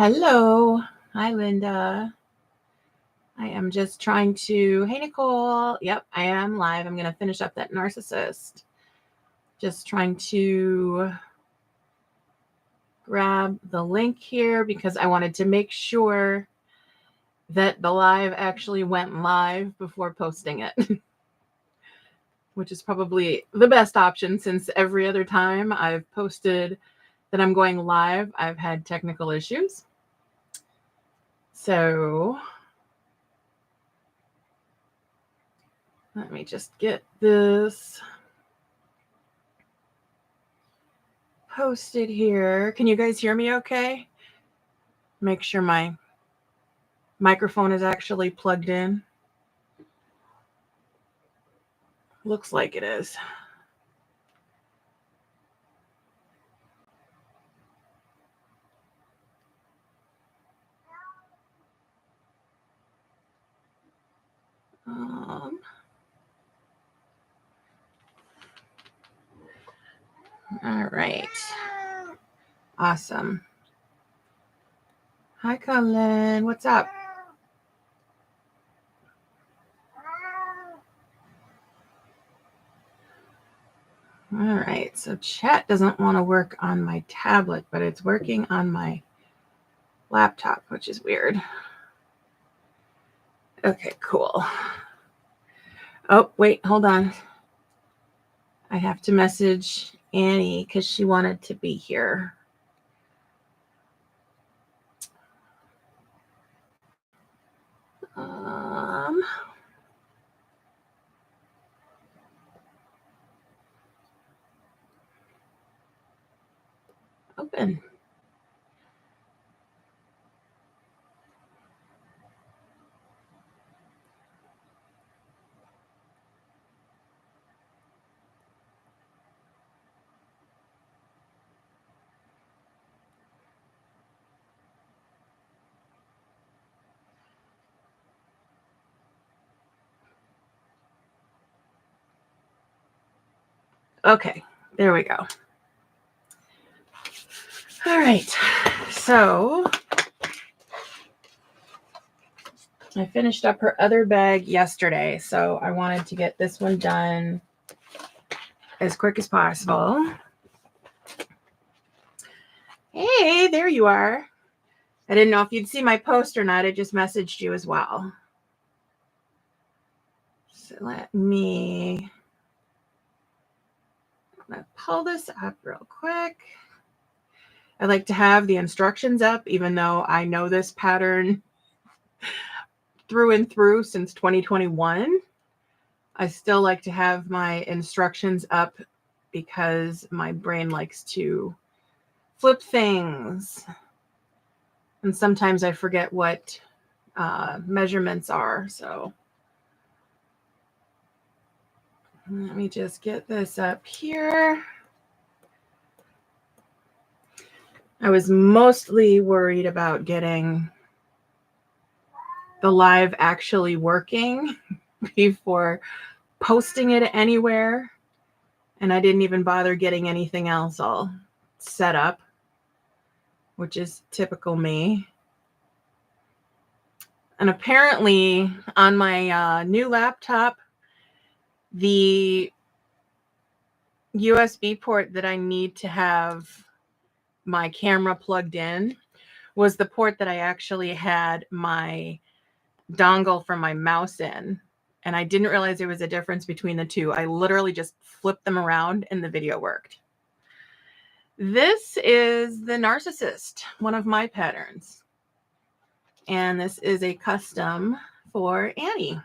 Hello. Hi, Linda. I am just trying to. Hey, Nicole. Yep, I am live. I'm going to finish up that narcissist. Just trying to grab the link here because I wanted to make sure that the live actually went live before posting it, which is probably the best option since every other time I've posted that I'm going live, I've had technical issues. So let me just get this posted here. Can you guys hear me okay? Make sure my microphone is actually plugged in. Looks like it is. All right. Awesome. Hi, Colin. What's up? All right. So chat doesn't want to work on my tablet, but it's working on my laptop, which is weird. Okay, cool. Oh, wait, hold on. I have to message Annie because she wanted to be here. Open. Okay, there we go. All right, so I finished up her other bag yesterday, so I wanted to get this one done as quick as possible. Hey, there you are. I didn't know if you'd see my post or not. I just messaged you as well. So let me pull this up real quick. I like to have the instructions up, even though I know this pattern through and through since 2021. I still like to have my instructions up because my brain likes to flip things. And sometimes I forget what measurements are. So let me just get this up here. I was mostly worried about getting the live actually working before posting it anywhere. And I didn't even bother getting anything else all set up, which is typical me. And apparently on my new laptop, the USB port that I need to have my camera plugged in was the port that I actually had my dongle from my mouse in. And I didn't realize there was a difference between the two. I literally just flipped them around and the video worked. This is the narcissist, one of my patterns. And this is a custom for Annie.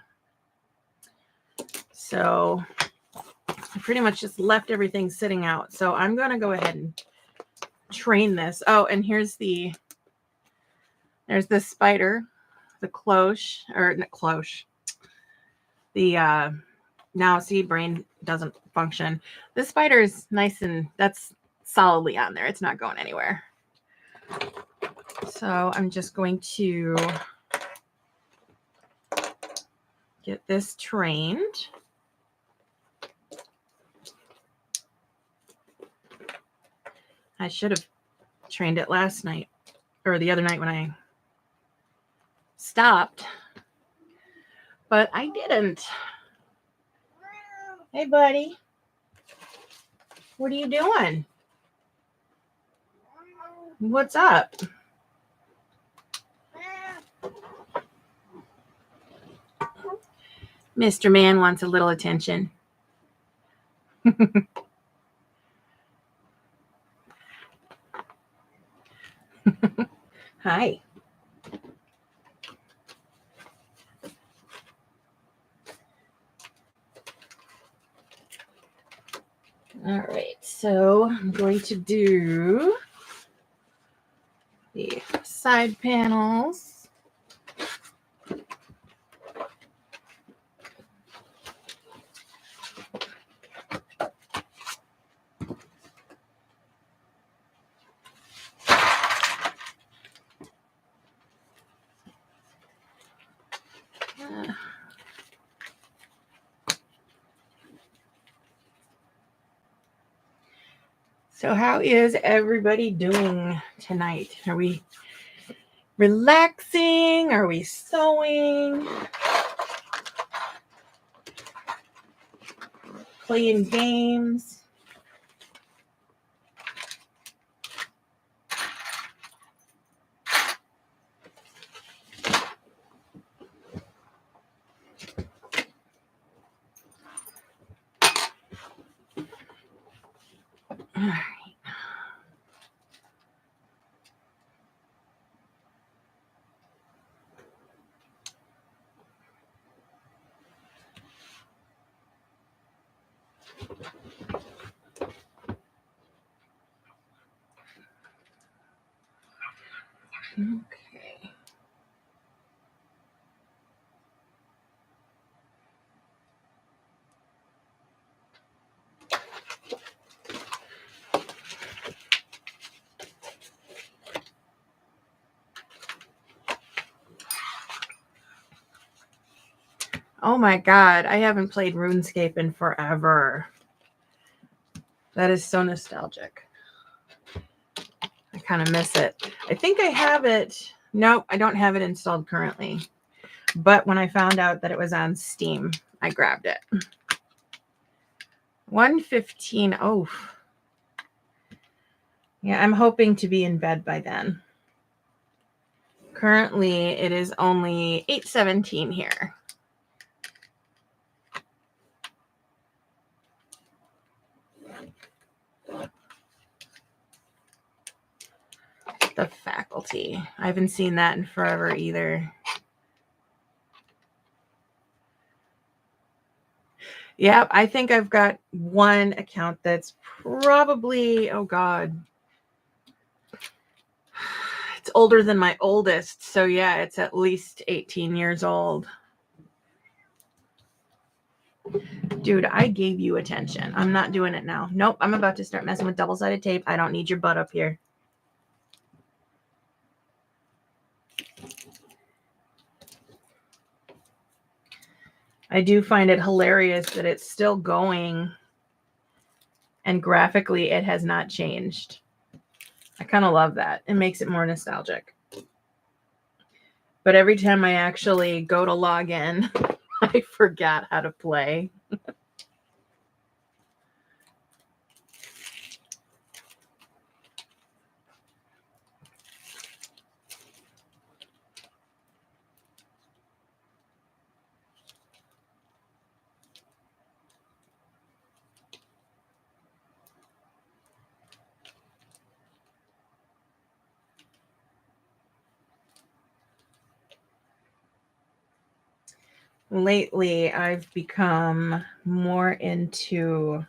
So I pretty much just left everything sitting out. So I'm going to go ahead and train this. Oh, and there's the spider, the cloche, or not cloche. The, now see, brain doesn't function. This spider is nice and that's solidly on there. It's not going anywhere. So I'm just going to get this trained. I should have trained it last night or the other night when I stopped, but I didn't. Hey, buddy. What are you doing? What's up? Mr. Man wants a little attention. Hi. All right, so I'm going to do the side panels. So how is everybody doing tonight? Are we relaxing? Are we sewing? Playing games? All right. Okay. Oh my God, I haven't played RuneScape in forever. That is so nostalgic. I kind of miss it. I think I have it. Nope, I don't have it installed currently. But when I found out that it was on Steam, I grabbed it. 1:15. Oh. Yeah, I'm hoping to be in bed by then. Currently, it is only 8:17 here. The Faculty. I haven't seen that in forever either. Yeah, I think I've got one account that's probably, oh God, it's older than my oldest. So yeah, it's at least 18 years old. Dude, I gave you attention. I'm not doing it now. Nope, I'm about to start messing with double-sided tape. I don't need your butt up here. I do find it hilarious that it's still going and graphically it has not changed. I kind of love that. It makes it more nostalgic. But every time I actually go to log in, I forgot how to play. Lately, I've become more into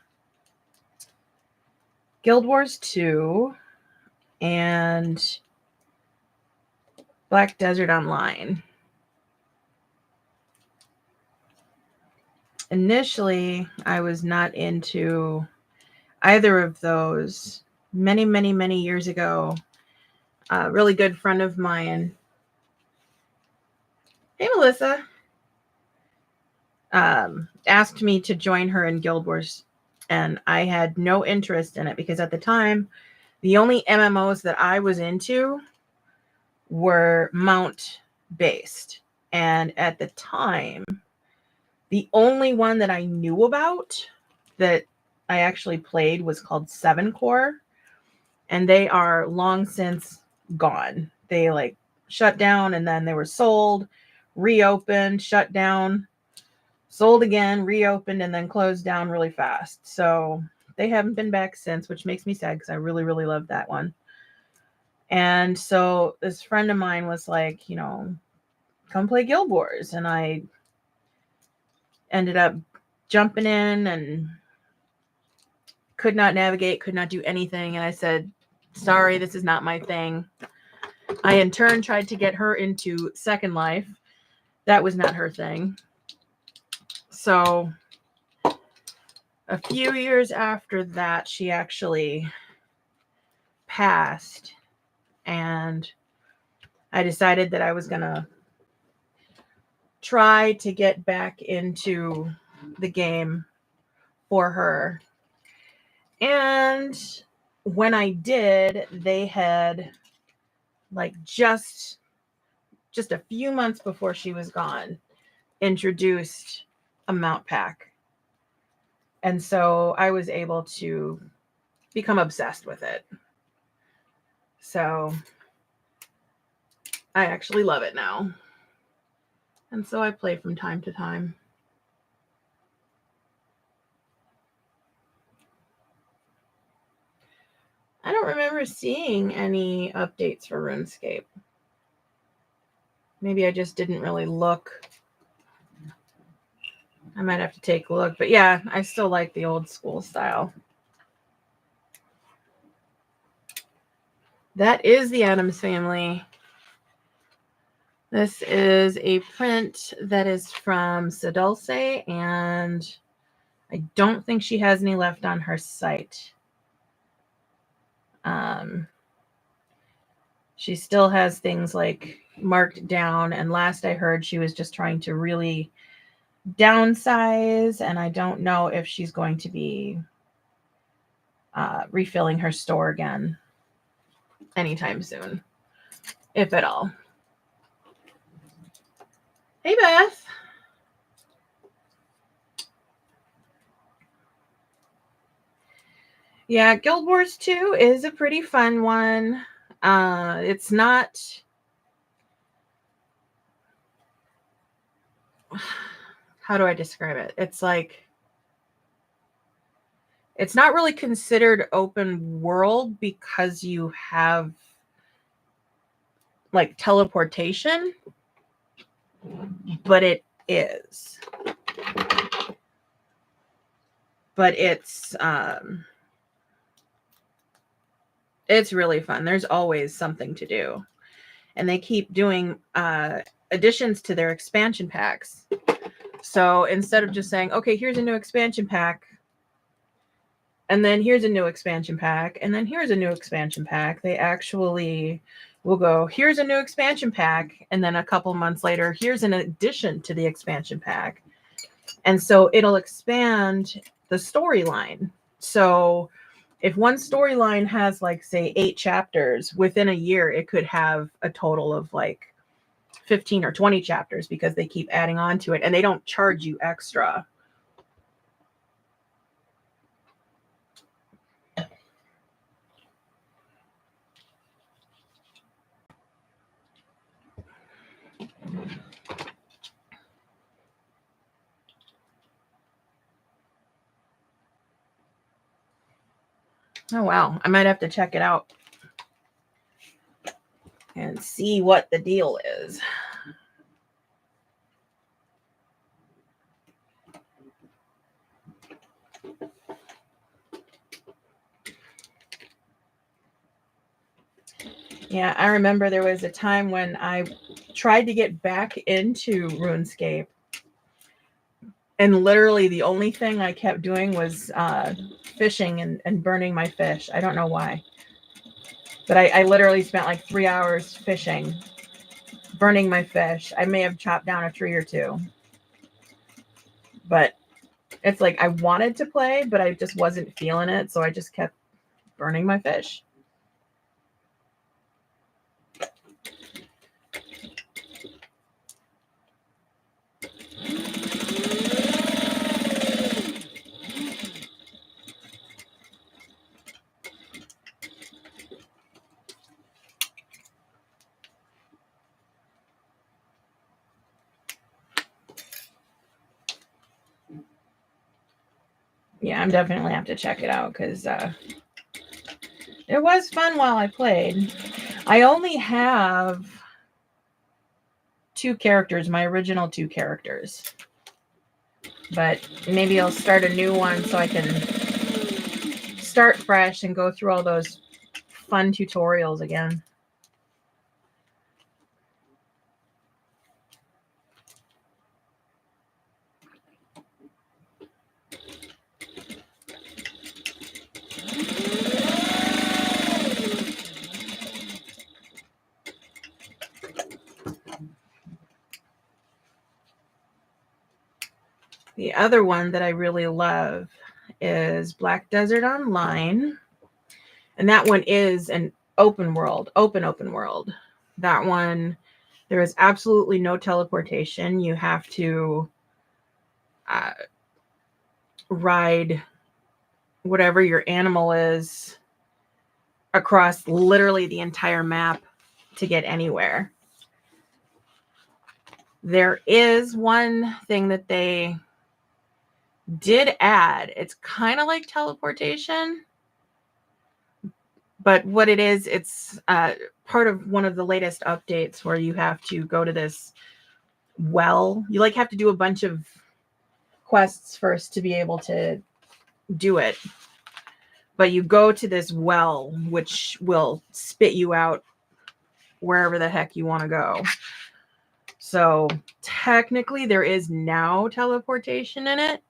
Guild Wars 2 and Black Desert Online. Initially, I was not into either of those. Many years ago, a really good friend of mine, hey Melissa, asked me to join her in Guild Wars, and I had no interest in it because at the time, the only MMOs that I was into were mount based. And at the time, the only one that I knew about that I actually played was called 7-Core, and they are long since gone. They like shut down, and then they were sold, reopened, shut down, sold again, reopened, and then closed down really fast. So they haven't been back since, which makes me sad because I really, really love that one. And so this friend of mine was like, come play Guild Wars. And I ended up jumping in and could not navigate, could not do anything. And I said, sorry, this is not my thing. I in turn tried to get her into Second Life. That was not her thing. So a few years after that, she actually passed, and I decided that I was going to try to get back into the game for her. And when I did, they had like just a few months before she was gone, introduced a mount pack. And so I was able to become obsessed with it. So I actually love it now. And so I play from time to time. I don't remember seeing any updates for RuneScape. Maybe I just didn't really look. I might have to take a look. But yeah, I still like the old school style. That is the Addams Family. This is a print that is from Sadulce, and I don't think she has any left on her site. She still has things like marked down, and last I heard she was just trying to really downsize, and I don't know if she's going to be refilling her store again anytime soon, if at all. Hey, Beth. Yeah, Guild Wars 2 is a pretty fun one. It's not... How do I describe it? It's like... It's not really considered open world because you have like teleportation, but it is. But it's really fun. There's always something to do. And they keep doing additions to their expansion packs. So instead of just saying, okay, here's a new expansion pack, and then here's a new expansion pack, and then here's a new expansion pack, they actually will go, here's a new expansion pack, and then a couple months later, here's an addition to the expansion pack. And so it'll expand the storyline. So if one storyline has like, say, 8 chapters, within a year, it could have a total of like 15 or 20 chapters because they keep adding on to it, and they don't charge you extra. Oh, wow. I might have to check it out and see what the deal is. Yeah, I remember there was a time when I tried to get back into RuneScape, and literally the only thing I kept doing was fishing and burning my fish. I don't know why. But I literally spent like 3 hours fishing, burning my fish. I may have chopped down a tree or two. But it's like I wanted to play, but I just wasn't feeling it. So I just kept burning my fish. Yeah, I'm definitely have to check it out because it was fun while I played. I only have 2 characters, my original 2 characters. But maybe I'll start a new one so I can start fresh and go through all those fun tutorials again. The other one that I really love is Black Desert Online. And that one is an open world, open world. That one, there is absolutely no teleportation. You have to ride whatever your animal is across literally the entire map to get anywhere. There is one thing that they did add. It's kind of like teleportation, but what it is, it's part of one of the latest updates where you have to go to this well. You like have to do a bunch of quests first to be able to do it. But you go to this well, which will spit you out wherever the heck you want to go. So technically there is now teleportation in it,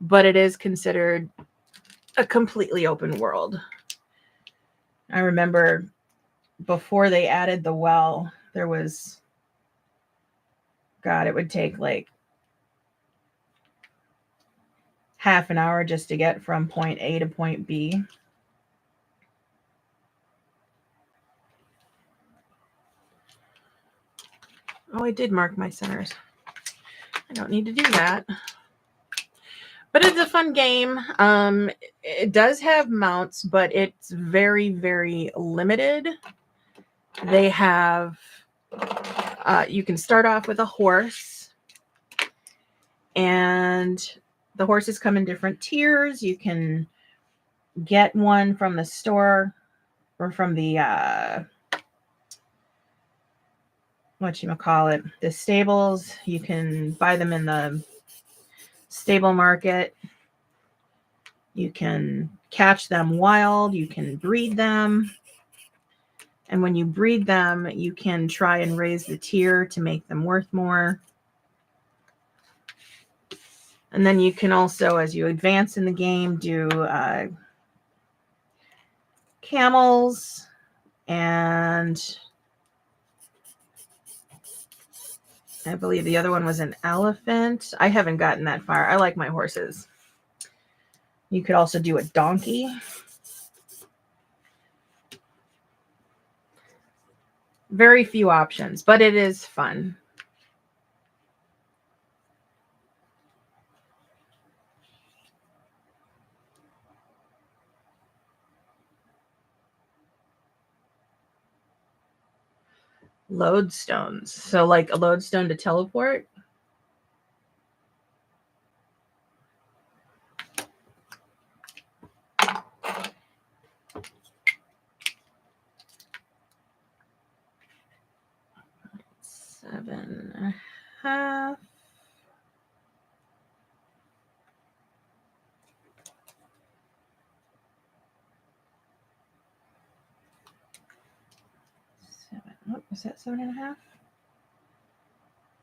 but it is considered a completely open world. I remember before they added the well, there was, God, it would take like half an hour just to get from point A to point B. Oh, I did mark my centers. I don't need to do that. But it's a fun game. It does have mounts, but it's very, very limited. They have, you can start off with a horse, and the horses come in different tiers. You can get one from the store or from the, the stables. You can buy them in the stable market. You can catch them wild. You can breed them. And when you breed them, you can try and raise the tier to make them worth more. And then you can also, as you advance in the game, do camels, and I believe the other one was an elephant. I haven't gotten that far. I like my horses. You could also do a donkey. Very few options, but it is fun. Lodestones. So like a lodestone to teleport. Seven and a half. Oh, was that 7.5?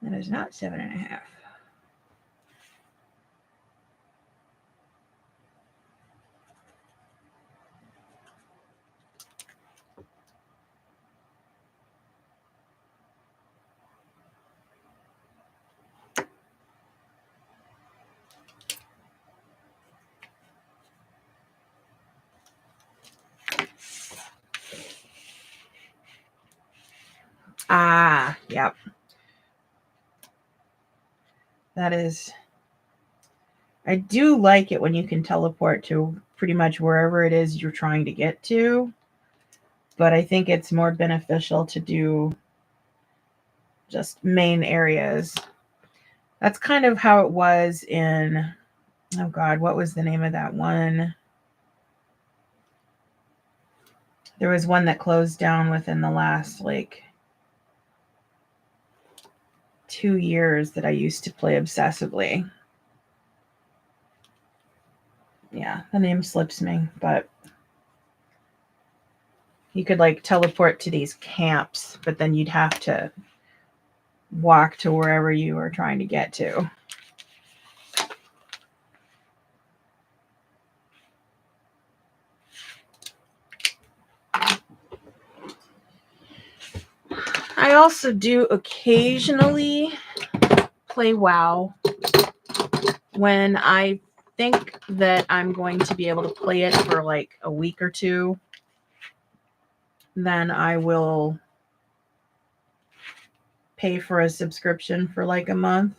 That is not 7.5. Ah, yep. That is, I do like it when you can teleport to pretty much wherever it is you're trying to get to. But I think it's more beneficial to do just main areas. That's kind of how it was in Oh God, what was the name of that one? There was one that closed down within the last like 2 years that I used to play obsessively. Yeah, the name slips me, but you could like teleport to these camps, but then you'd have to walk to wherever you were trying to get to. I also do occasionally play WoW when I think that I'm going to be able to play it for like a week or two. Then I will pay for a subscription for like a month.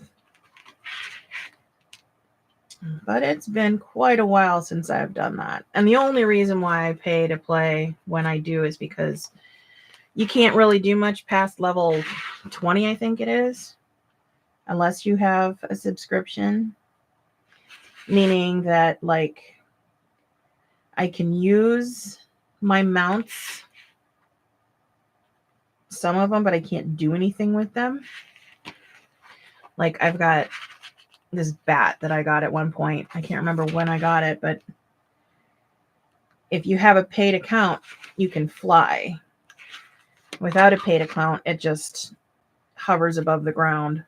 But it's been quite a while since I've done that. And the only reason why I pay to play when I do is because you can't really do much past level 20, I think it is, unless you have a subscription. Meaning that, like, I can use my mounts, some of them, but I can't do anything with them. Like, I've got this bat that I got at one point. I can't remember when I got it, but if you have a paid account, you can fly. Without a paid account, it just hovers above the ground.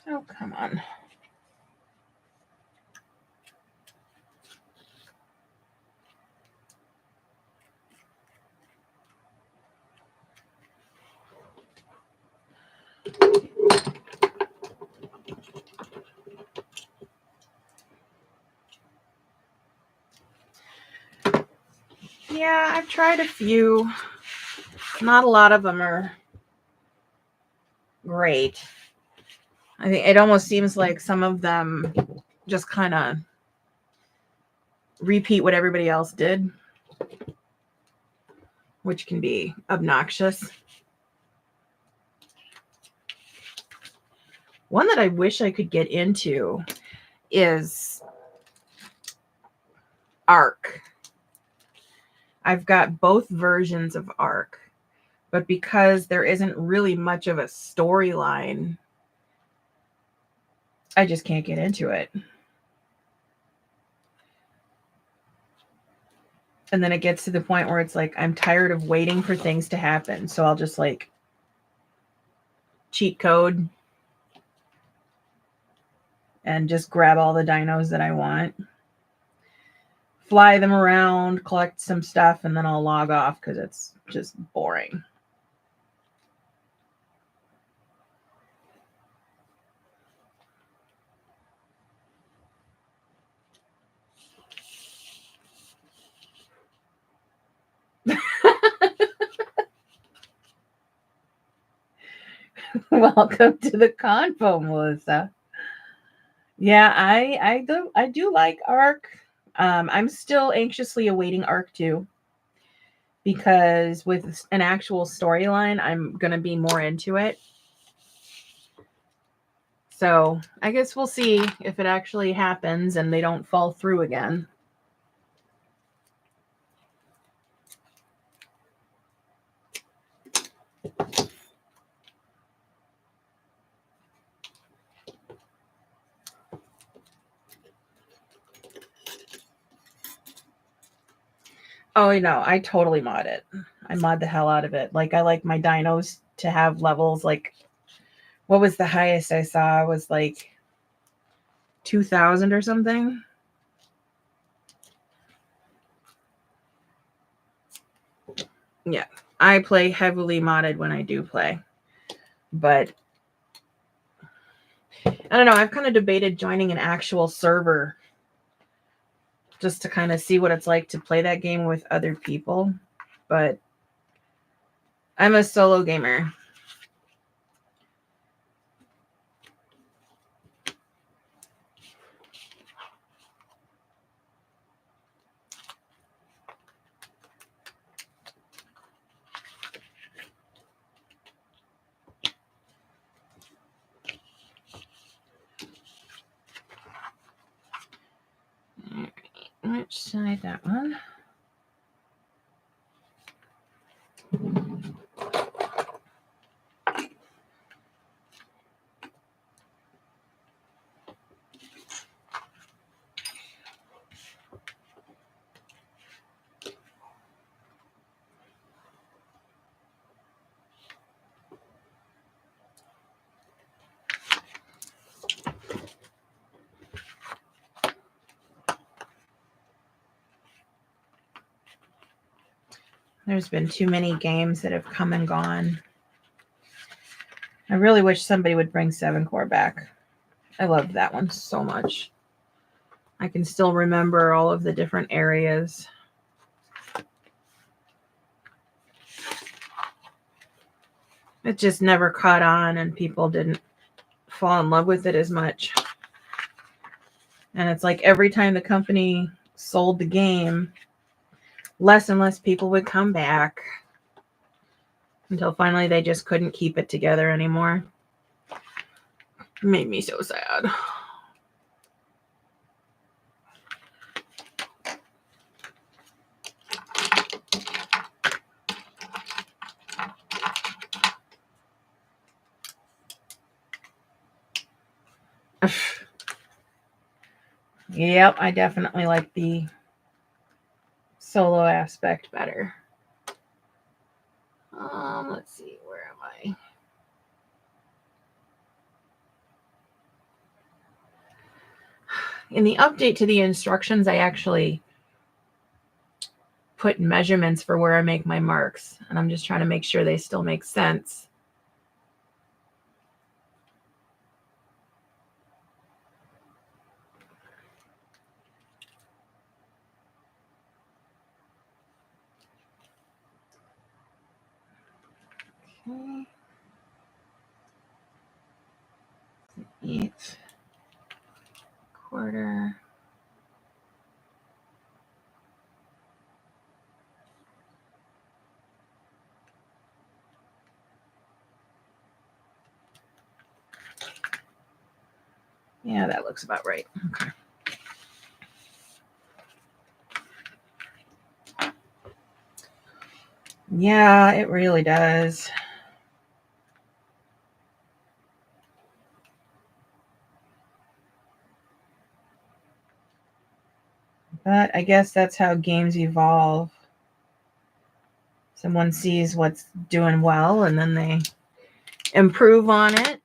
Oh, come on. Yeah, I've tried a few. Not a lot of them are great. I think it almost seems like some of them just kind of repeat what everybody else did, which can be obnoxious. One that I wish I could get into is Ark. I've got both versions of Ark, but because there isn't really much of a storyline, I just can't get into it. And then it gets to the point where it's like, I'm tired of waiting for things to happen. So I'll just like cheat code and just grab all the dinos that I want, fly them around, collect some stuff, and then I'll log off because it's just boring. Welcome to the convo, Melissa. Yeah, I do like Ark. I'm still anxiously awaiting Ark 2 because with an actual storyline, I'm gonna be more into it. So I guess we'll see if it actually happens and they don't fall through again. Oh, no, I totally mod it. I mod the hell out of it. Like, I like my dinos to have levels. Like, what was the highest I saw? It was like 2,000 or something. Yeah, I play heavily modded when I do play. But I don't know, I've kind of debated joining an actual server just to kind of see what it's like to play that game with other people. But I'm a solo gamer. Which side? That one. There's been too many games that have come and gone. I really wish somebody would bring 7 Core back. I loved that one so much. I can still remember all of the different areas. It just never caught on and people didn't fall in love with it as much. And it's like every time the company sold the game, less and less people would come back until finally they just couldn't keep it together anymore. It made me so sad. Yep, I definitely like the solo aspect better. Let's see, where am I? In the update to the instructions, I actually put measurements for where I make my marks, and I'm just trying to make sure they still make sense. Okay. 8 quarter. Yeah, that looks about right. Okay. Yeah, it really does. But I guess that's how games evolve. Someone sees what's doing well and then they improve on it,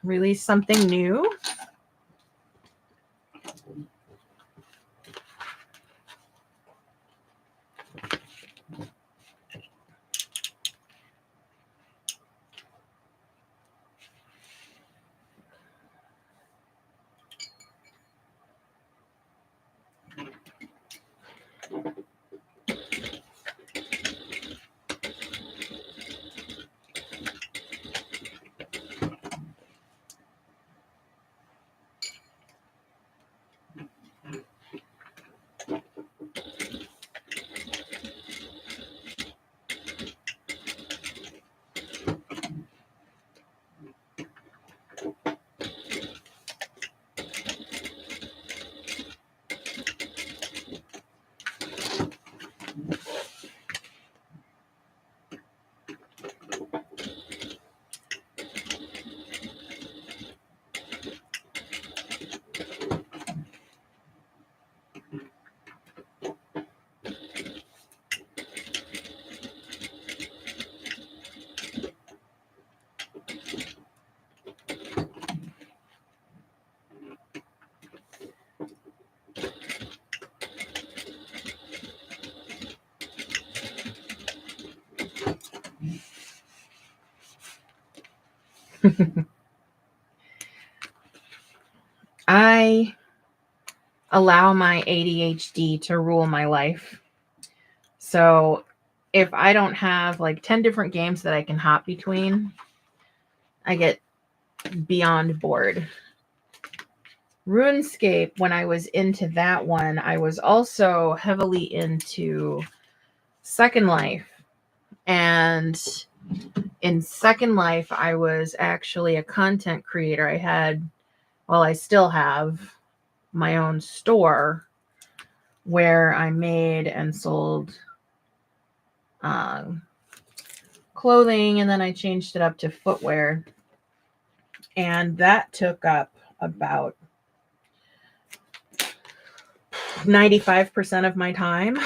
release something new. I allow my ADHD to rule my life. So if I don't have like 10 different games that I can hop between, I get beyond bored. RuneScape, when I was into that one, I was also heavily into Second Life. And in Second Life, I was actually a content creator. I still have my own store where I made and sold clothing, and then I changed it up to footwear. And that took up about 95% of my time.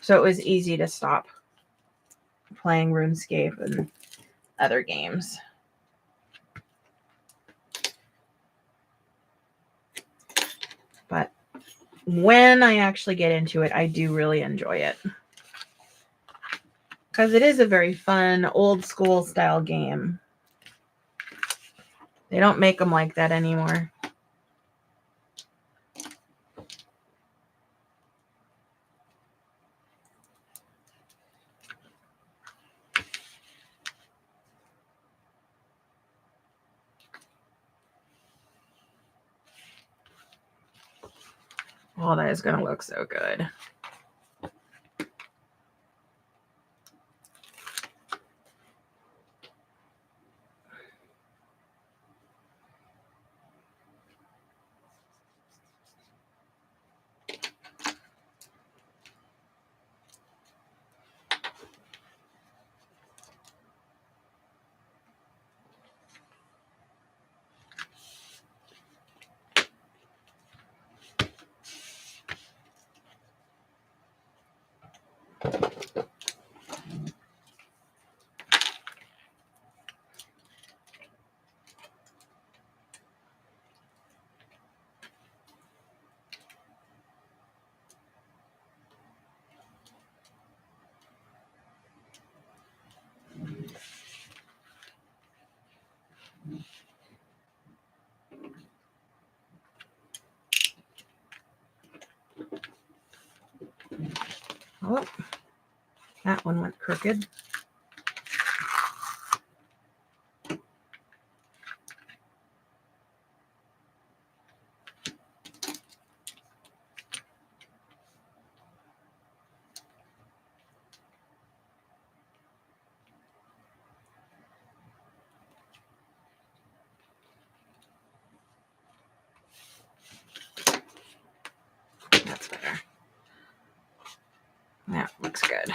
So it was easy to stop playing RuneScape and other games. But when I actually get into it, I do really enjoy it. Because it is a very fun, old school style game. They don't make them like that anymore. Oh, that is going to look so good. Oh, that one went crooked. That's better. That looks good.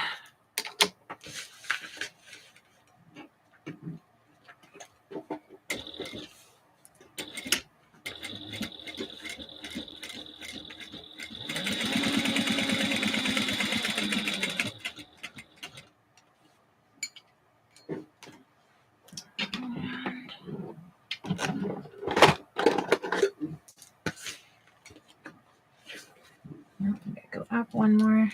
Go up one more.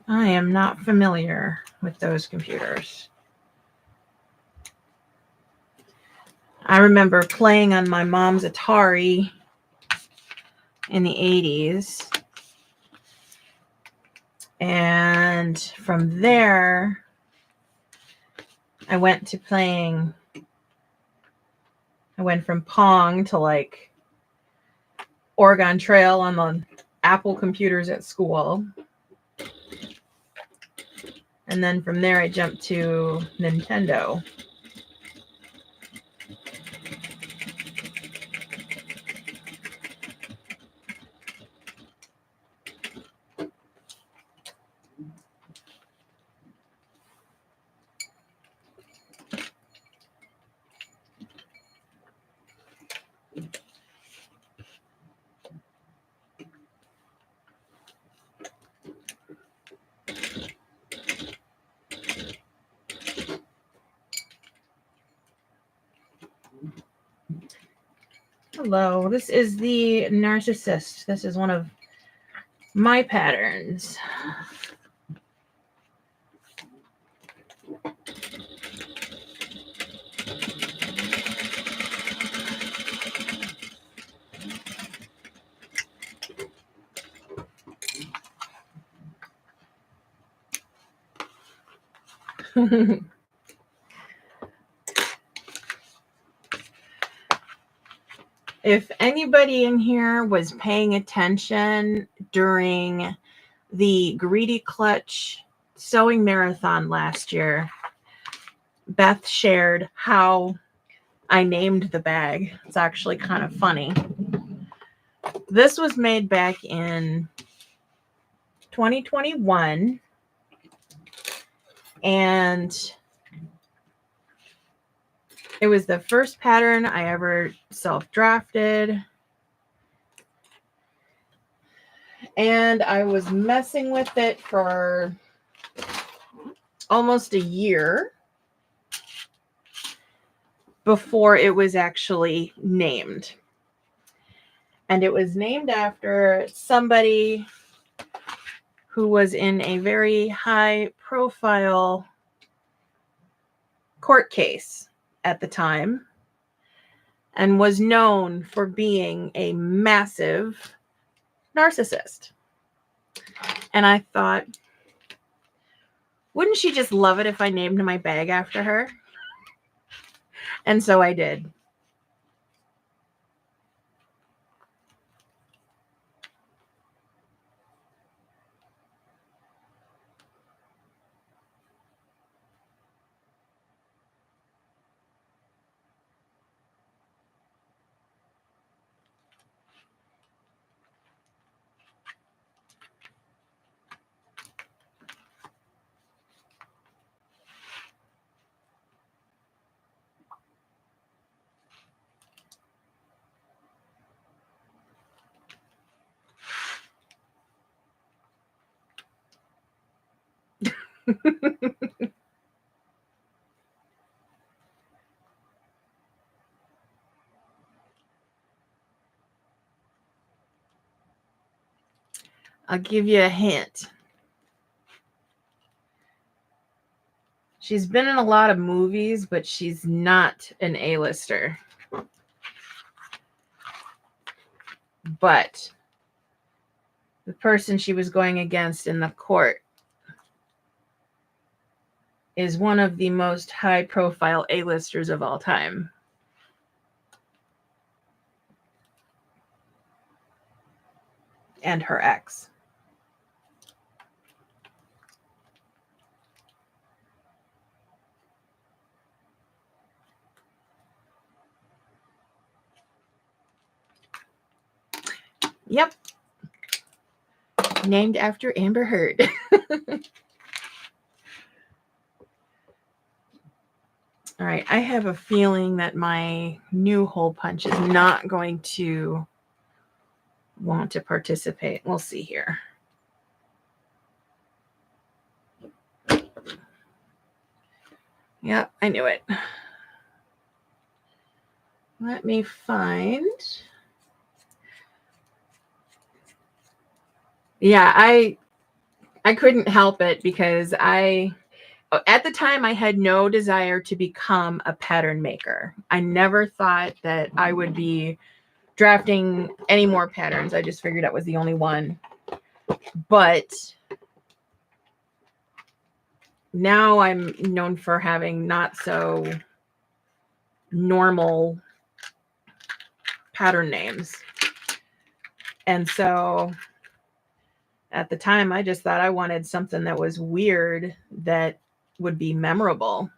I am not familiar with those computers. I remember playing on my mom's Atari in the 80s. And from there, I went from Pong to like Oregon Trail on the Apple computers at school. And then from there, I jumped to Nintendo. Hello, this is the Narcissist. This is one of my patterns. If anybody in here was paying attention during the Greedy Clutch sewing marathon last year, Beth shared how I named the bag. It's actually kind of funny. This was made back in 2021, and it was the first pattern I ever self-drafted. And I was messing with it for almost a year before it was actually named. And it was named after somebody who was in a very high-profile court case at the time and was known for being a massive narcissist. And I thought, wouldn't she just love it if I named my bag after her? And so I did. I'll give you a hint. She's been in a lot of movies, but she's not an A-lister. But the person she was going against in the court is one of the most high-profile A-listers of all time. And her ex. Yep. Named after Amber Heard. All right, I have a feeling that my new hole punch is not going to want to participate. We'll see here. Yep, I knew it. Let me find. Yeah, I couldn't help it because at the time I had no desire to become a pattern maker. I never thought that I would be drafting any more patterns. I just figured that was the only one. But now I'm known for having not so normal pattern names. And so At the time, I just thought I wanted something that was weird that would be memorable.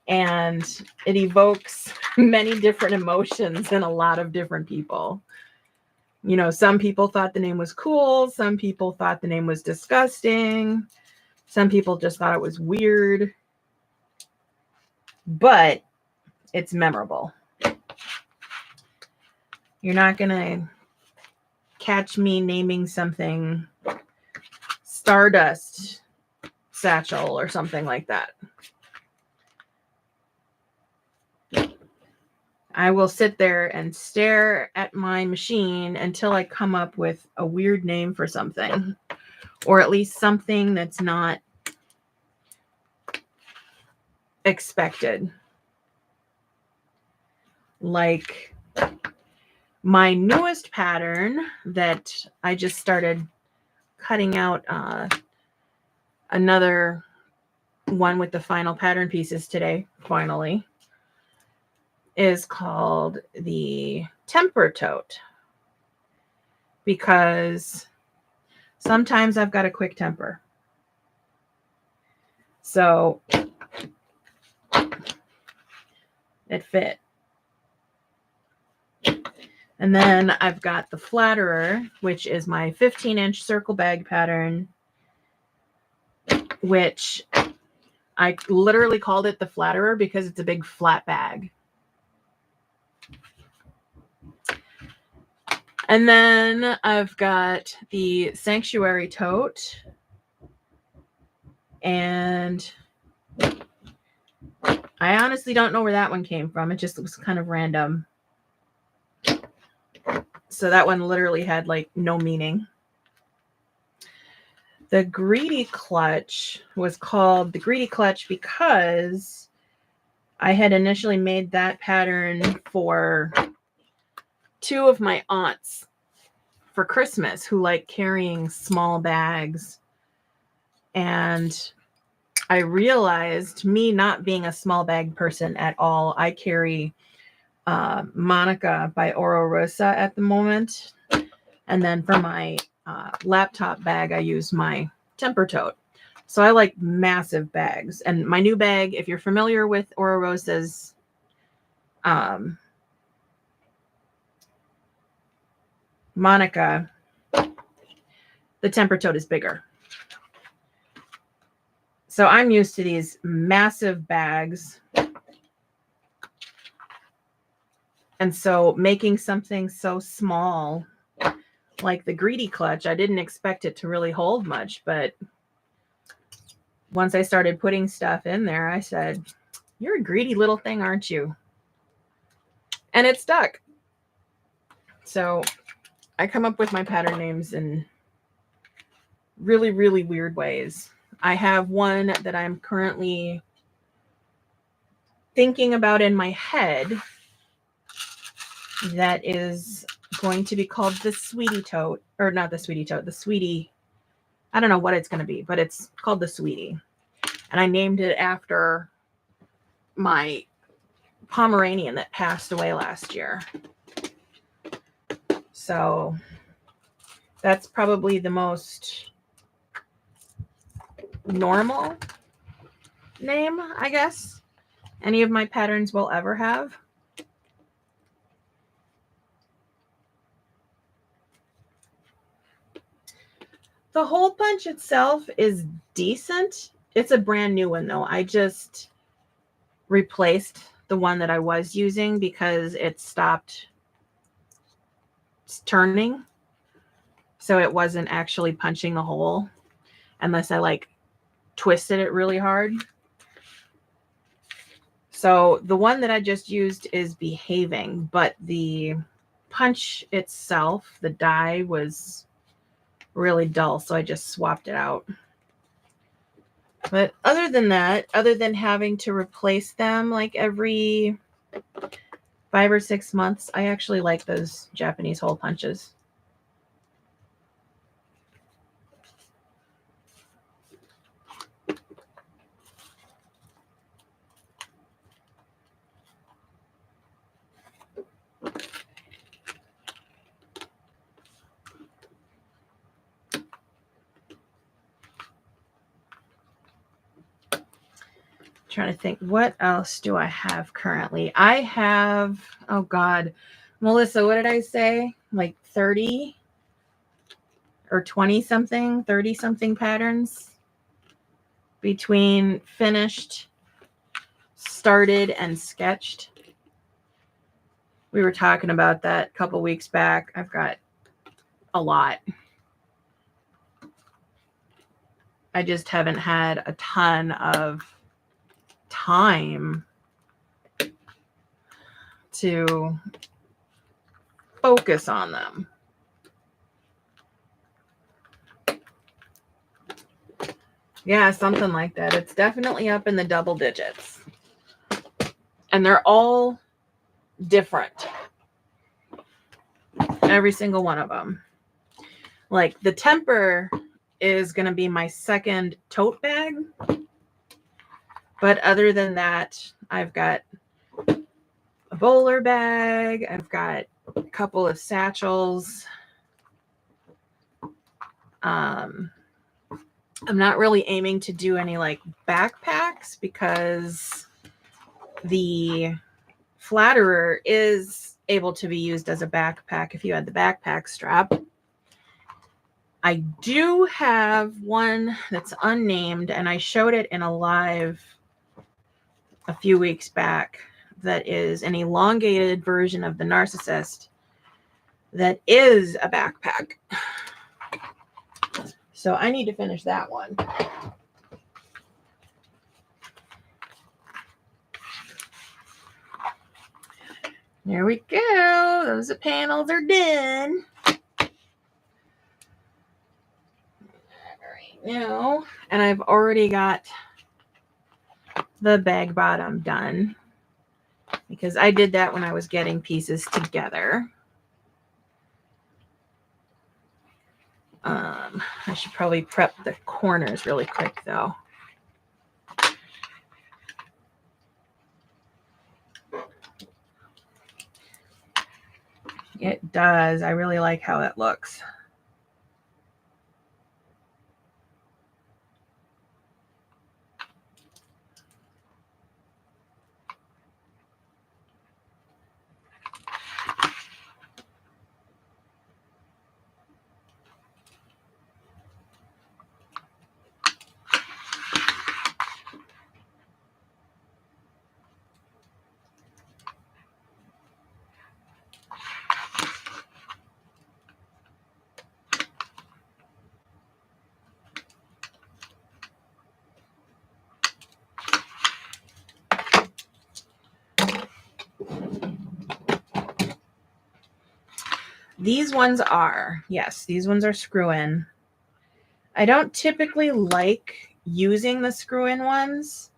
And it evokes many different emotions in a lot of different people. You know, some people thought the name was cool. Some people thought the name was disgusting. Some people just thought it was weird. But it's memorable. You're not going to catch me naming something Stardust Satchel or something like that. I will sit there and stare at my machine until I come up with a weird name for something, or at least something that's not expected. Like my newest pattern that I just started cutting out another one with the final pattern pieces today, finally, is called the Temper Tote, because sometimes I've got a quick temper. So it fit. And then I've got the Flatterer, which is my 15-inch circle bag pattern, which I literally called it the Flatterer because it's a big flat bag. And then I've got the Sanctuary Tote. And I honestly don't know where that one came from. It just was kind of random. So that one literally had like no meaning. The Greedy Clutch was called the Greedy Clutch because I had initially made that pattern for two of my aunts for Christmas who like carrying small bags. And I realized, me not being a small bag person at all, I carry Monica by Oro Rosa at the moment. And then for my laptop bag, I use my Temper Tote. So I like massive bags. And my new bag, if you're familiar with Oro Rosa's Monica, the Temper Tote is bigger. So I'm used to these massive bags. And so making something so small like the Greedy Clutch, I didn't expect it to really hold much, but once I started putting stuff in there, I said, "You're a greedy little thing, aren't you?" And it stuck. So I come up with my pattern names in really, really weird ways. I have one that I'm currently thinking about in my head that is going to be called the Sweetie Tote, or not the Sweetie Tote, the Sweetie. I don't know what it's going to be, but it's called the Sweetie. And I named it after my Pomeranian that passed away last year. So that's probably the most normal name, I guess, any of my patterns will ever have. The hole punch itself is decent. It's a brand new one though. I just replaced the one that I was using because it stopped turning. So it wasn't actually punching the hole unless I like twisted it really hard. So the one that I just used is behaving, but the punch itself, the die, was really dull. So I just swapped it out. But other than that, other than having to replace them like every 5 or 6 months, I actually like those Japanese hole punches. trying to think, what else do I have currently? I have, oh God, Melissa, what did I say? Like 30 or 20 something, 30 something patterns between finished, started, and sketched. We were talking about that a couple weeks back. I've got a lot. I just haven't had a ton of time to focus on them. Yeah, something like that. It's definitely up in the double digits. And they're all different. Every single one of them. Like the Temper is going to be my second tote bag. But other than that, I've got a bowler bag. I've got a couple of satchels. I'm not really aiming to do any like backpacks because the Flatterer is able to be used as a backpack if you had the backpack strap. I do have one that's unnamed, and I showed it in a live a few weeks back, that is an elongated version of the Narcissist that is a backpack. So I need to finish that one. There we go. Those panels are done. All right, now, and I've already got the bag bottom done because I did that when I was getting pieces together. I should probably prep the corners really quick though. It does. I really like how it looks. These ones are, yes, these ones are screw-in. I don't typically like using the screw-in ones.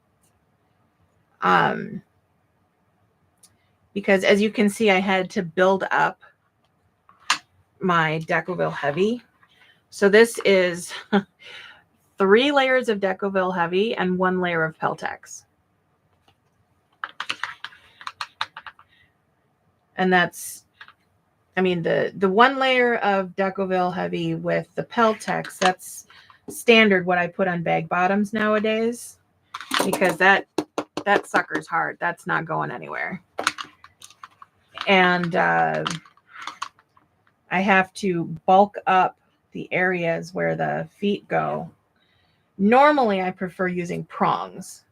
Because as you can see, I had to build up my Decoville Heavy. So this is 3 layers of Decoville Heavy and 1 layer of Peltex. And that's, I mean, the 1 layer of Decoville Heavy with the Peltex, that's standard what I put on bag bottoms nowadays, because that sucker's hard. That's not going anywhere. And I have to bulk up the areas where the feet go. Normally, I prefer using prongs,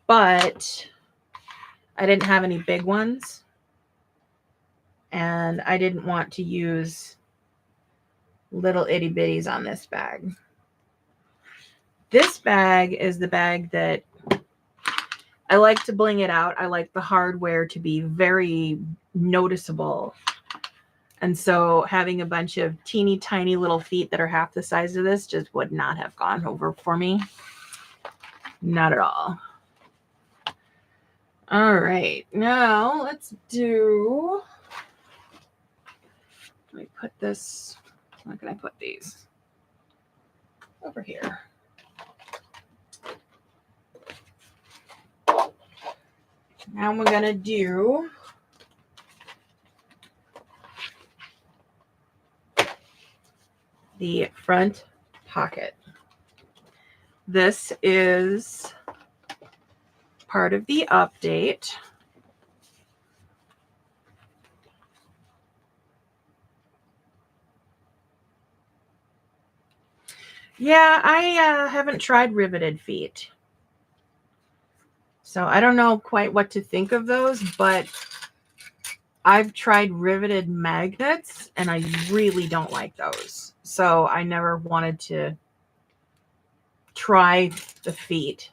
but I didn't have any big ones, and I didn't want to use little itty bitties on this bag. This bag is the bag that I like to bling it out. I like the hardware to be very noticeable. And so having a bunch of teeny tiny little feet that are half the size of this just would not have gone over for me. Not at all. All right, now let's do, let me put this, where can I put these? Over here. Now we're gonna do the front pocket. This is part of the update. Yeah, I haven't tried riveted feet. So I don't know quite what to think of those, but I've tried riveted magnets and I really don't like those. So I never wanted to try the feet.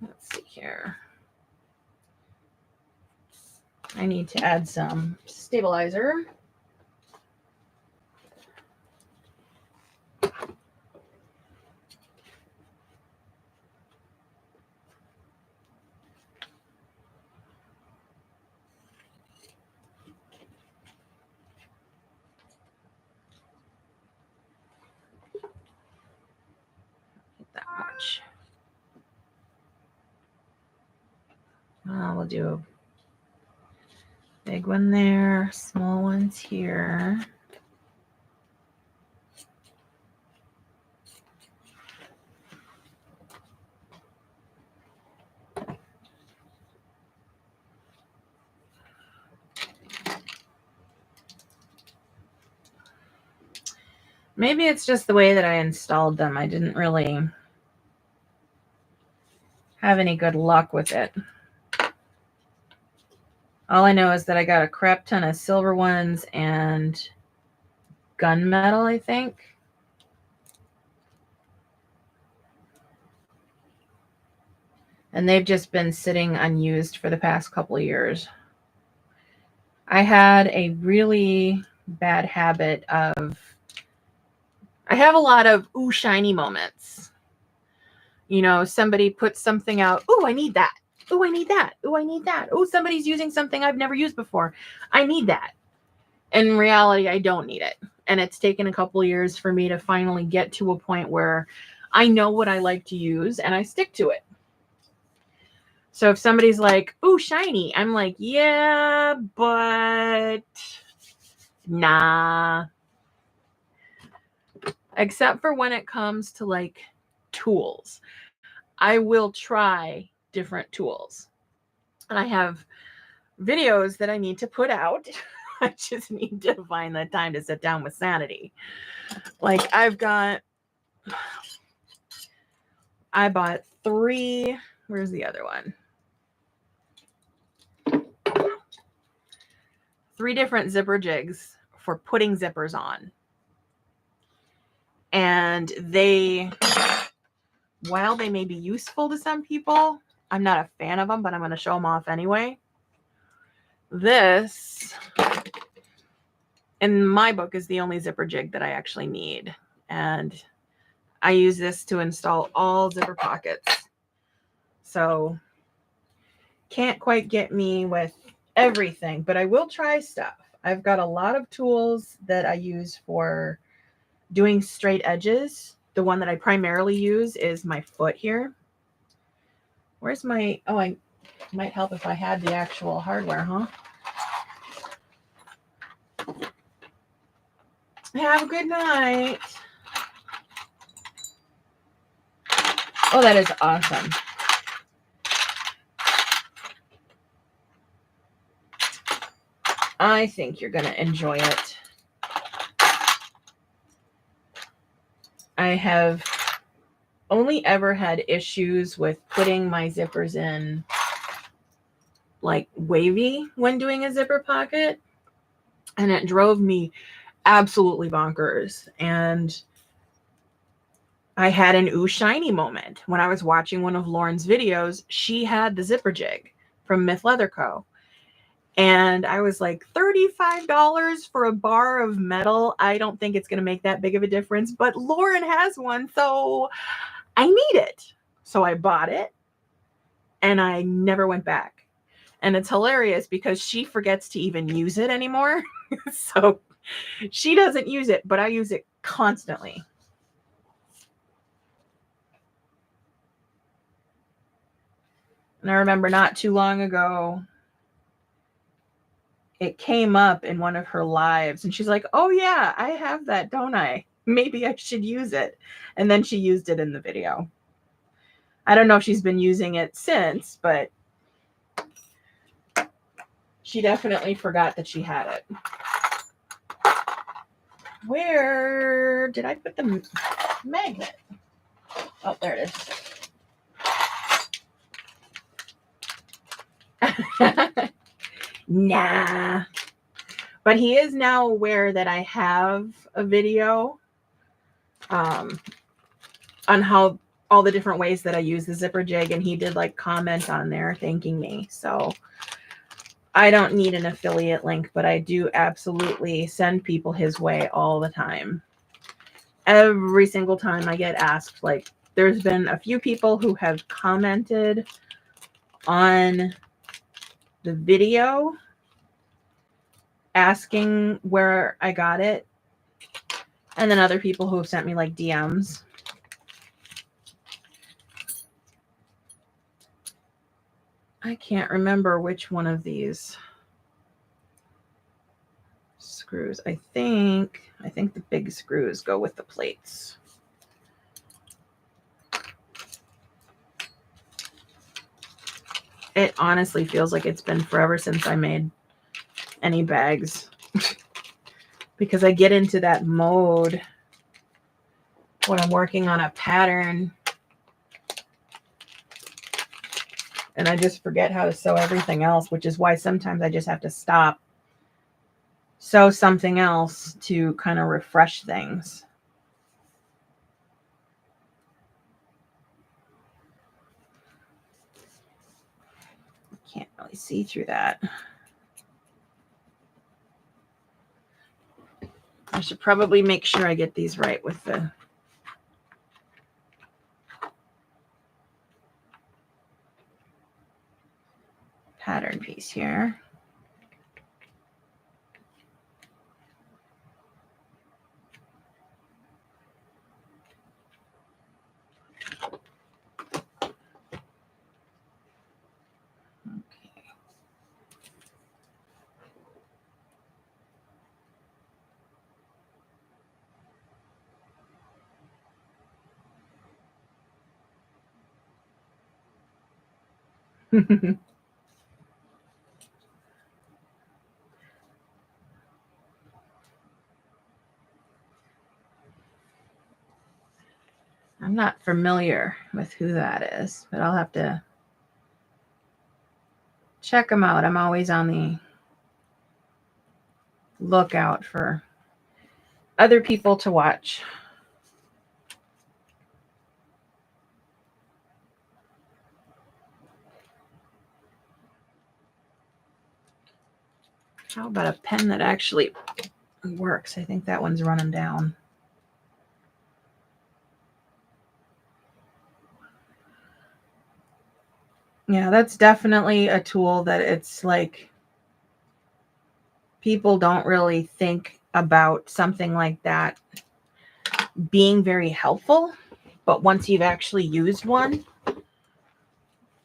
Let's see here. I need to add some stabilizer. That much. We'll do a big one there, small ones here. Maybe it's just the way that I installed them. I didn't really have any good luck with it. All I know is that I got a crap ton of silver ones and gunmetal, I think. And they've just been sitting unused for the past couple of years. I had a really bad habit of, I have a lot of ooh, shiny moments. You know, somebody puts something out. Ooh, I need that. Ooh, I need that. Ooh, I need that. Ooh, somebody's using something I've never used before. I need that. In reality, I don't need it. And it's taken a couple of years for me to finally get to a point where I know what I like to use and I stick to it. So if somebody's like, ooh, shiny, I'm like, yeah, but nah. Except for when it comes to like tools. I will try different tools. And I have videos that I need to put out. I just need to find the time to sit down with sanity. Like I bought 3, where's the other one? 3 different zipper jigs for putting zippers on. And they, while they may be useful to some people, I'm not a fan of them, but I'm going to show them off anyway. This, in my book, is the only zipper jig that I actually need. And I use this to install all zipper pockets. So can't quite get me with everything, but I will try stuff. I've got a lot of tools that I use for doing straight edges. The one that I primarily use is my foot here. Where's my, oh, I might help if I had the actual hardware, huh? Have a good night. Oh, that is awesome. I think you're going to enjoy it. I have only ever had issues with putting my zippers in like wavy when doing a zipper pocket, and it drove me absolutely bonkers. And I had an ooh shiny moment when I was watching one of Lauren's videos. She had the zipper jig from Myth Leather Co. And I was like, $35 for a bar of metal. I don't think it's going to make that big of a difference, but Lauren has one, so I need it. So I bought it and I never went back. And it's hilarious because she forgets to even use it anymore. So she doesn't use it, but I use it constantly. And I remember not too long ago, it came up in one of her lives and she's like, oh yeah, I have that, don't I? Maybe I should use it. And then she used it in the video. I don't know if she's been using it since, but she definitely forgot that she had it. Where did I put the magnet? Oh, there it is. Nah. But he is now aware that I have a video on how all the different ways that I use the zipper jig, and he did like comment on there thanking me. So I don't need an affiliate link, but I do absolutely send people his way all the time. Every single time I get asked, like there's been a few people who have commented on the video asking where I got it. And then other people who have sent me like DMs. I can't remember which one of these screws. I think the big screws go with the plates. It honestly feels like it's been forever since I made any bags because I get into that mode when I'm working on a pattern and I just forget how to sew everything else, which is why sometimes I just have to stop, sew something else to kind of refresh things. Can't really see through that. I should probably make sure I get these right with the pattern piece here. Okay. I'm not familiar with who that is, but I'll have to check them out. I'm always on the lookout for other people to watch. How about a pen that actually works? I think that one's running down. Yeah, that's definitely a tool that it's like people don't really think about something like that being very helpful. But once you've actually used one,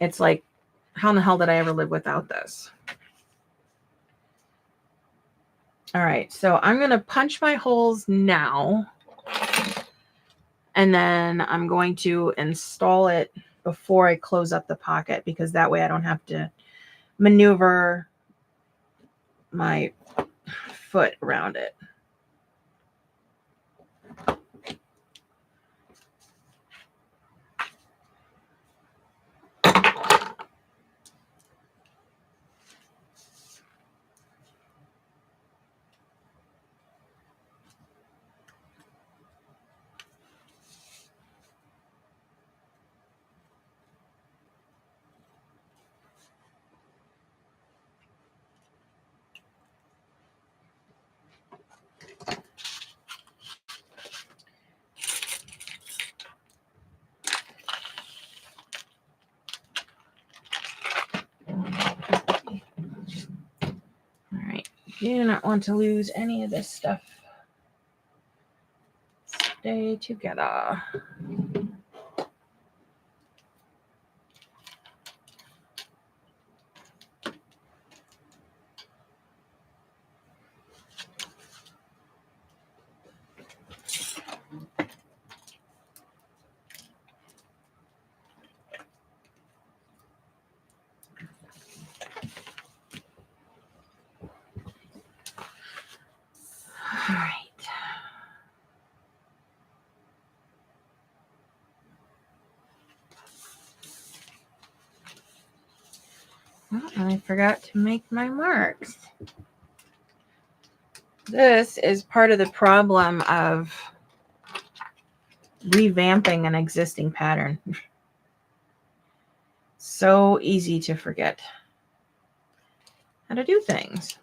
it's like, how in the hell did I ever live without this? All right, so I'm going to punch my holes now. And then I'm going to install it before I close up the pocket, because that way I don't have to maneuver my foot around it. All right, you do not want to lose any of this stuff. Stay together. All right. Oh, and I forgot to make my marks. This is part of the problem of revamping an existing pattern. So easy to forget how to do things.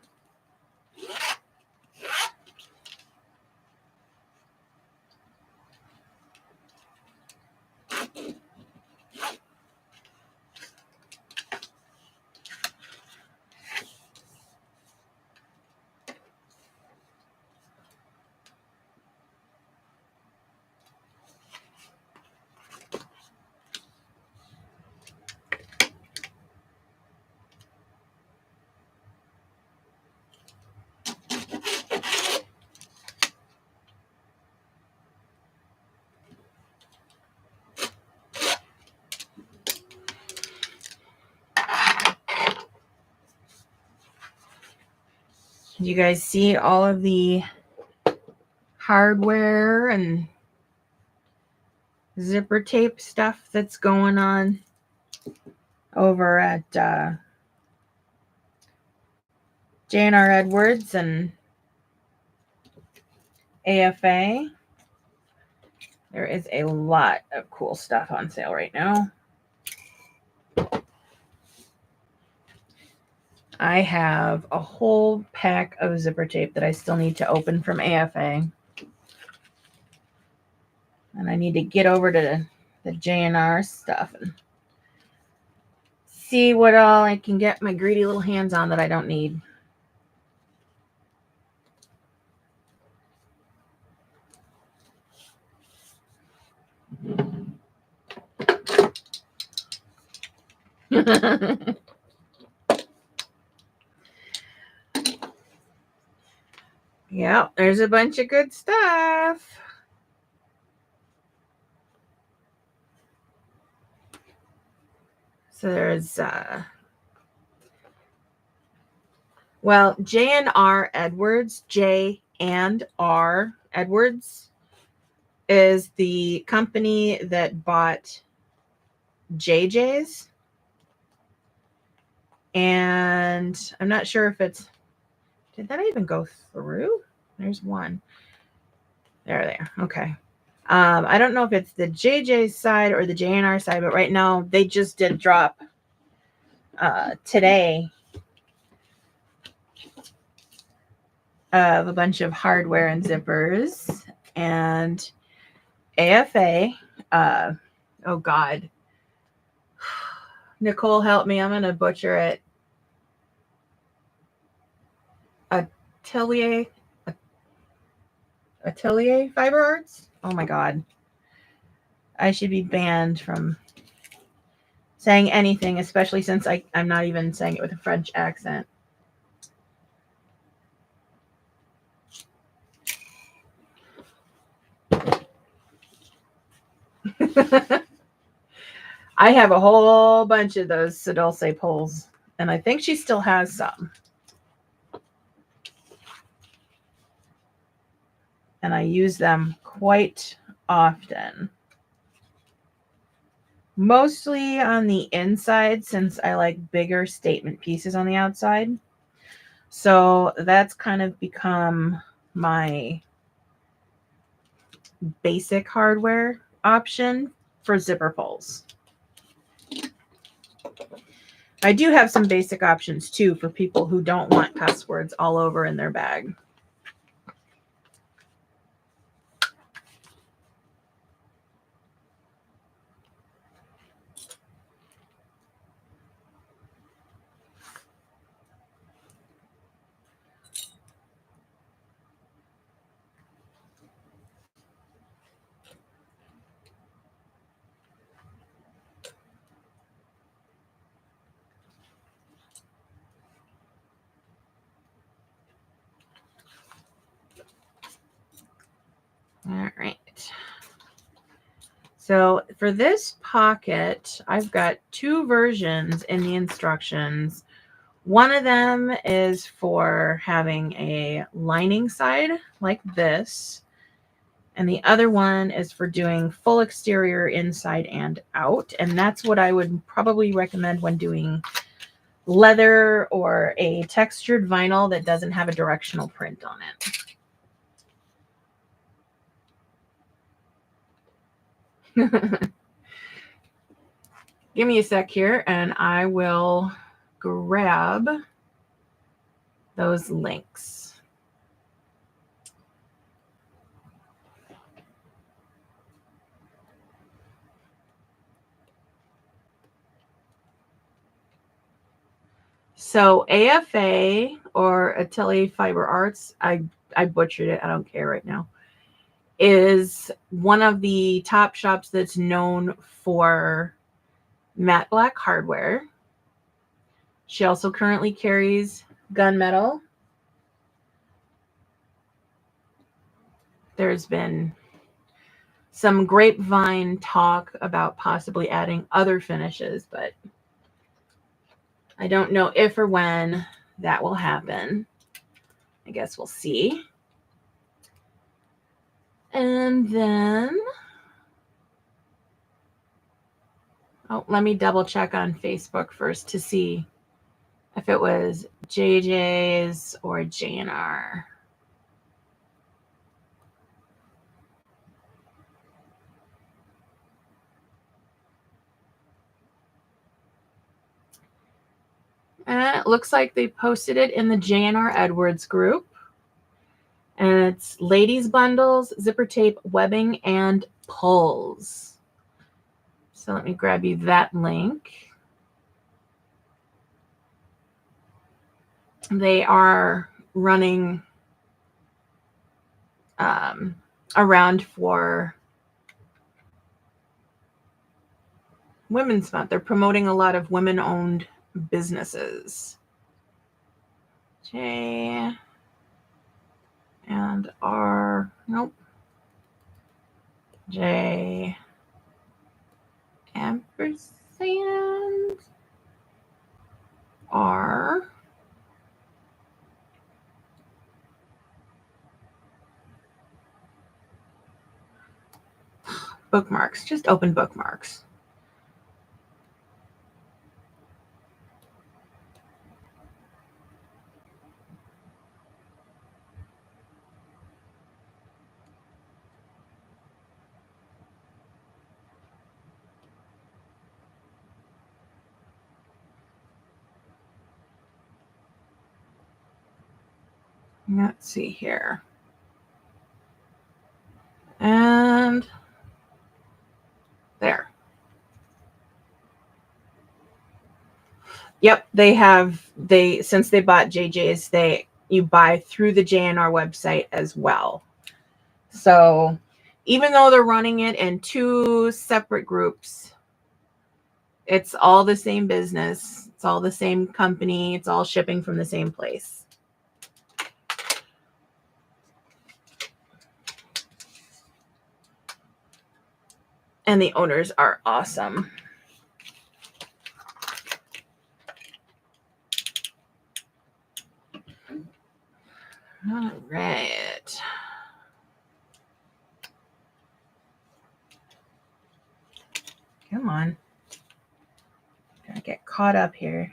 You guys see all of the hardware and zipper tape stuff that's going on over at J&R Edwards and AFA. There is a lot of cool stuff on sale right now. I have a whole pack of zipper tape that I still need to open from AFA. And I need to get over to the J&R stuff and see what all I can get my greedy little hands on that I don't need. Yeah, there's a bunch of good stuff. So there's well, J&R Edwards, J and R Edwards is the company that bought JJ's. And I'm not sure if it's, did that even go through? There's one. There. Okay. I don't know if it's the JJ side or the J&R side, but right now they just did drop today of a bunch of hardware and zippers. And AFA, oh God, Nicole, help me. I'm going to butcher it. Atelier Fiber Arts. Oh my God. I should be banned from saying anything, especially since I'm not even saying it with a French accent. I have a whole bunch of those Sidolce poles, and I think she still has some. And I use them quite often. Mostly on the inside, since I like bigger statement pieces on the outside. So that's kind of become my basic hardware option for zipper poles. I do have some basic options too for people who don't want cuss words all over in their bag. All right. So for this pocket, I've got two versions in the instructions. One of them is for having a lining side like this. And the other one is for doing full exterior inside and out. And that's what I would probably recommend when doing leather or a textured vinyl that doesn't have a directional print on it. Give me a sec here and I will grab those links. So AFA or Atelier Fiber Arts, I butchered it. I don't care right now. Is one of the top shops that's known for matte black hardware. She also currently carries gunmetal. There's been some grapevine talk about possibly adding other finishes, but I don't know if or when that will happen. I guess we'll see. And then, oh, let me double check on Facebook first to see if it was JJ's or JNR. And it looks like they posted it in the JNR Edwards group. And it's ladies bundles, zipper tape, webbing, and pulls. So let me grab you that link. They are running around for Women's Month. They're promoting a lot of women-owned businesses. J and R, nope. J ampersand R. Bookmarks, just open bookmarks. Let's see here. And there. Yep, since they bought JJ's, you buy through the JNR website as well. So even though they're running it in two separate groups, it's all the same business. It's all the same company. It's all shipping from the same place. And the owners are awesome. All right. Come on. Gotta get caught up here.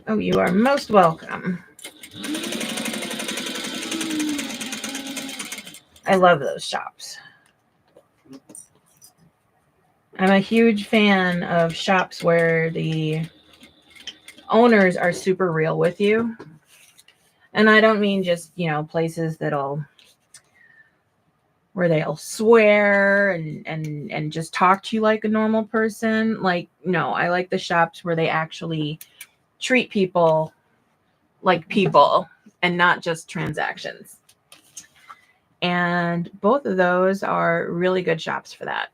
Oh, you are most welcome. I love those shops. I'm a huge fan of shops where the owners are super real with you. And I don't mean just, places that'll where they'll swear and just talk to you like a normal person. Like, no, I like the shops where they actually treat people like people and not just transactions. And both of those are really good shops for that.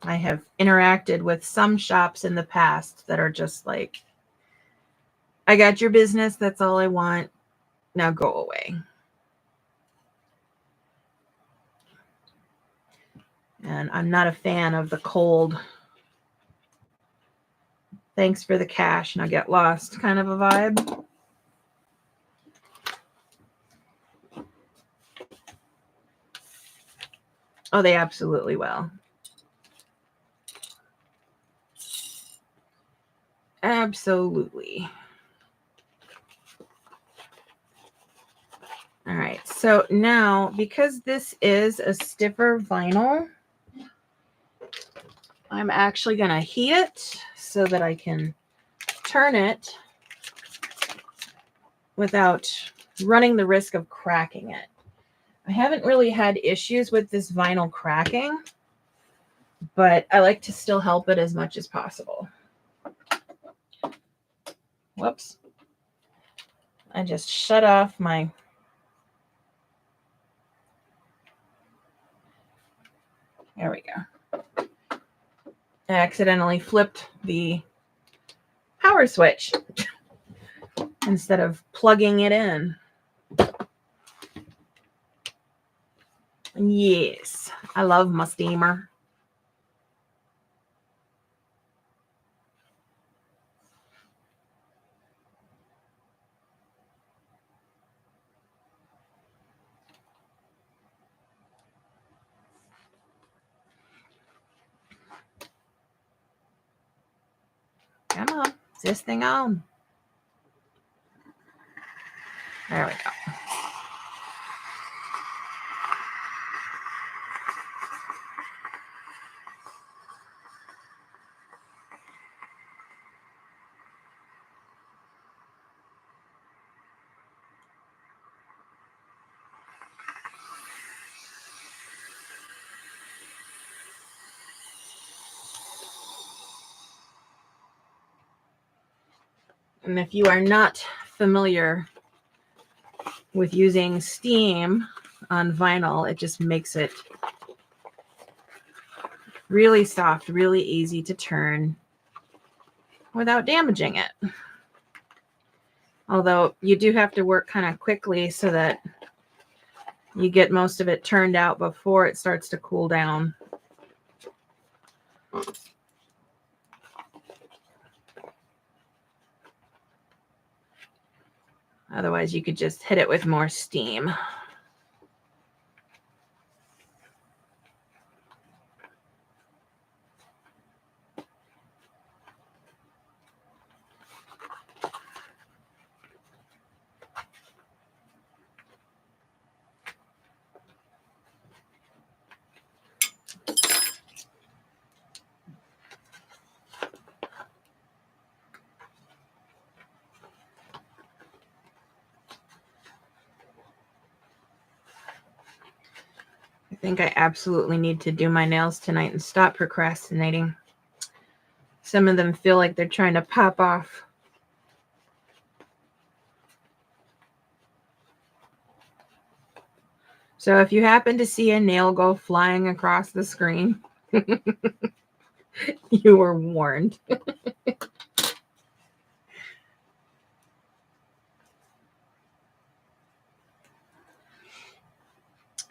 I have interacted with some shops in the past that are just like, I got your business. That's all I want. Now go away. And I'm not a fan of the cold, thanks for the cash, now get lost kind of a vibe. Oh, they absolutely will. Absolutely. All right. So now, because this is a stiffer vinyl, I'm actually going to heat it so that I can turn it without running the risk of cracking it. I haven't really had issues with this vinyl cracking, but I like to still help it as much as possible. Whoops. I just shut off my... There we go. I accidentally flipped the power switch instead of plugging it in. Yes, I love my steamer. Come on, is this thing on? There we go. And if you are not familiar with using steam on vinyl, it just makes it really soft, really easy to turn without damaging it. Although you do have to work kind of quickly so that you get most of it turned out before it starts to cool down. Otherwise, you could just hit it with more steam. I think I absolutely need to do my nails tonight and stop procrastinating. Some of them feel like they're trying to pop off. So if you happen to see a nail go flying across the screen, you were warned.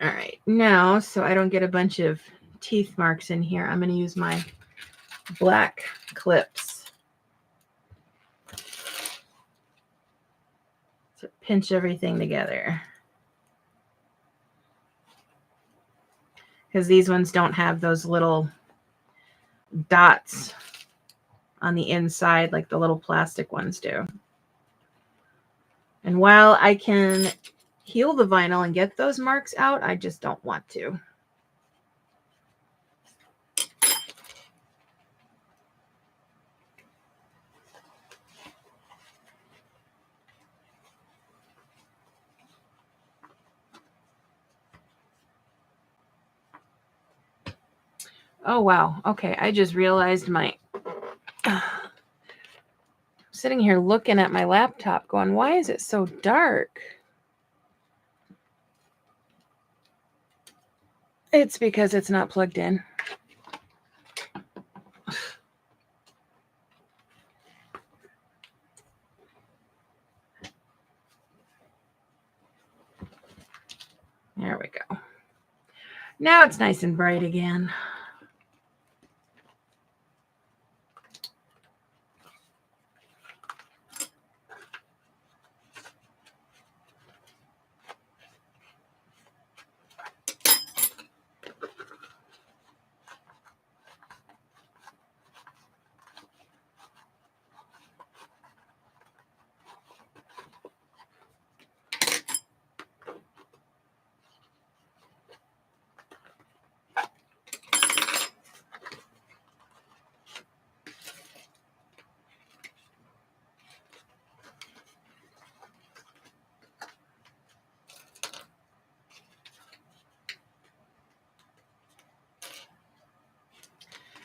All right, now, so I don't get a bunch of teeth marks in here, I'm going to use my black clips to pinch everything together. Because these ones don't have those little dots on the inside like the little plastic ones do. And while I can heal the vinyl and get those marks out, I just don't want to. Oh, wow. Okay, I just realized my... sitting here looking at my laptop going, why is it so dark? It's because it's not plugged in. There we go. Now it's nice and bright again.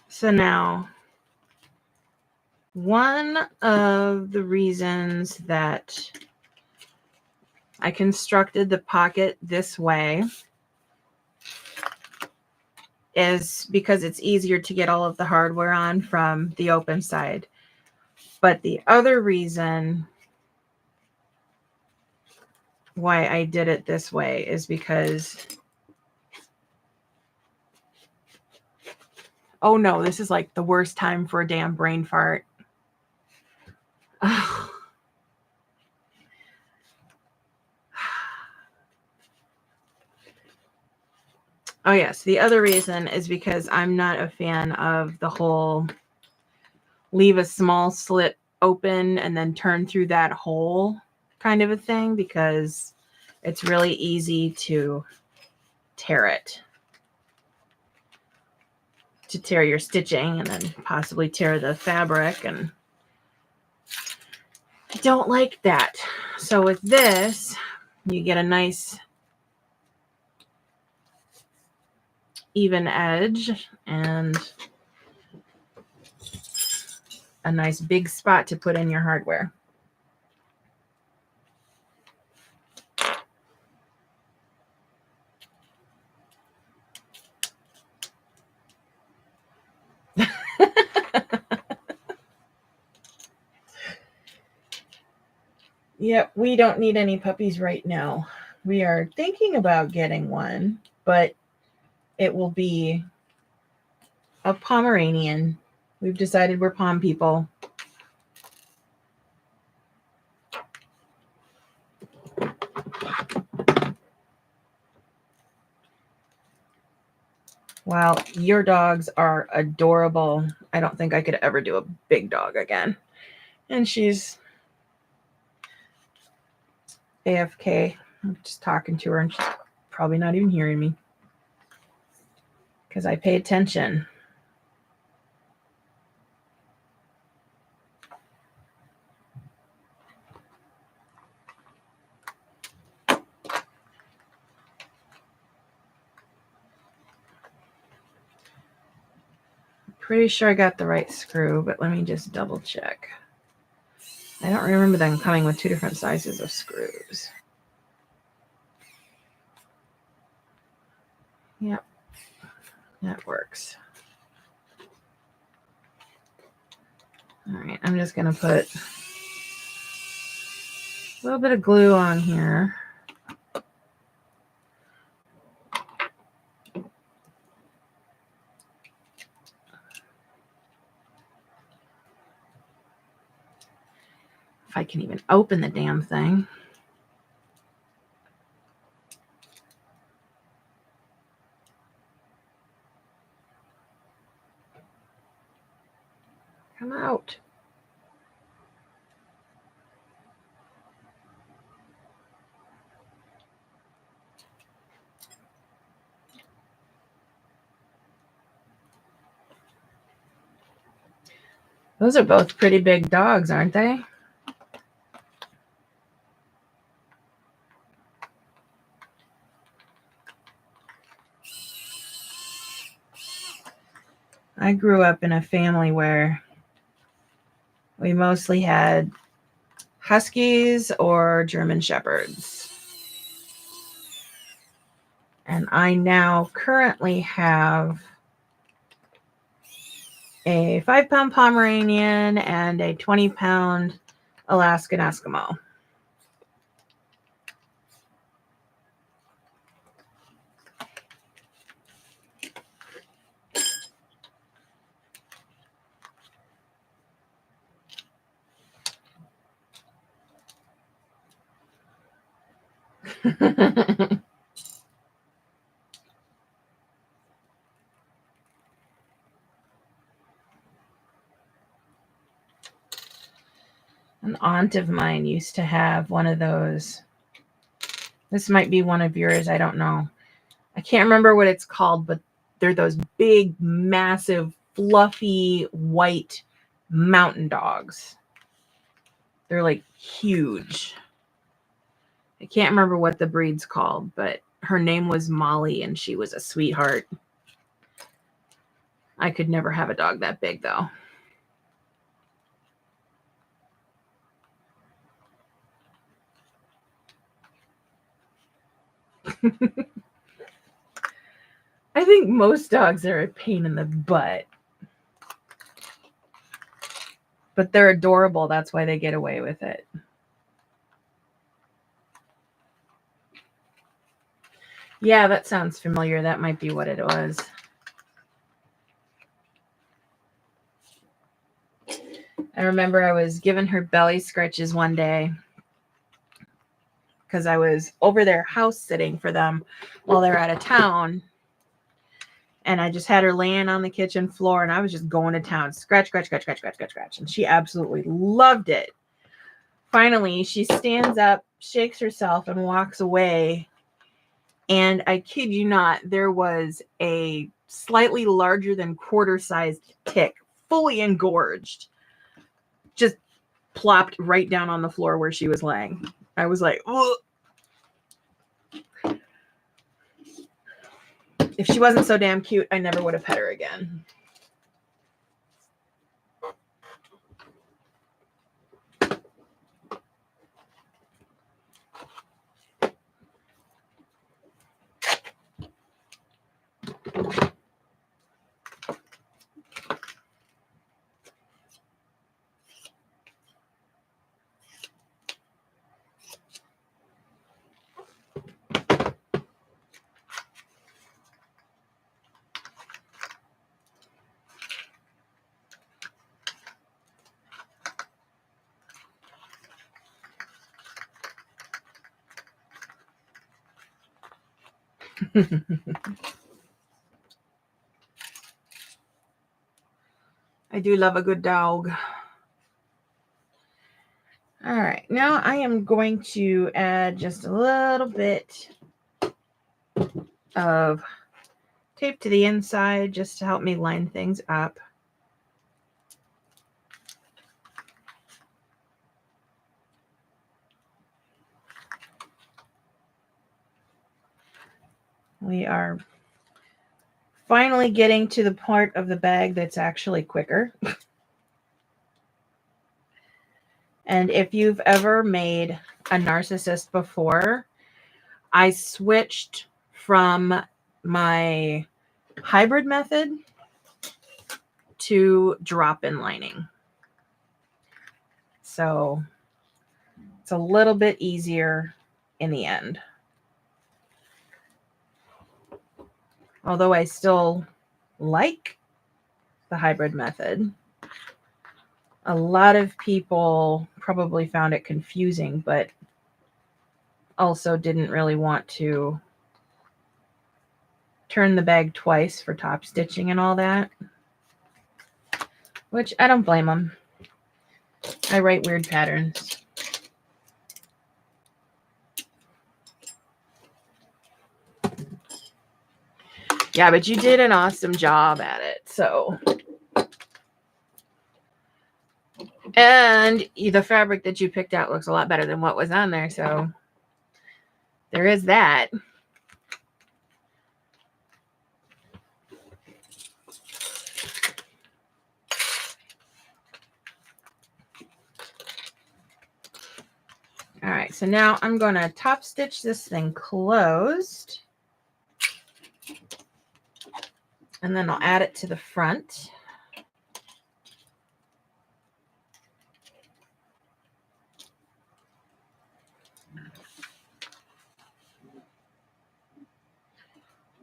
So now, one of the reasons that I constructed the pocket this way is because it's easier to get all of the hardware on from the open side. But the other reason why I did it this way is because... oh no, this is like the worst time for a damn brain fart. Oh. Oh yes, the other reason is because I'm not a fan of the whole leave a small slit open and then turn through that hole kind of a thing, because it's really easy to tear it. To tear your stitching and then possibly tear the fabric, and I don't like that. So with this, you get a nice even edge and a nice big spot to put in your hardware. Yep, we don't need any puppies right now. We are thinking about getting one, but it will be a Pomeranian. We've decided we're Pom people. Wow, your dogs are adorable. I don't think I could ever do a big dog again. And she's AFK. I'm just talking to her and she's probably not even hearing me because I pay attention. Pretty sure I got the right screw, but let me just double check. I don't remember them coming with two different sizes of screws. Yep, that works. All right, I'm just going to put a little bit of glue on here. If I can even open the damn thing. Come out. Those are both pretty big dogs, aren't they? I grew up in a family where we mostly had Huskies or German Shepherds. And I now currently have a 5-pound Pomeranian and a 20-pound Alaskan Eskimo. An aunt of mine used to have one of those. This might be one of yours. I don't know. I can't remember what it's called, but they're those big, massive, fluffy, white mountain dogs. They're like huge. I can't remember what the breed's called, but her name was Molly and she was a sweetheart. I could never have a dog that big, though. I think most dogs are a pain in the butt. But they're adorable. That's why they get away with it. Yeah, that sounds familiar. That might be what it was. I remember I was giving her belly scratches one day because I was over their house sitting for them while they're out of town. And I just had her laying on the kitchen floor and I was just going to town. Scratch, scratch, scratch, scratch, scratch, scratch, scratch. And she absolutely loved it. Finally, she stands up, shakes herself, and walks away. And I kid you not, there was a slightly larger than quarter-sized tick, fully engorged, just plopped right down on the floor where she was laying. I was like, ugh. If she wasn't so damn cute, I never would have pet her again. I do love a good dog. All right, now I am going to add just a little bit of tape to the inside just to help me line things up. We are finally getting to the part of the bag that's actually quicker. And if you've ever made a narcissist before, I switched from my hybrid method to drop-in lining. So it's a little bit easier in the end. Although I still like the hybrid method, a lot of people probably found it confusing, but also didn't really want to turn the bag twice for top stitching and all that, which I don't blame them. I write weird patterns. Yeah, but you did an awesome job at it, so. And the fabric that you picked out looks a lot better than what was on there, so there is that. All right, so now I'm going to top stitch this thing closed. And then I'll add it to the front.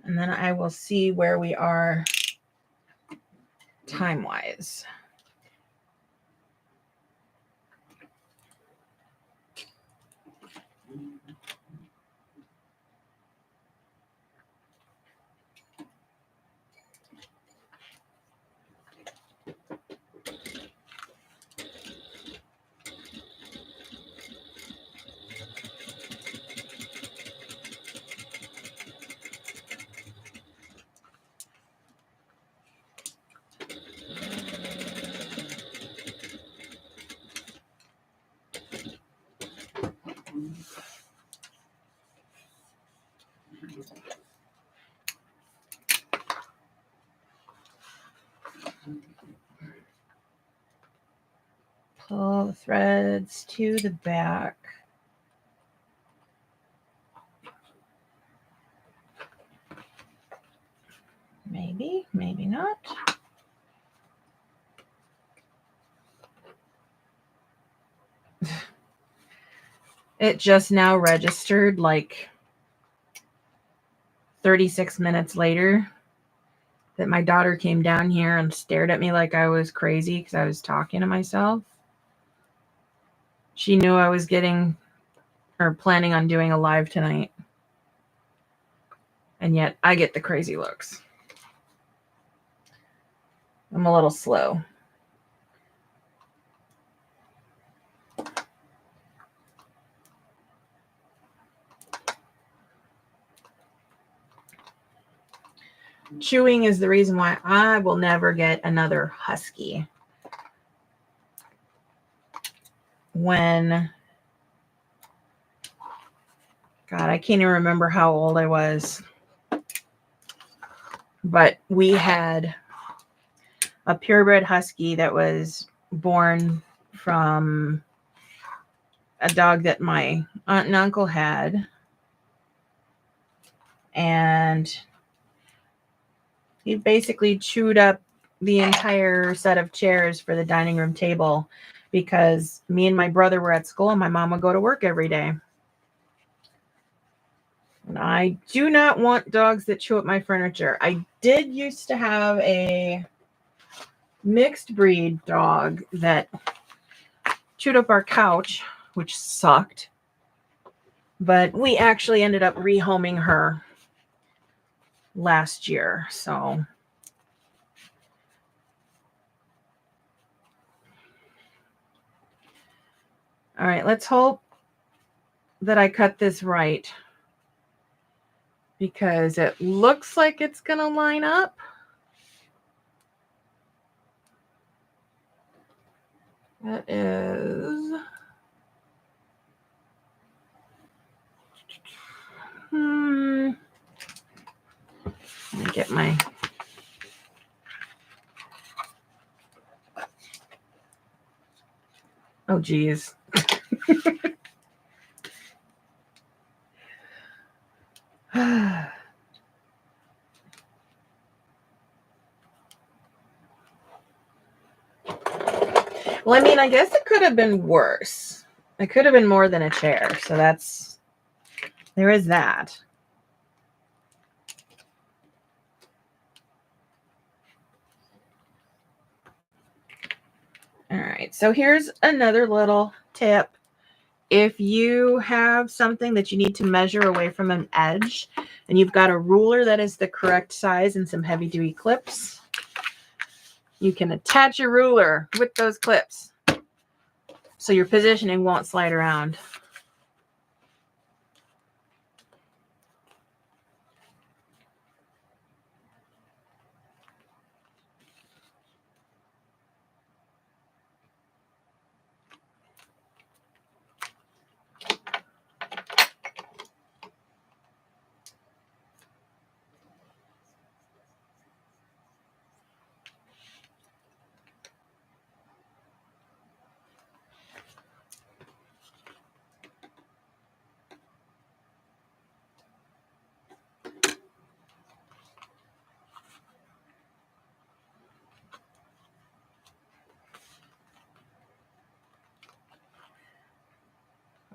And then I will see where we are time-wise. Pull the threads to the back. Maybe, maybe not. It just now registered like 36 minutes later that my daughter came down here and stared at me like I was crazy because I was talking to myself. She knew I was getting or planning on doing a live tonight. And yet I get the crazy looks. I'm a little slow. Chewing is the reason why I will never get another husky. When, God, I can't even remember how old I was. But we had a purebred husky that was born from a dog that my aunt and uncle had. And he basically chewed up the entire set of chairs for the dining room table because me and my brother were at school and my mom would go to work every day. And I do not want dogs that chew up my furniture. I did used to have a mixed breed dog that chewed up our couch, which sucked. But we actually ended up rehoming her last year. So all right, let's hope that I cut this right because it looks like it's going to line up. That is... Let me get my... Oh, geez. Well, I mean, I guess it could have been worse. It could have been more than a chair. So there is that. All right. So here's another little tip. If you have something that you need to measure away from an edge and you've got a ruler that is the correct size and some heavy duty clips, you can attach your ruler with those clips so your positioning won't slide around.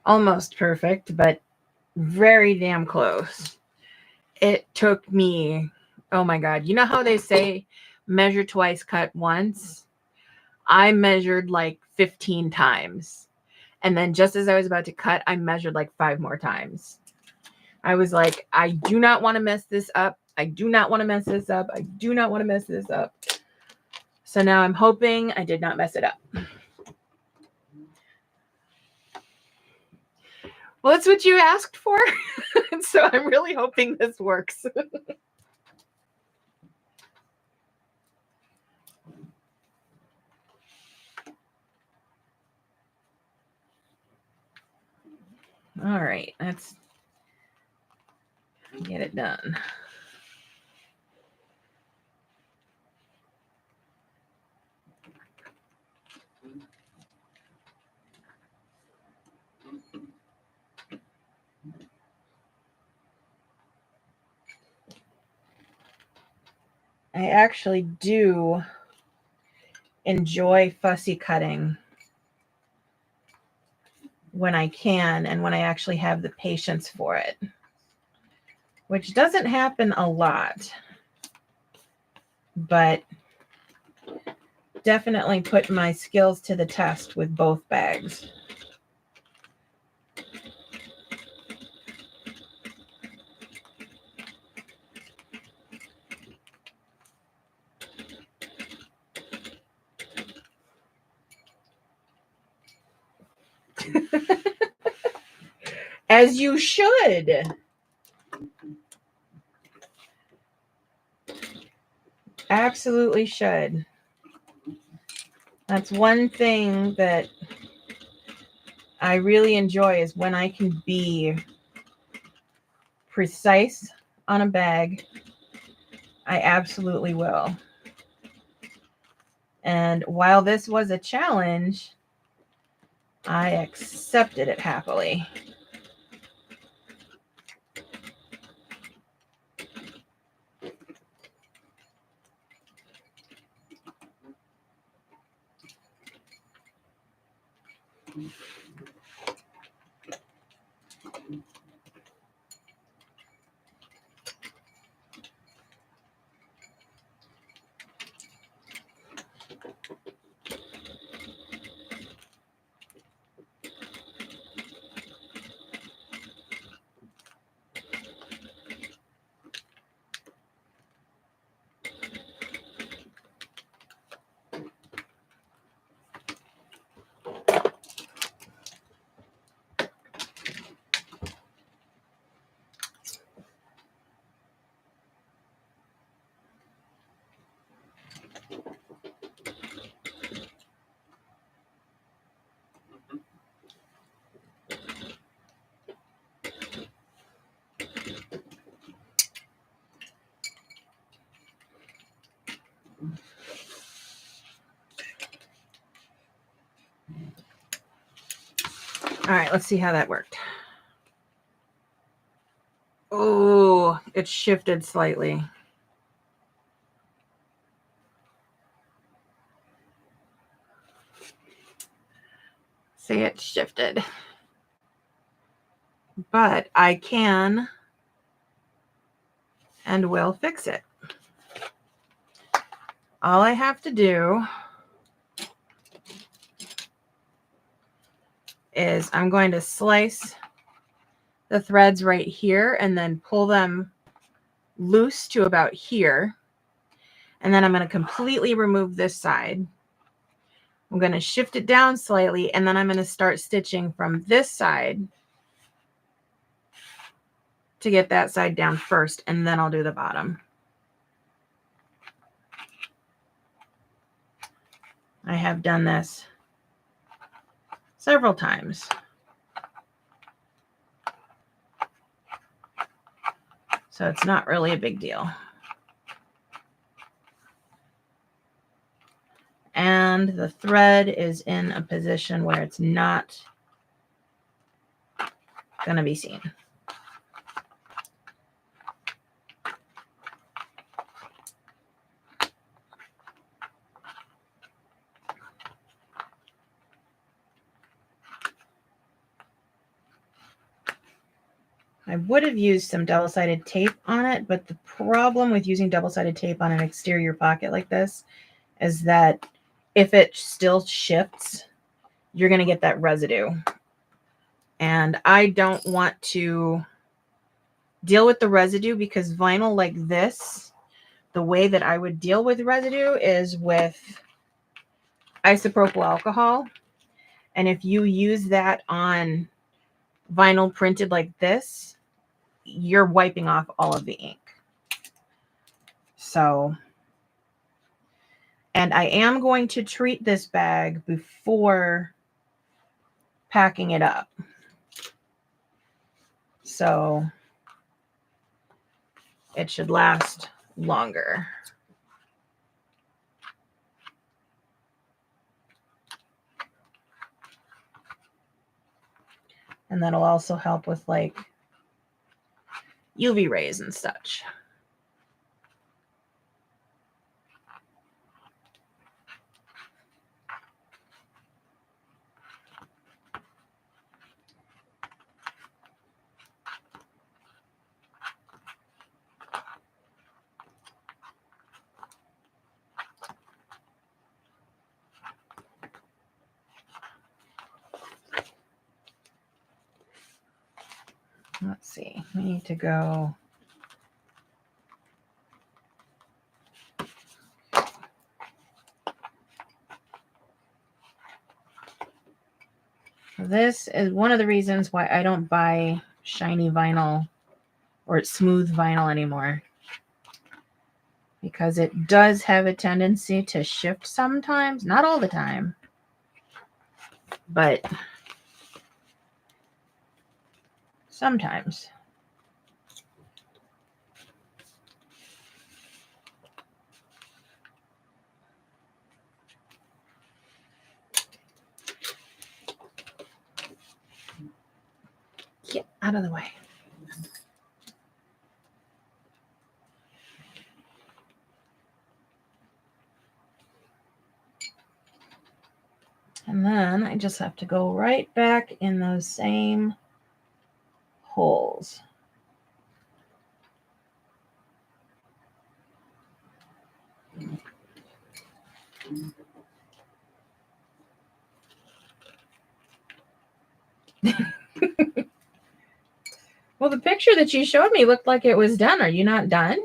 almost perfect, but very damn close. It took me, oh my God. You know how they say measure twice, cut once? I measured like 15 times. And then just as I was about to cut, I measured like 5 more times. I was like, I do not want to mess this up. I do not want to mess this up. I do not want to mess this up. So now I'm hoping I did not mess it up. Well, that's what you asked for. So I'm really hoping this works. All right, let's get it done. I actually do enjoy fussy cutting when I can and when I actually have the patience for it, which doesn't happen a lot, but definitely put my skills to the test with both bags. As you should. Absolutely should. That's one thing that I really enjoy is when I can be precise on a bag. I absolutely will. And while this was a challenge, I accepted it happily. All right, let's see how that worked. Oh, it shifted slightly. See, it shifted. But I can and will fix it. All I have to do is I'm going to slice the threads right here and then pull them loose to about here. And then I'm going to completely remove this side. I'm going to shift it down slightly, and then I'm going to start stitching from this side to get that side down first, and then I'll do the bottom. I have done this several times. So it's not really a big deal. And the thread is in a position where it's not going to be seen. I would have used some double-sided tape on it, but the problem with using double-sided tape on an exterior pocket like this is that if it still shifts, you're going to get that residue. And I don't want to deal with the residue, because vinyl like this, the way that I would deal with residue is with isopropyl alcohol. And if you use that on vinyl printed like this, you're wiping off all of the ink. So, and I am going to treat this bag before packing it up. So it should last longer. And that'll also help with like UV rays and such. Let's see, we need to go. This is one of the reasons why I don't buy shiny vinyl or smooth vinyl anymore, because it does have a tendency to shift sometimes, not all the time, but sometimes. Get out of the way. And then I just have to go right back in those same holes. Well, the picture that you showed me looked like it was done. Are you not done?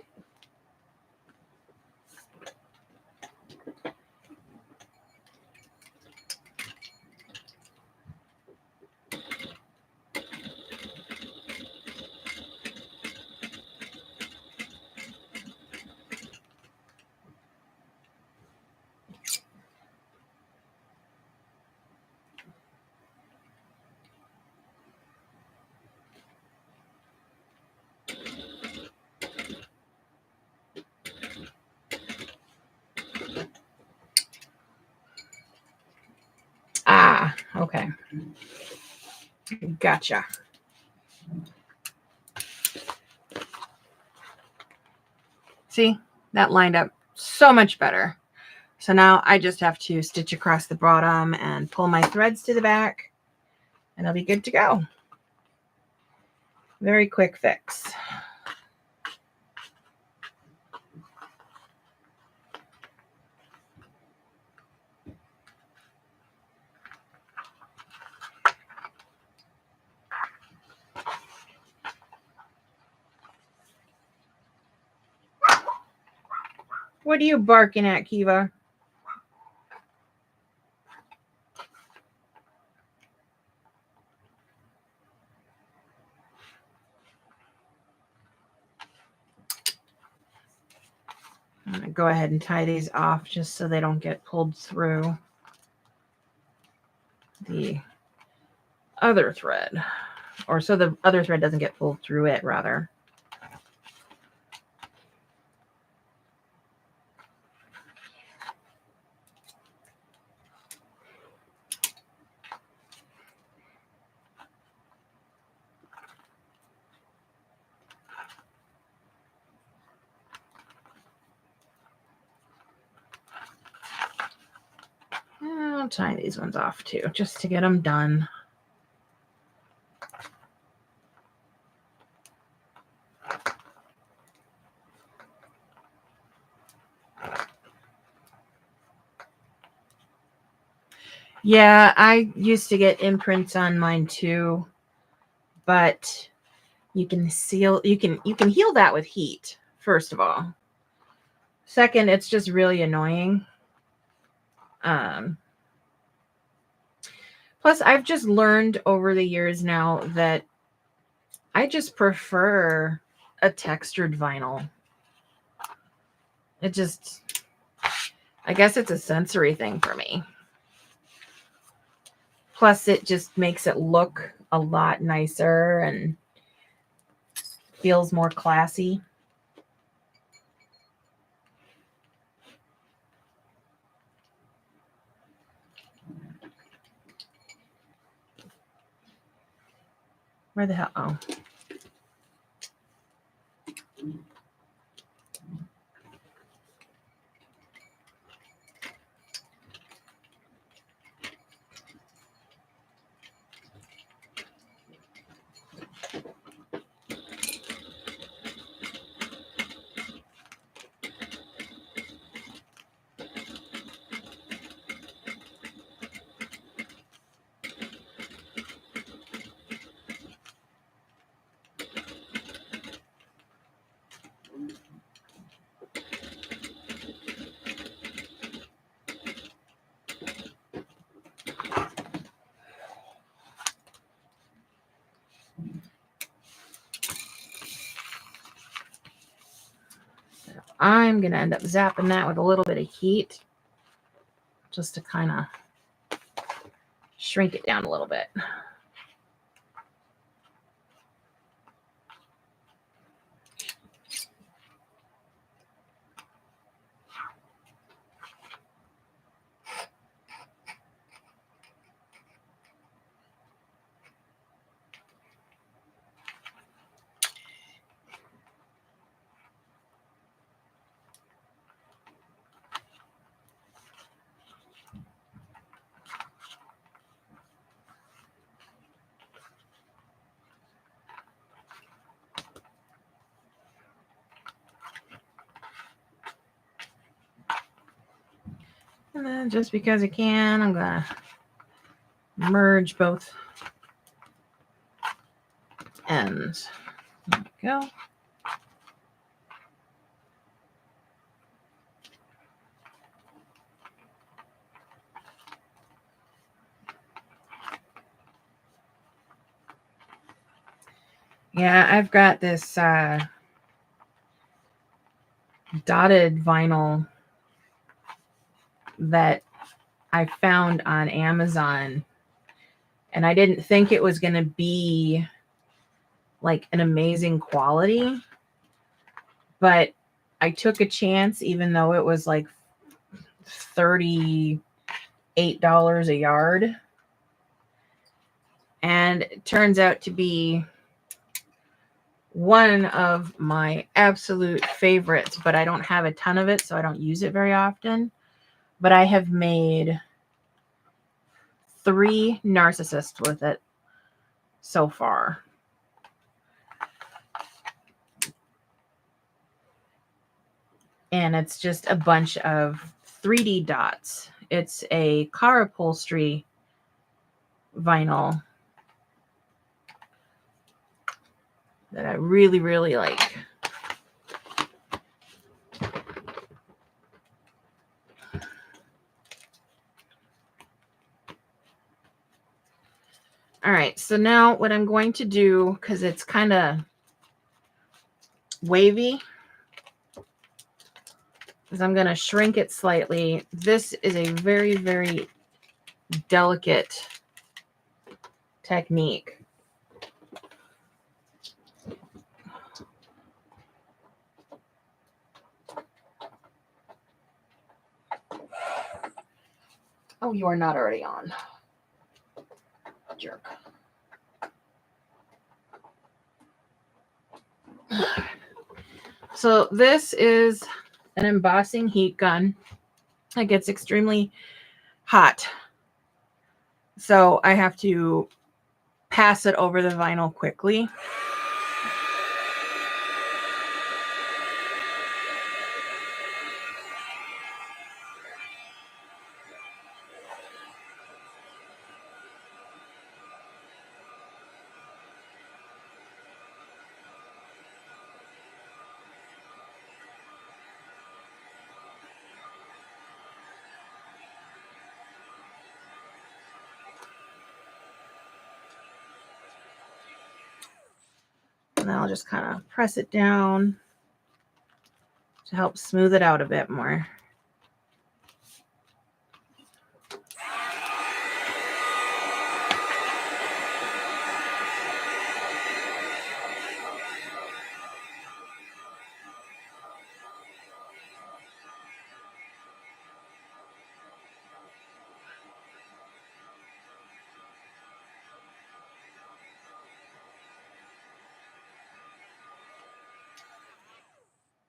Ah, okay. Gotcha. See, that lined up so much better. So now I just have to stitch across the bottom and pull my threads to the back, and I'll be good to go. Very quick fix. What are you barking at, Kiva? I'm going to go ahead and tie these off just so they don't get pulled through the other thread, or so the other thread doesn't get pulled through it, rather. I'll tie these ones off too, just to get them done. Yeah, I used to get imprints on mine too, but you can heal that with heat, first of all. Second, it's just really annoying. Plus, I've just learned over the years now that I just prefer a textured vinyl. It just, I guess it's a sensory thing for me. Plus, it just makes it look a lot nicer and feels more classy. Where the hell? Oh. I'm going to end up zapping that with a little bit of heat just to kind of shrink it down a little bit. And then just because I can, I'm going to merge both ends. There we go. Yeah, I've got this dotted vinyl that I found on Amazon, and I didn't think it was going to be like an amazing quality, but I took a chance even though it was like $38 a yard, and it turns out to be one of my absolute favorites, but I don't have a ton of it, so I don't use it very often. But I have made 3 narcissists with it so far. And it's just a bunch of 3D dots. It's a car upholstery vinyl that I really, really like. All right, so now what I'm going to do, because it's kind of wavy, is I'm going to shrink it slightly. This is a very, very delicate technique. Oh, you are not already on. Jerk. So this is an embossing heat gun. It gets extremely hot. So I have to pass it over the vinyl quickly. then I'll just kind of press it down to help smooth it out a bit more.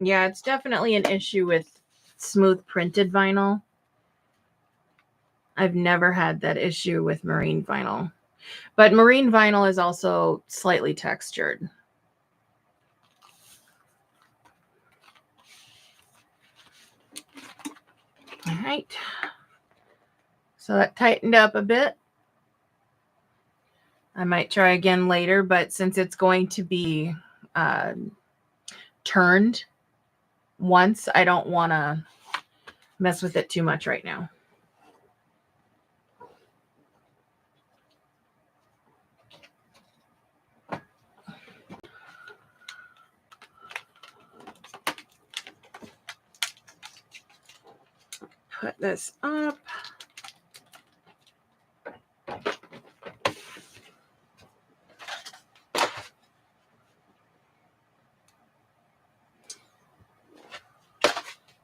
Yeah, it's definitely an issue with smooth printed vinyl. I've never had that issue with marine vinyl. But marine vinyl is also slightly textured. All right. So that tightened up a bit. I might try again later, but since it's going to be turned once, I don't want to mess with it too much right now. Put this up.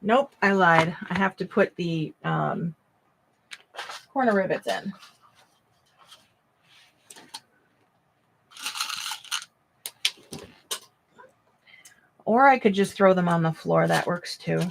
Nope, I lied. I have to put the corner rivets in. Or I could just throw them on the floor. That works too.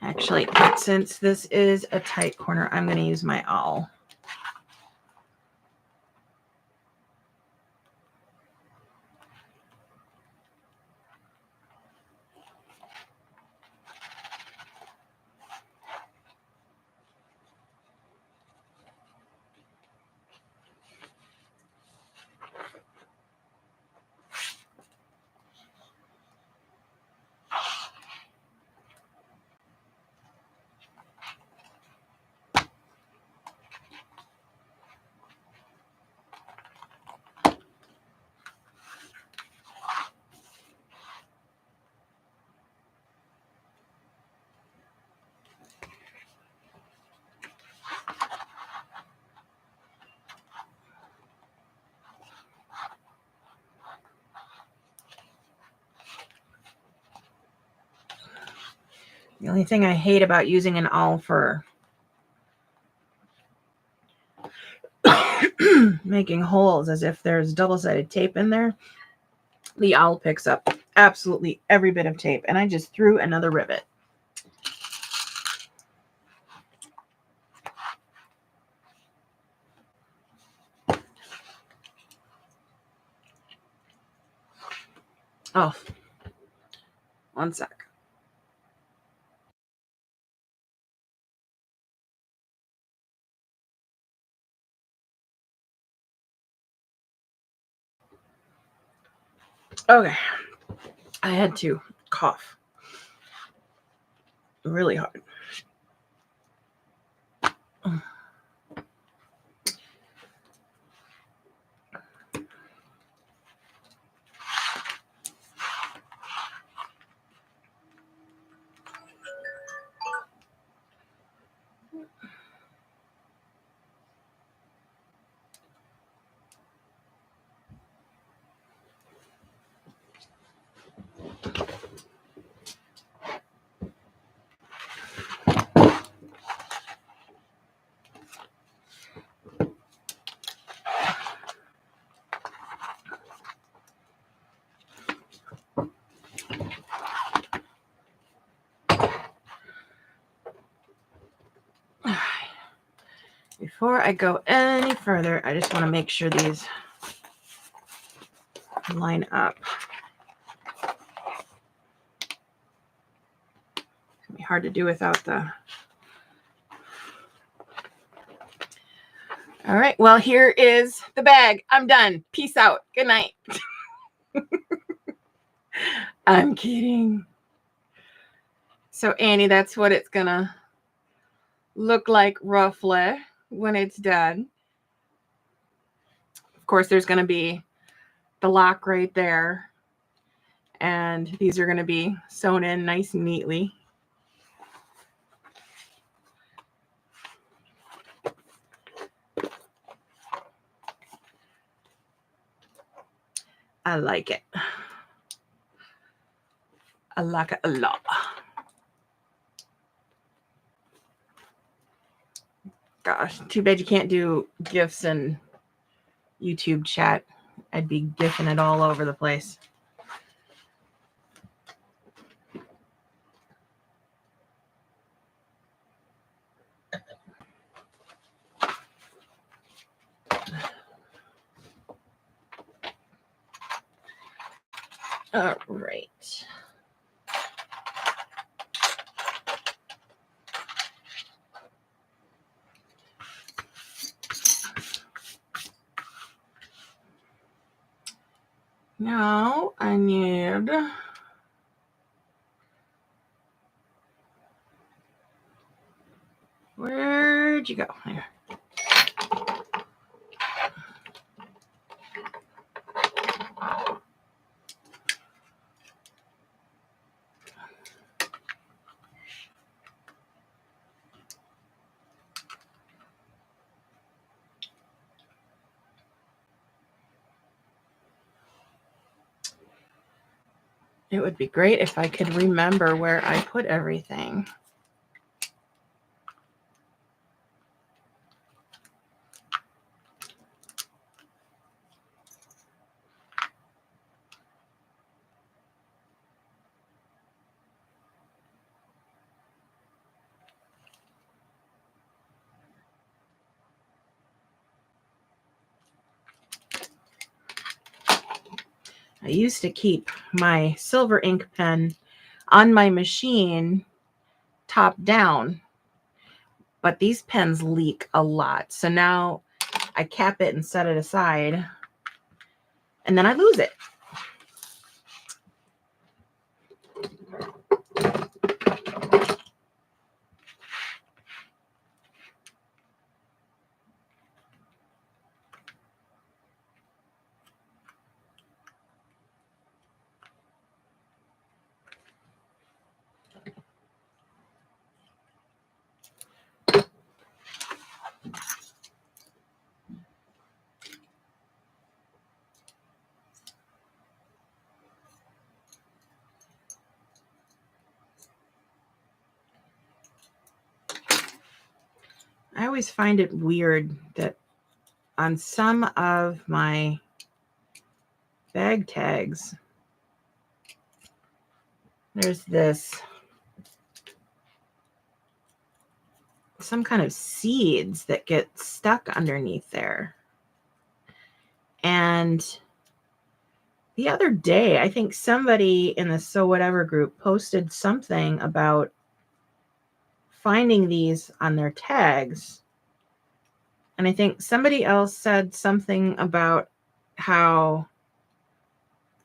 Actually, since this is a tight corner, I'm going to use my awl. The only thing I hate about using an awl for making holes is if there's double-sided tape in there, the awl picks up absolutely every bit of tape, and I just threw another rivet. Oh, one sec. Okay, I had to cough really hard. Before I go any further, I just want to make sure these line up. It's gonna be hard to do without the... All right, well, here is the bag. I'm done. Peace out. Good night. I'm kidding. So Annie, that's what it's gonna look like roughly when it's done. Of course, there's gonna be the lock right there, and these are gonna be sewn in nice and neatly. I like it. I like it a lot. Gosh, too bad you can't do GIFs and YouTube chat. I'd be GIFing it all over the place. All right. Now I need where'd you go? Here. It would be great if I could remember where I put everything. I used to keep my silver ink pen on my machine top down, but these pens leak a lot. So now I cap it and set it aside, and then I lose it. I always find it weird that on some of my bag tags, there's some kind of seeds that get stuck underneath there. And the other day, I think somebody in the So Whatever group posted something about finding these on their tags. And I think somebody else said something about how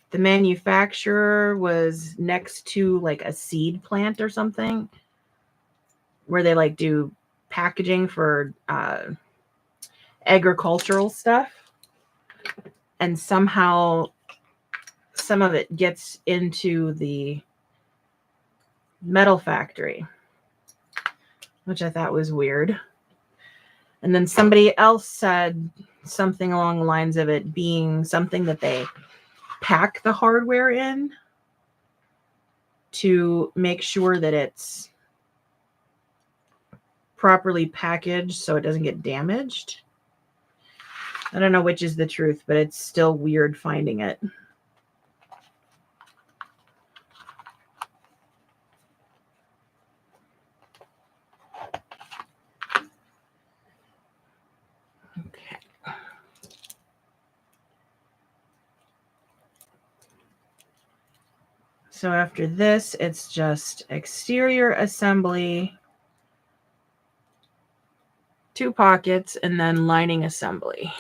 the manufacturer was next to like a seed plant or something where they like do packaging for agricultural stuff. And somehow some of it gets into the metal factory, which I thought was weird. And then somebody else said something along the lines of it being something that they pack the hardware in to make sure that it's properly packaged so it doesn't get damaged. I don't know which is the truth, but it's still weird finding it. Okay. So after this, it's just exterior assembly, 2 pockets, and then lining assembly.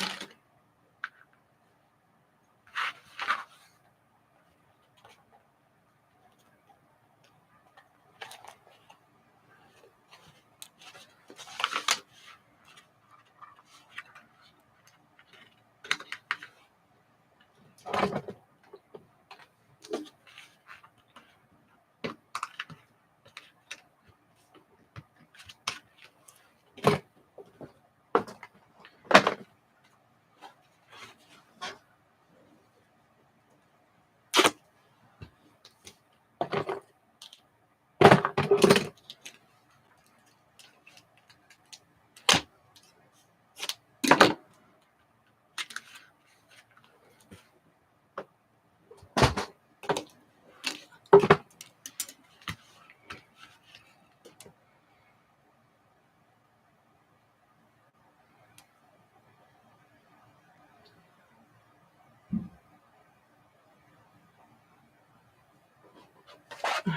All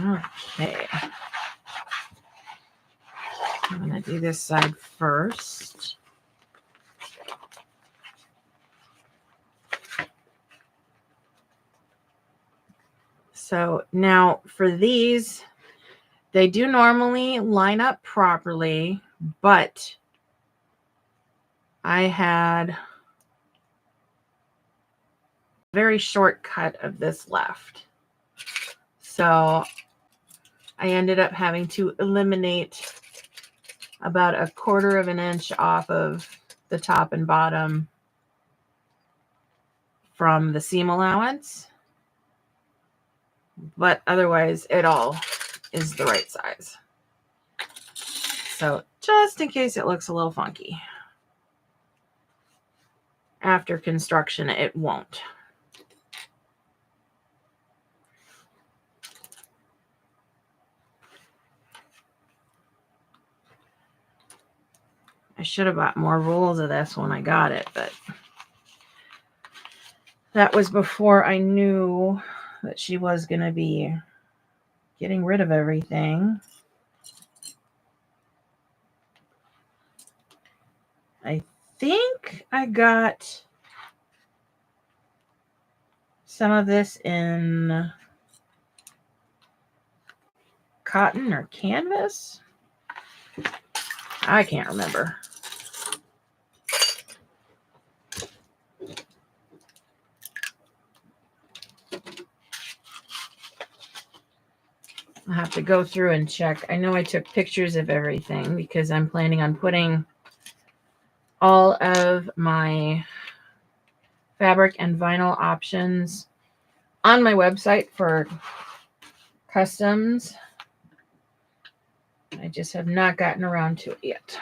right. Okay. I'm going to do this side first. So now for these, they do normally line up properly, but I had a very short cut of this left. So I ended up having to eliminate about 1/4 of an inch off of the top and bottom from the seam allowance. But otherwise, it all is the right size. So just in case it looks a little funky. After construction, it won't. I should have bought more rolls of this when I got it, but that was before I knew that she was going to be getting rid of everything. I think I got some of this in cotton or canvas. I can't remember. I'll have to go through and check. I know I took pictures of everything because I'm planning on putting all of my fabric and vinyl options on my website for customs. I just have not gotten around to it yet.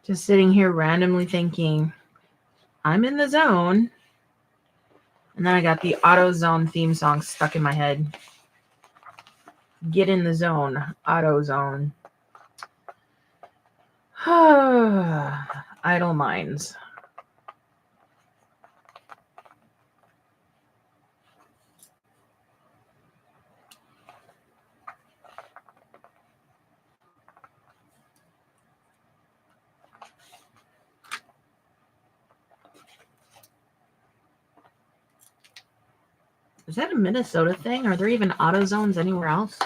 Just sitting here randomly thinking, I'm in the zone. And then I got the AutoZone theme song stuck in my head. Get in the zone, AutoZone. Idle minds. Is that a Minnesota thing? Are there even AutoZones anywhere else?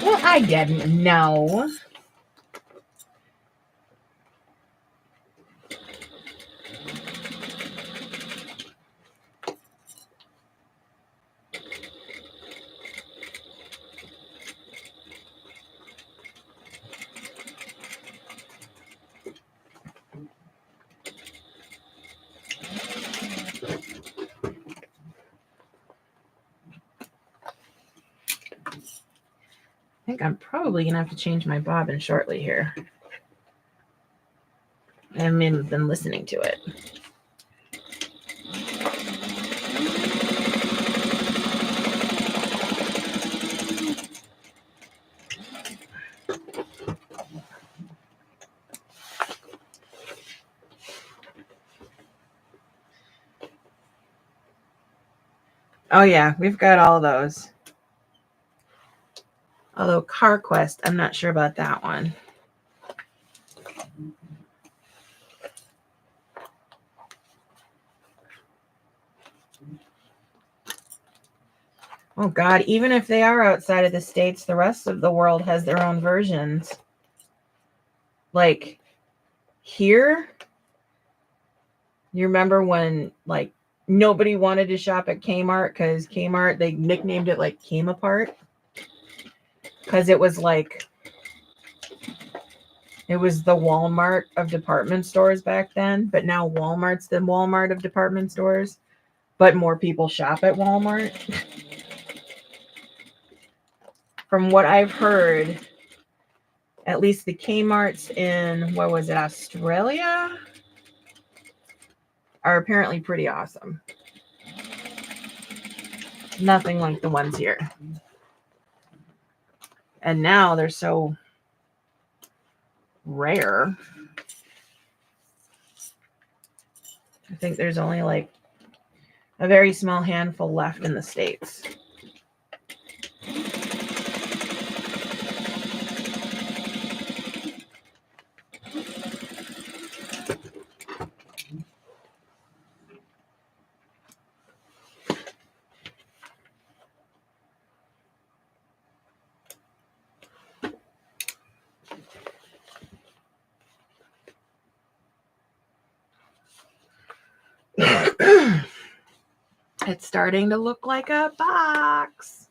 Well, I didn't know. I think I'm probably going to have to change my bobbin shortly here. I haven't even been listening to it. Oh yeah, we've got all those. Although CarQuest, I'm not sure about that one. Oh God, even if they are outside of the States, the rest of the world has their own versions. Like here, you remember when like nobody wanted to shop at Kmart because Kmart, they nicknamed it like Came Apart. Because it was like, it was the Walmart of department stores back then, but now Walmart's the Walmart of department stores, but more people shop at Walmart. From what I've heard, at least the Kmart's in, what was it, Australia, are apparently pretty awesome. Nothing like the ones here. And now they're so rare. I think there's only like a very small handful left in the States. It's starting to look like a box.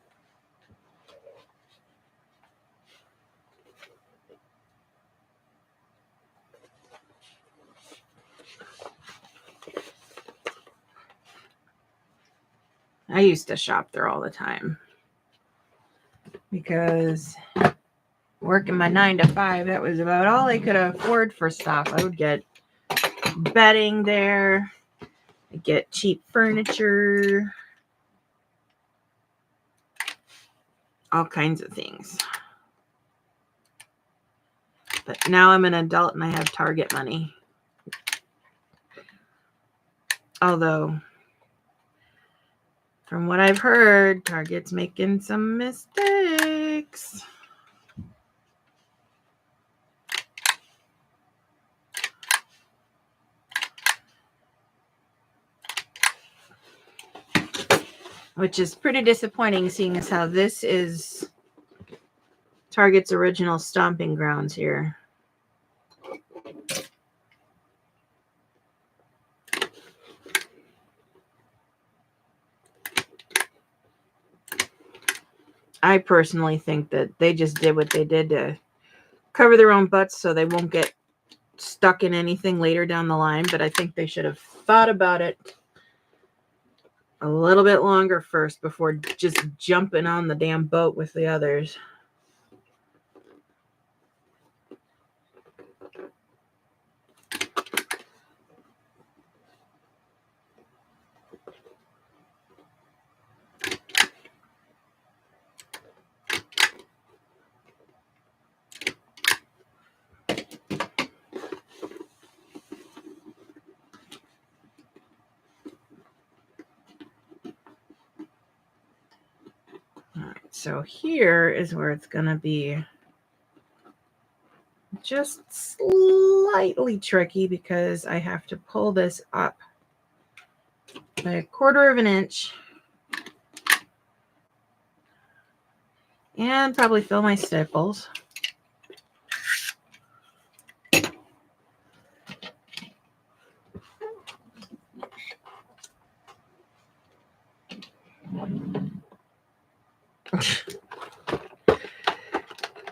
I used to shop there all the time because working my 9-to-5, that was about all I could afford for stuff. I would get bedding there, I'd get cheap furniture, all kinds of things. But now I'm an adult and I have Target money. Although, from what I've heard, Target's making some mistakes. Which is pretty disappointing, seeing as how this is Target's original stomping grounds here. I personally think that they just did what they did to cover their own butts so they won't get stuck in anything later down the line. But I think they should have thought about it a little bit longer first before just jumping on the damn boat with the others. All right, so here is where it's going to be just slightly tricky because I have to pull this up by a 1/4 of an inch and probably fill my staples.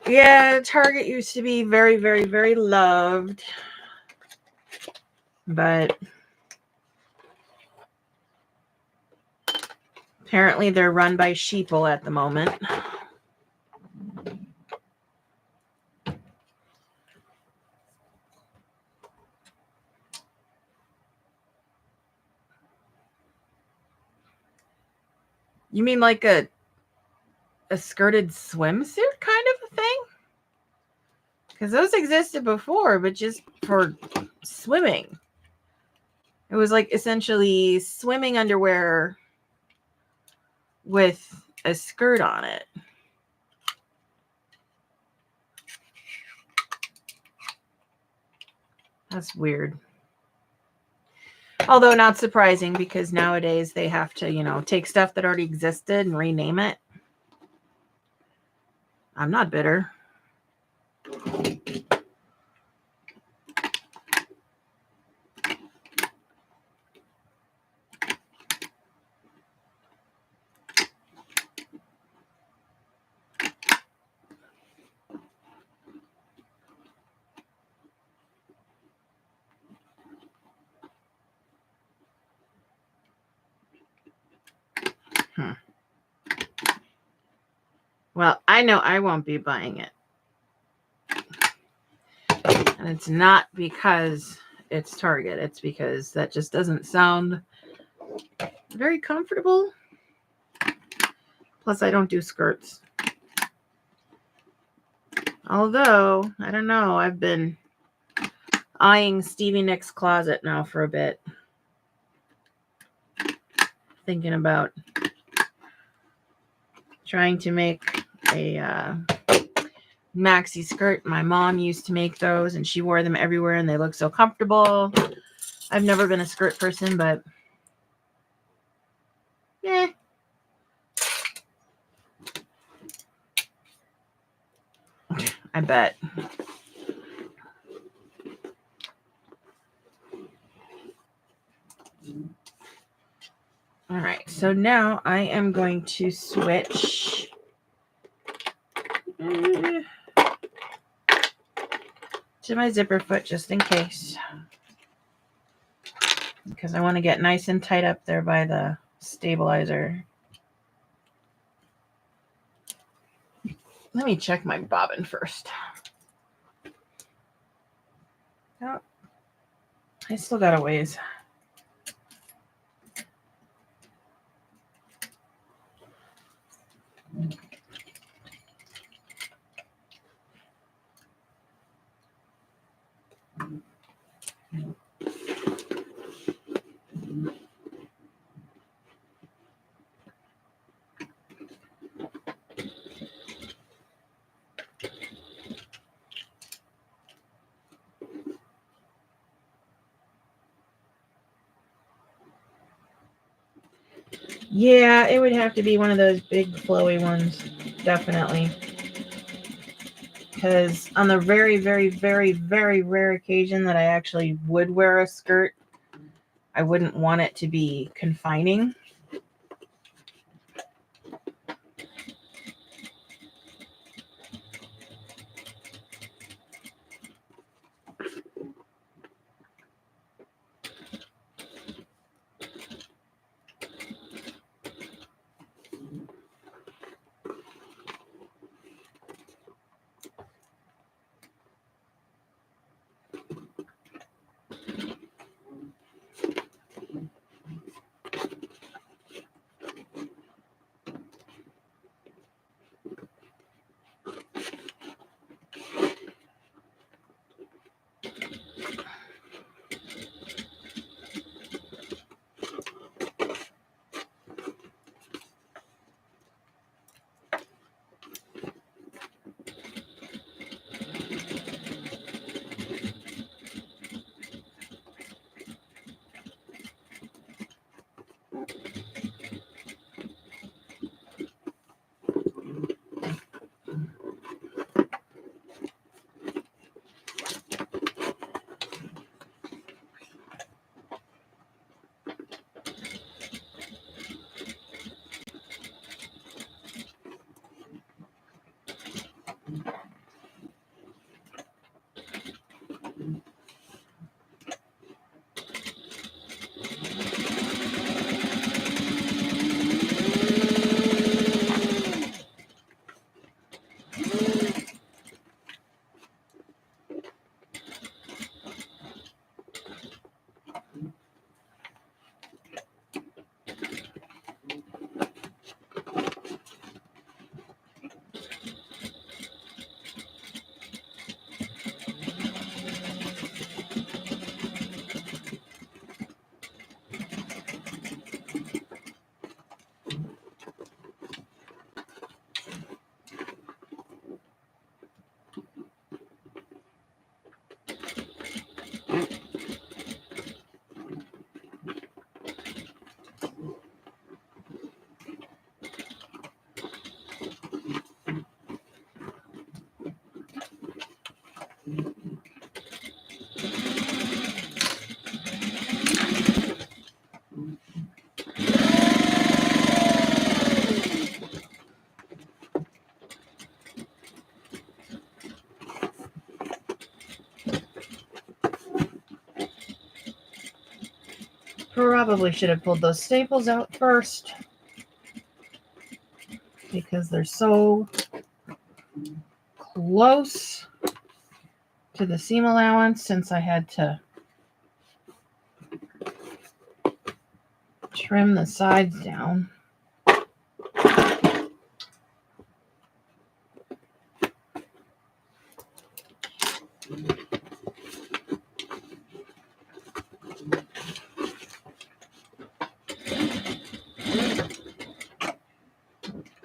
Yeah, Target used to be very, very, very loved, but apparently they're run by sheeple at the moment. You mean like a skirted swimsuit kind of a thing? Because those existed before, but just for swimming. It was like essentially swimming underwear with a skirt on it. That's weird. Although not surprising because nowadays they have to, take stuff that already existed and rename it. I'm not bitter. Well, I know I won't be buying it. And it's not because it's Target. It's because that just doesn't sound very comfortable. Plus, I don't do skirts. Although, I don't know, I've been eyeing Stevie Nicks' closet now for a bit. Thinking about trying to make a maxi skirt. My mom used to make those and she wore them everywhere and they look so comfortable. I've never been a skirt person, but yeah. I bet. All right, so now I am going to switch to my zipper foot just in case, because I want to get nice and tight up there by the stabilizer. Let me check my bobbin first. Oh, I still got a ways. Yeah, it would have to be one of those big flowy ones, definitely. Because on the very, very, very, very rare occasion that I actually would wear a skirt, I wouldn't want it to be confining. Probably should have pulled those staples out first because they're so close to the seam allowance since I had to trim the sides down.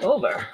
Over.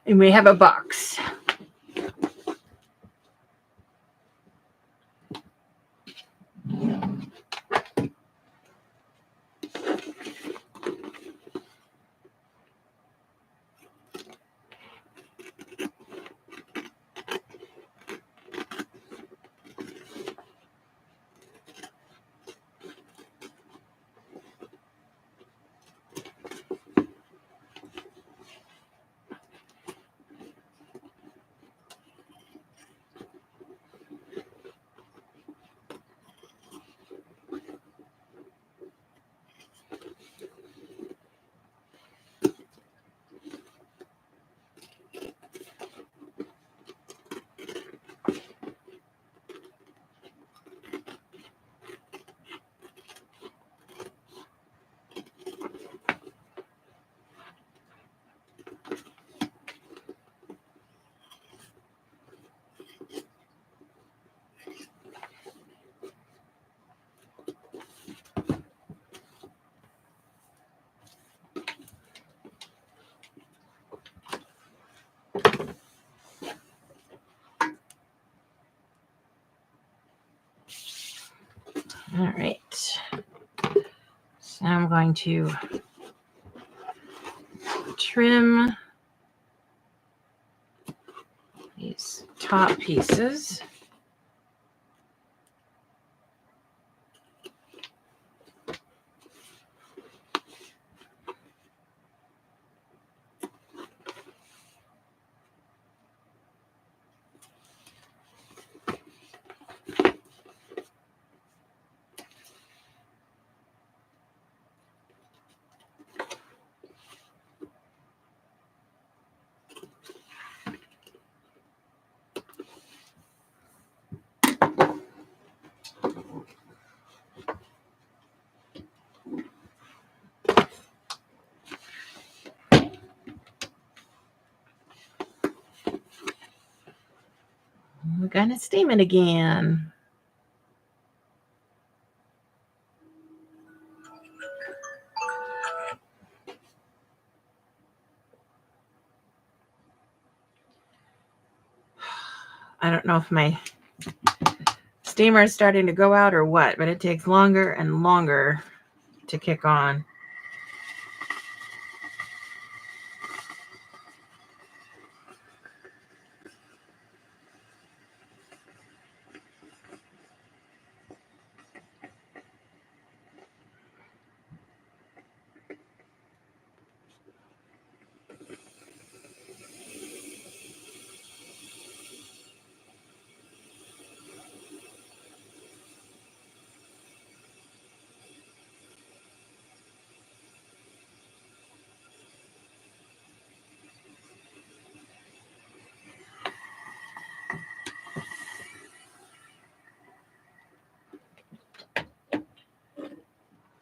And we have a box. All right. So now I'm going to trim these top pieces. we're going to steam it again. I don't know if my steamer is starting to go out or what, but it takes longer and longer to kick on.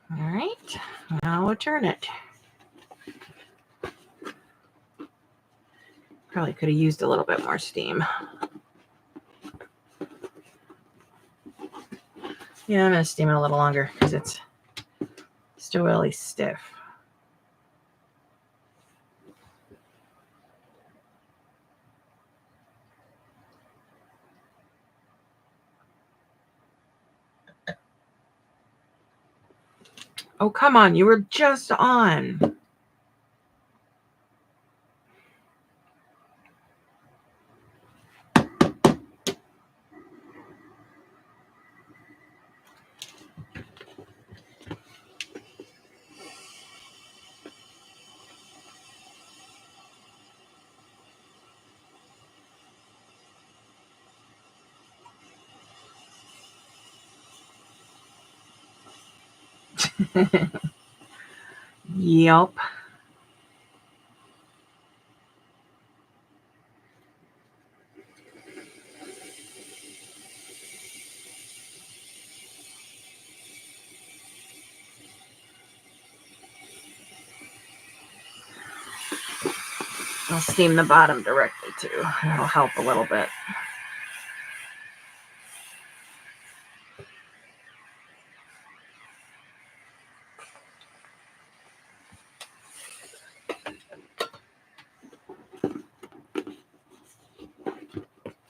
All right, now we'll turn it. Probably could have used a little bit more steam. Yeah, I'm going to steam it a little longer because it's still really stiff. Oh, come on. You were just on. Yep. I'll steam the bottom directly too. That'll help a little bit.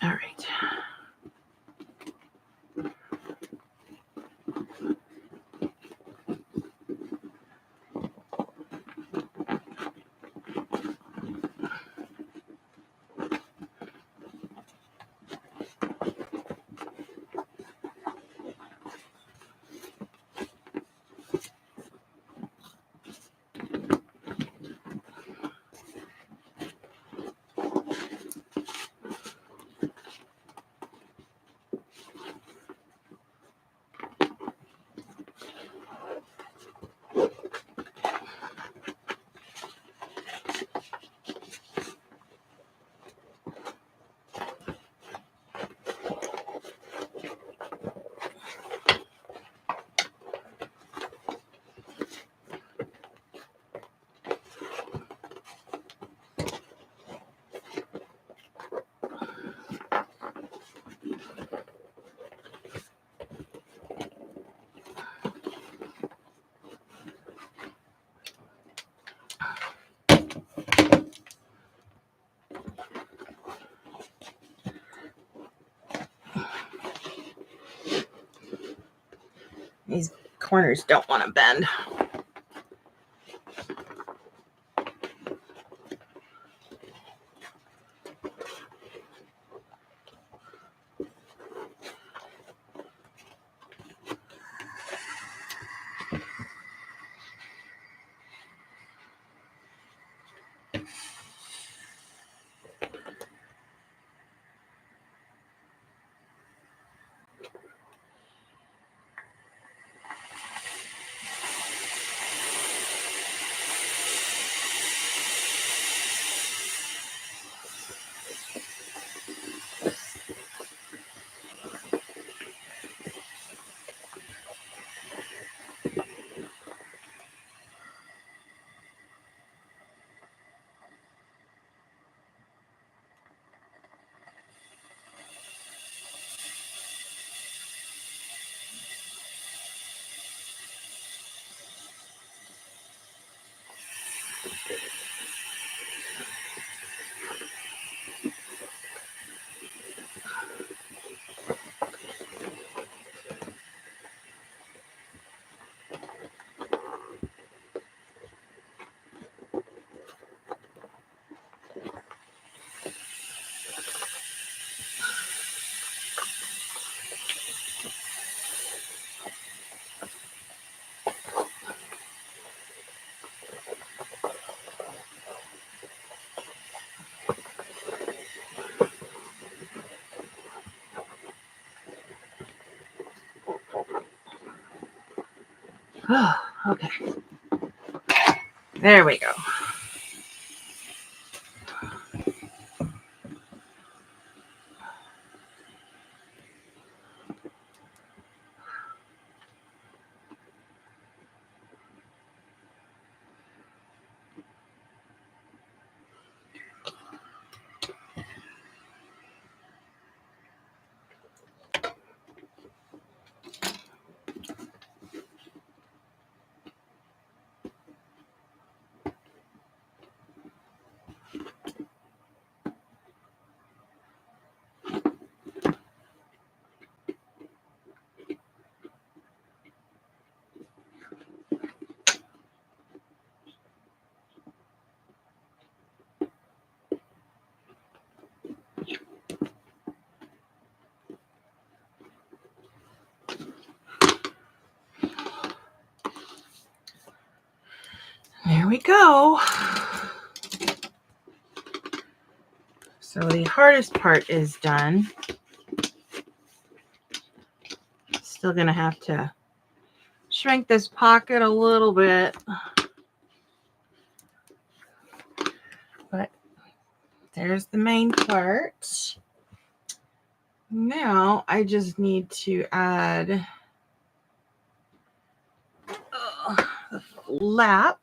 All right. These corners don't want to bend. Oh, okay. There we go. There we go. So the hardest part is done. Still gonna have to shrink this pocket a little bit. But there's the main part. Now I just need to add the flap.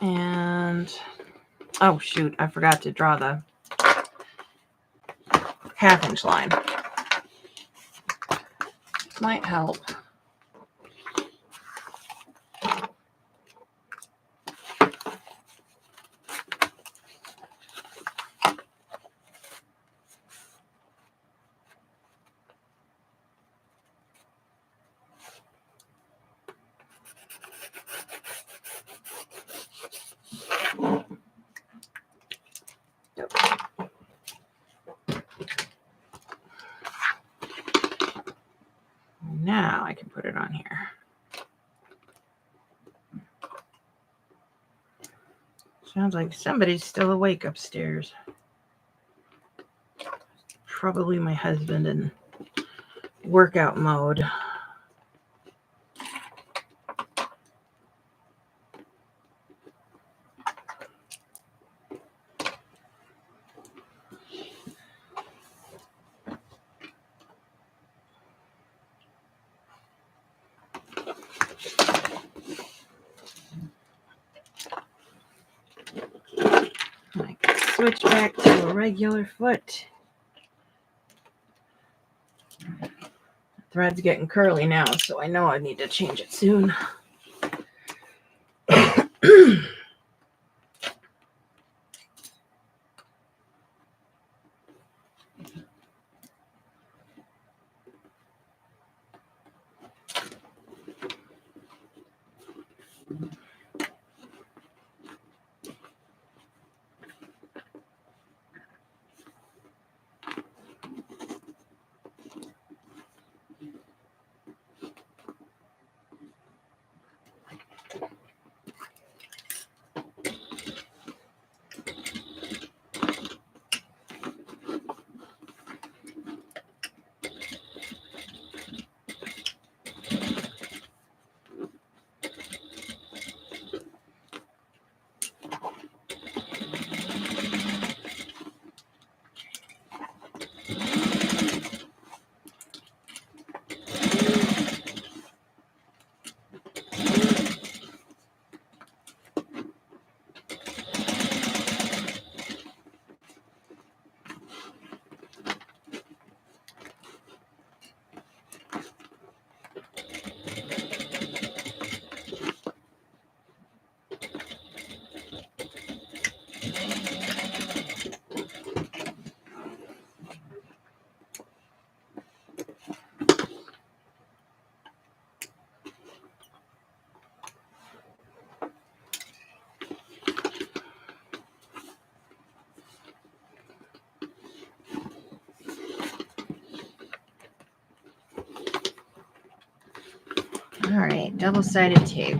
And oh shoot, I forgot to draw the 1/2 inch line. Might help. Now I can put it on here. Sounds like somebody's still awake upstairs. Probably my husband in workout mode. I can switch back to a regular foot. The thread's getting curly now, so I know I need to change it soon. right, double-sided tape.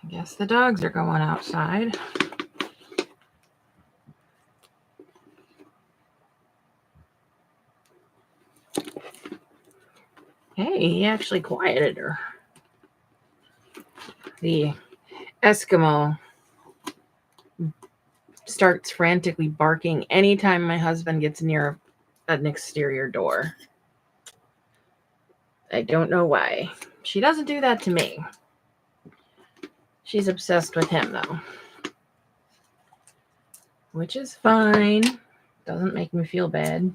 I guess the dogs are going outside. Hey, he actually quieted her. The Eskimo starts frantically barking anytime my husband gets near an exterior door. I don't know why. She doesn't do that to me. She's obsessed with him, though. Which is fine. Doesn't make me feel bad.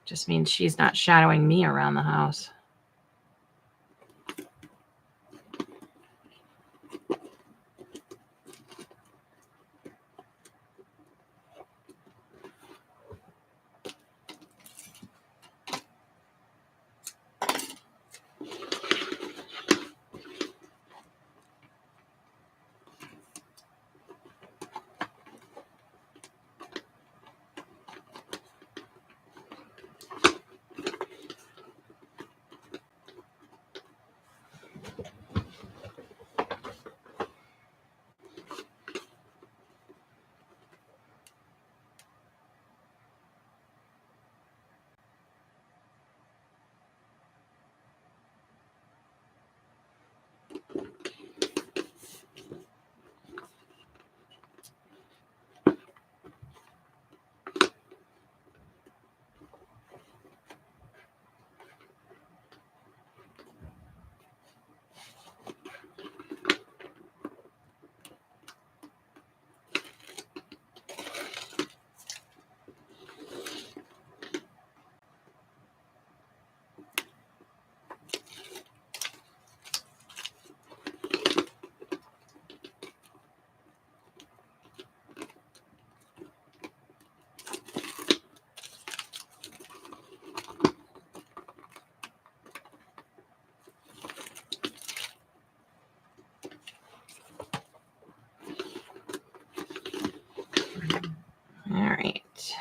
Just means she's not shadowing me around the house. All right.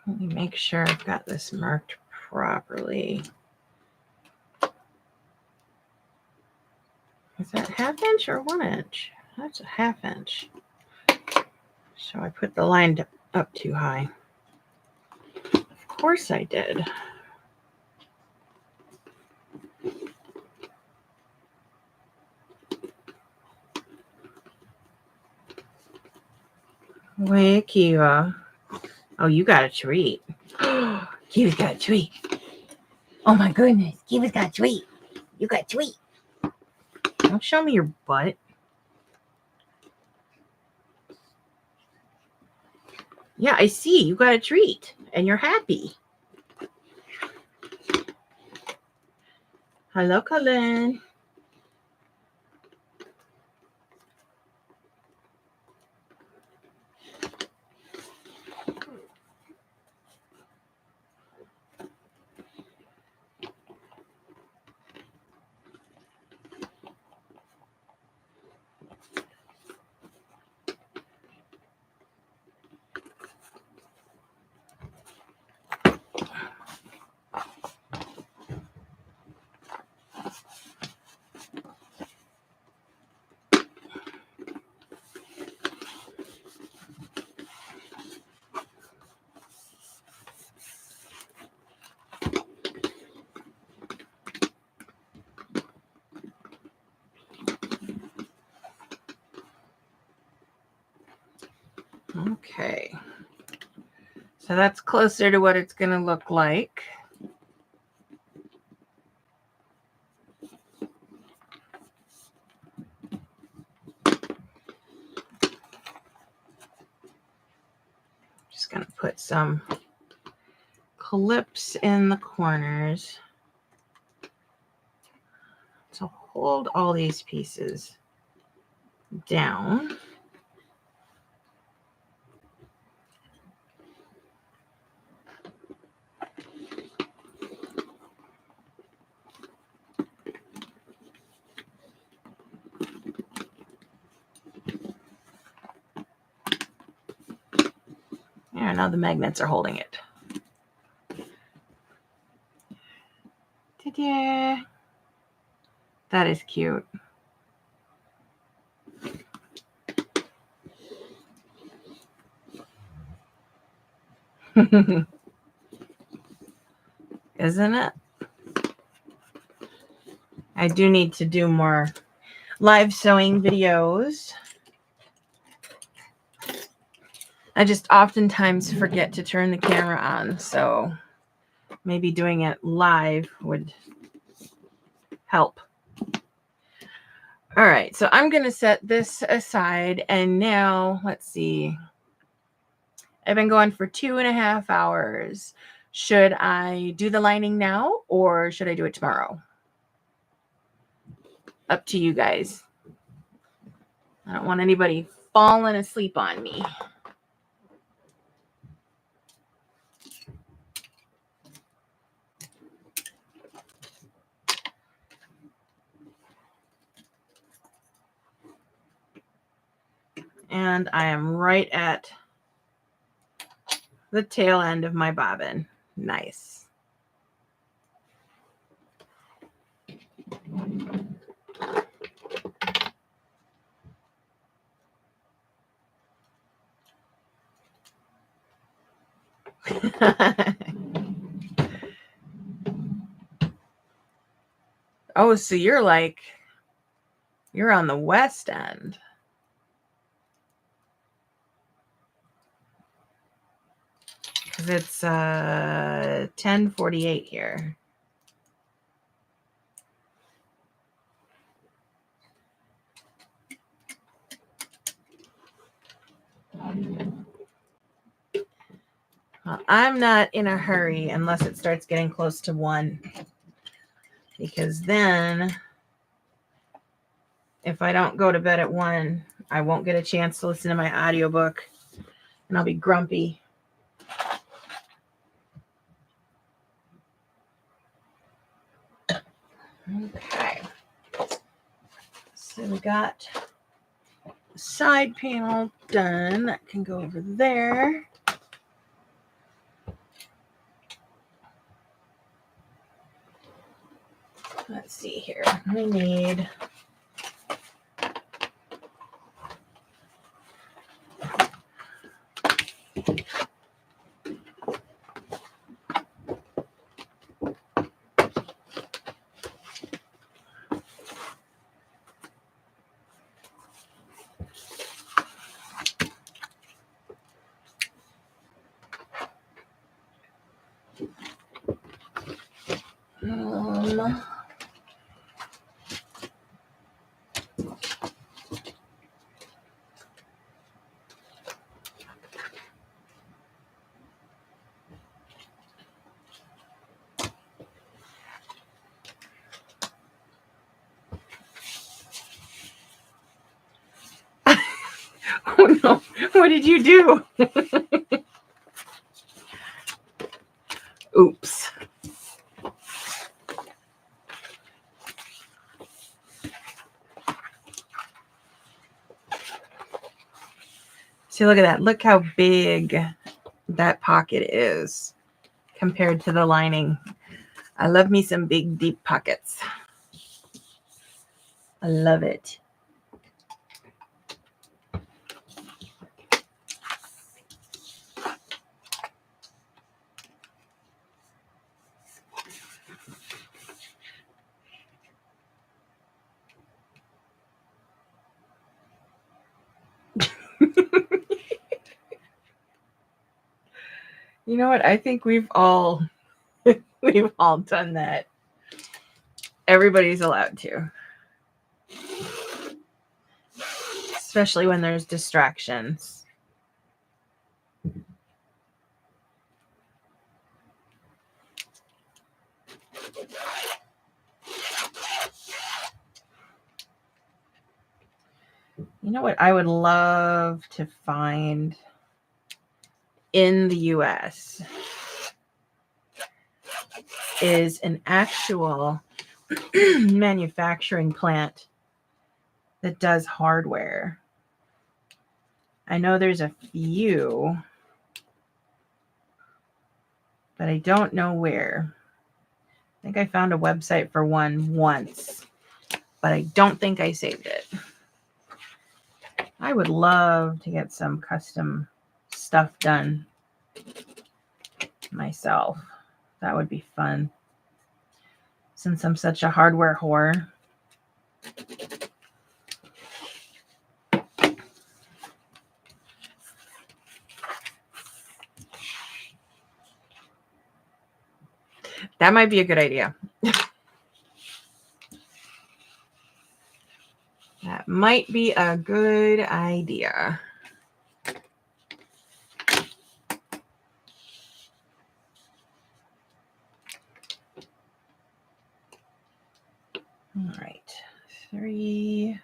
Let me make sure I've got this marked properly. Is that 1/2 inch or 1 inch? That's a 1/2 inch. So I put the line up too high. Of course I did. Wait, Kiva. Oh, you got a treat. Kiva's got a treat. Oh my goodness. Kiva's got a treat. You got a treat. Don't show me your butt. Yeah, I see. You got a treat. And you're happy. Hello, Colin. Okay. So that's closer to what it's going to look like. going to put some clips in the corners to hold all these pieces down. There, now the magnets are holding it. Ta-da! That is cute. Isn't it? I do need to do more live sewing videos. I just oftentimes forget to turn the camera on, so maybe doing it live would help. All right, so I'm going to set this aside, and now let's see. I've been going for 2.5 hours. Should I do the lining now, or should I do it tomorrow? Up to you guys. I don't want anybody falling asleep on me. And I am right at the tail end of my bobbin. Nice. Oh, so you're on the west end. Because it's 10:48 here. Well, I'm not in a hurry unless it starts getting close to 1. Because then, if I don't go to bed at 1, I won't get a chance to listen to my audiobook. And I'll be grumpy. Okay. So we got the side panel done. That can go over there. Let's see here. We need oh no, what did you do? Oops. See, look at that. Look how big that pocket is compared to the lining. I love me some big, deep pockets. I love it. You know what? I think we've all done that. Everybody's allowed to. Especially when there's distractions. You know what I would love to find in the US is an actual manufacturing plant that does hardware. I know there's a few, but I don't know where. I think I found a website for one once, but I don't think I saved it. I would love to get some custom stuff done myself. That would be fun. Since I'm such a hardware whore. That might be a good idea. That might be a good idea. All right, 3.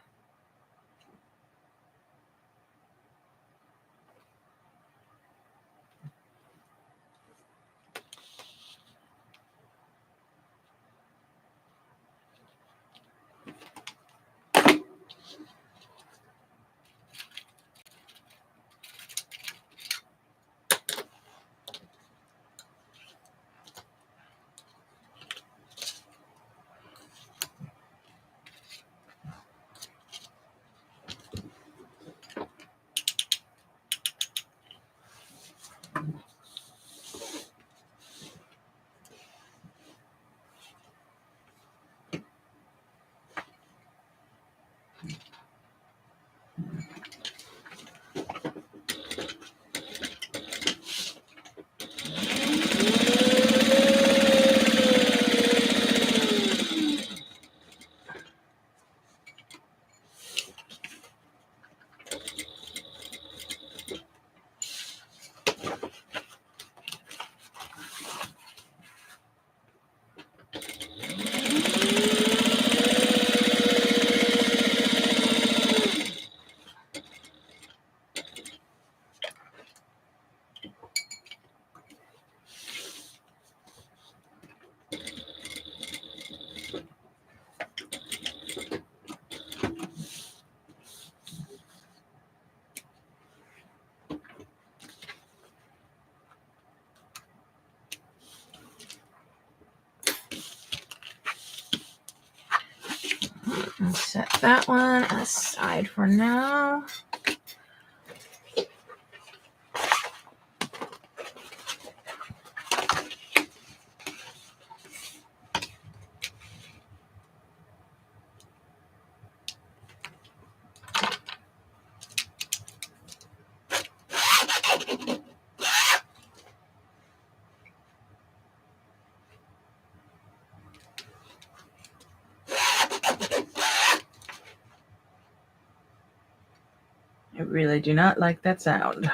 Set that one aside for now. I really do not like that sound.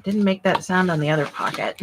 Didn't make that sound on the other pocket.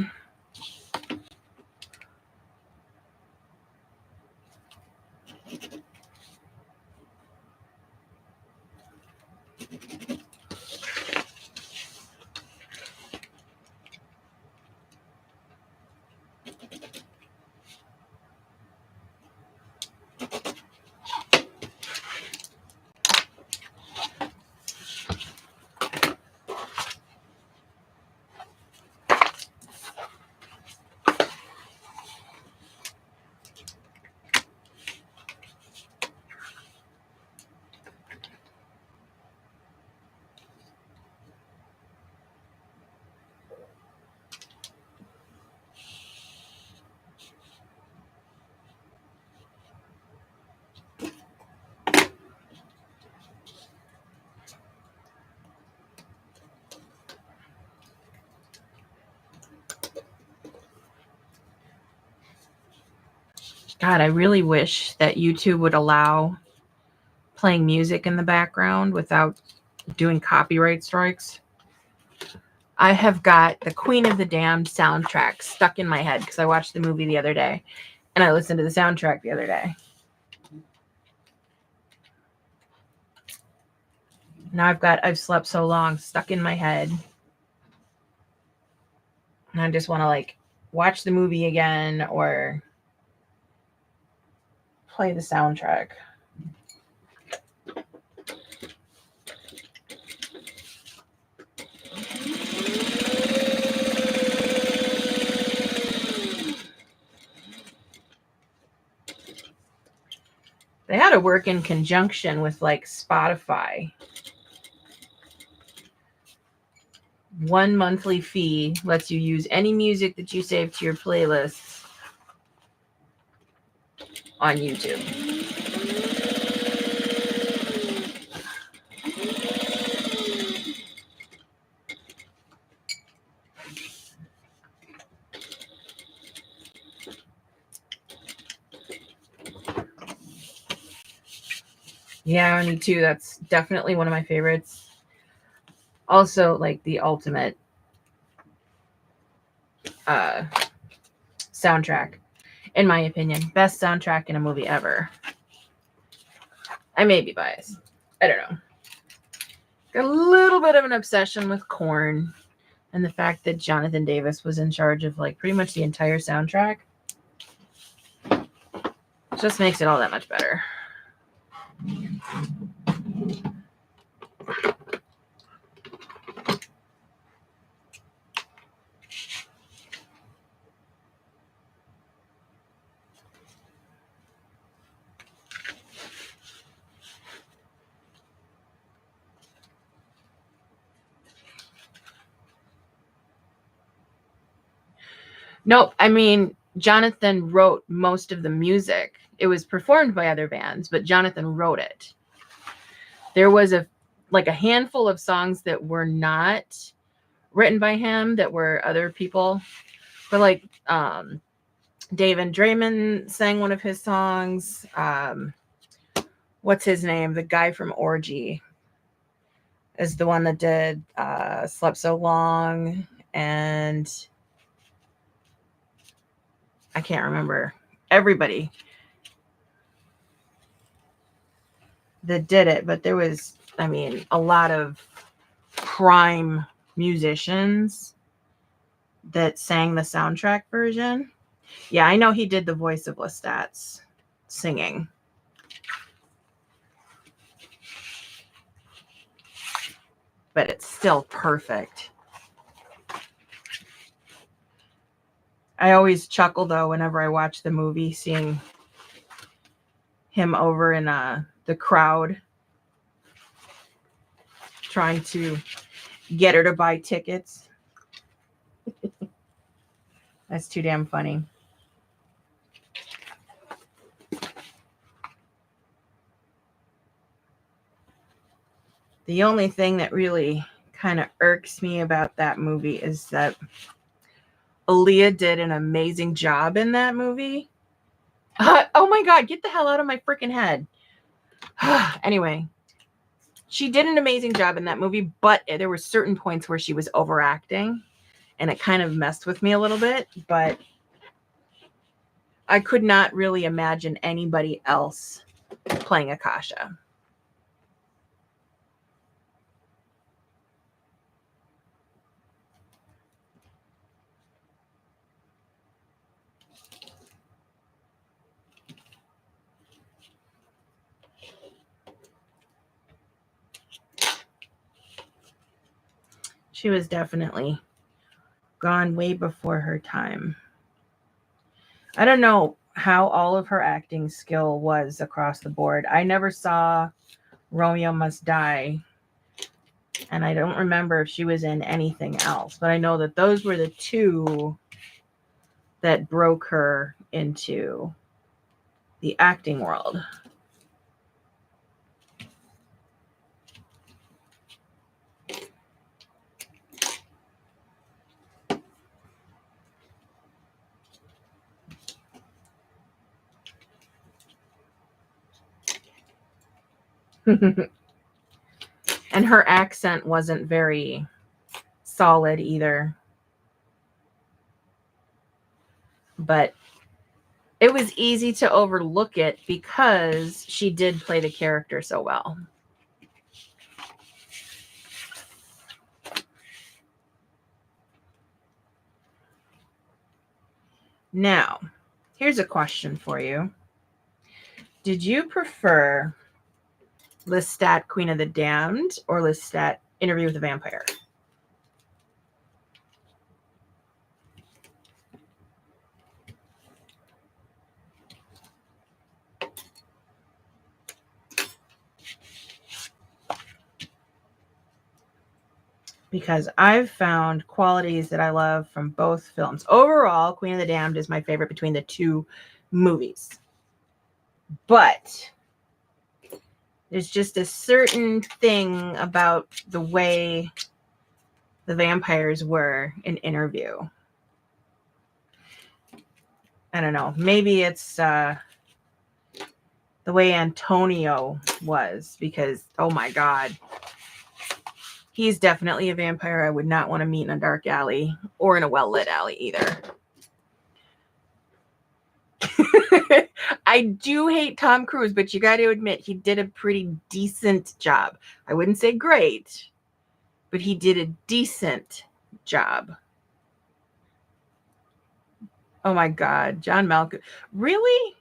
God, I really wish that YouTube would allow playing music in the background without doing copyright strikes. I have got the Queen of the Damned soundtrack stuck in my head because I watched the movie the other day and I listened to the soundtrack the other day. Now I've slept so long stuck in my head. And I just want to like watch the movie again or play the soundtrack. They had to work in conjunction with like Spotify. One monthly fee lets you use any music that you save to your playlists on YouTube. Yeah, me too. That's definitely one of my favorites. Also, like the ultimate soundtrack, in my opinion. Best soundtrack in a movie ever. I may be biased. I don't know. Got a little bit of an obsession with Korn and the fact that Jonathan Davis was in charge of like pretty much the entire soundtrack. Just makes it all that much better. Nope. I mean, Jonathan wrote most of the music. It was performed by other bands, but Jonathan wrote it. There was a handful of songs that were not written by him that were other people. But like David Draymond sang one of his songs. What's his name? The guy from Orgy is the one that did Slept So Long, and I can't remember everybody that did it, but there was, I mean, a lot of prime musicians that sang the soundtrack version. Yeah, I know he did the voice of Lestats singing. But it's still perfect. I always chuckle though whenever I watch the movie, seeing him over in the crowd trying to get her to buy tickets. That's too damn funny. The only thing that really kind of irks me about that movie is that Aaliyah did an amazing job in that movie. Oh my God, get the hell out of my freaking head. Anyway, she did an amazing job in that movie, but there were certain points where she was overacting and it kind of messed with me a little bit, but I could not really imagine anybody else playing Akasha. She was definitely gone way before her time. I don't know how all of her acting skill was across the board. I never saw Romeo Must Die, and I don't remember if she was in anything else, but I know that those were the two that broke her into the acting world. And her accent wasn't very solid either. But it was easy to overlook it because she did play the character so well. Now, here's a question for you. Did you prefer Lestat, Queen of the Damned, or Lestat, Interview with a Vampire? Because I've found qualities that I love from both films. Overall, Queen of the Damned is my favorite between the two movies. But there's just a certain thing about the way the vampires were in Interview. I don't know. Maybe it's the way Antonio was, because, oh my God, he's definitely a vampire I would not want to meet in a dark alley or in a well-lit alley either. I do hate Tom Cruise, but you got to admit he did a pretty decent job. I wouldn't say great, but he did a decent job. Oh my God, John Malkovich. Really?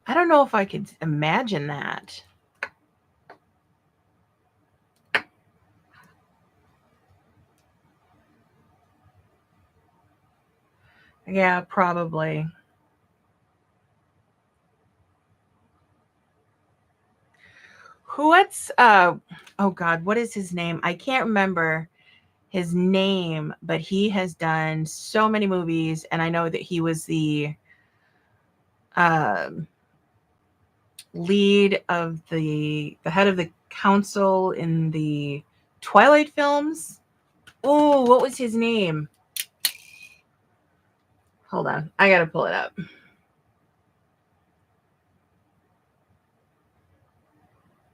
I don't know if I could imagine that. Yeah, probably. What's oh God, what is his name? I can't remember his name, but he has done so many movies, and I know that he was the lead of the head of the council in the Twilight films. Oh, what was his name? Hold on, I gotta pull it up.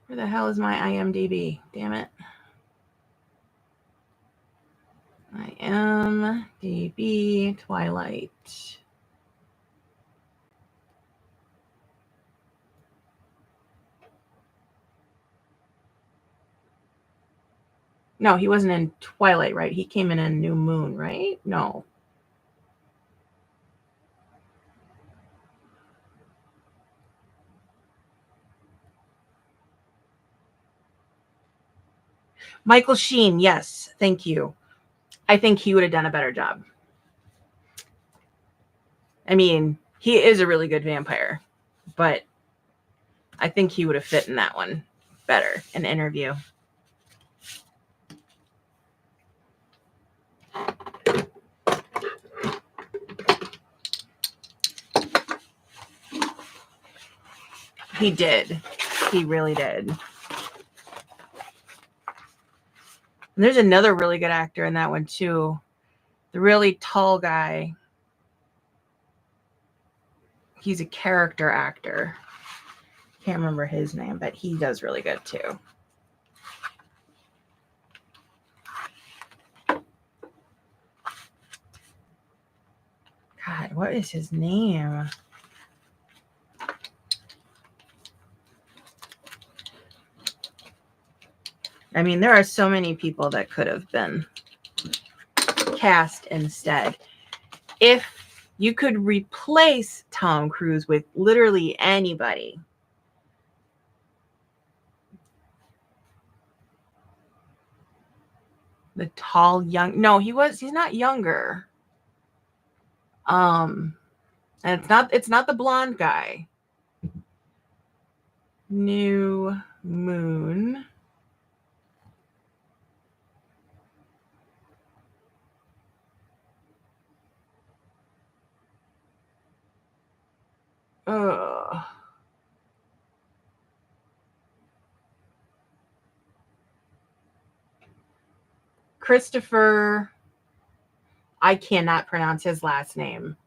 Where the hell is my IMDb? Damn it. IMDb Twilight. No, he wasn't in Twilight, right? He came in New Moon, right? No. Michael Sheen, yes. Thank you. I think he would have done a better job. I mean, he is a really good vampire, but I think he would have fit in that one better in Interview. He did. He really did. And there's another really good actor in that one too. The really tall guy. He's a character actor. Can't remember his name, but he does really good too. God, what is his name? I mean, there are so many people that could have been cast instead. If you could replace Tom Cruise with literally anybody, the tall young, no, he's not younger. And it's not the blonde guy. New Moon. Ugh. Christopher, I cannot pronounce his last name.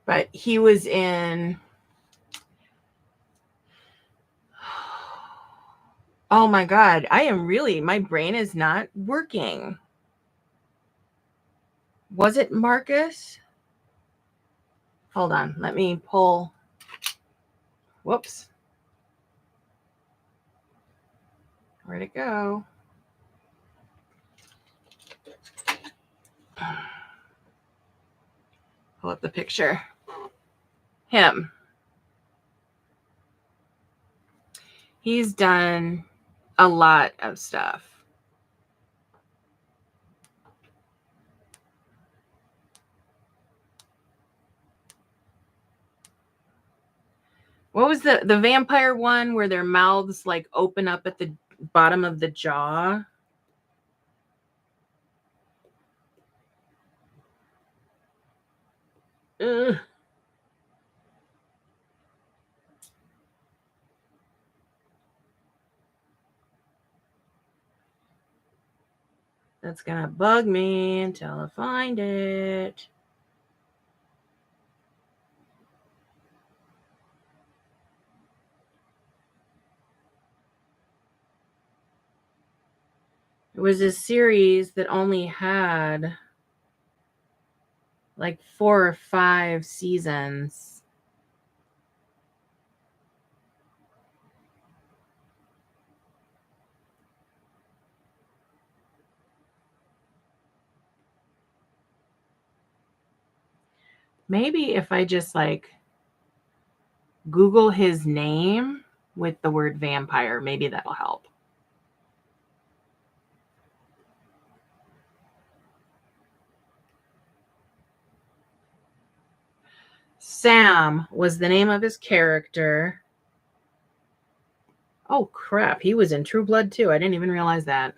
But he was in Oh my God. My brain is not working. Was it Marcus? Hold on. Let me pull. Whoops. Where'd it go? Pull up the picture. Him. He's done a lot of stuff. What was the vampire one where their mouths like open up at the bottom of the jaw? Ugh. That's gonna bug me until I find it. It was a series that only had like 4 or 5 seasons. Maybe if I just like Google his name with the word vampire, maybe that'll help. Sam was the name of his character. Oh crap, he was in True Blood too. I didn't even realize that.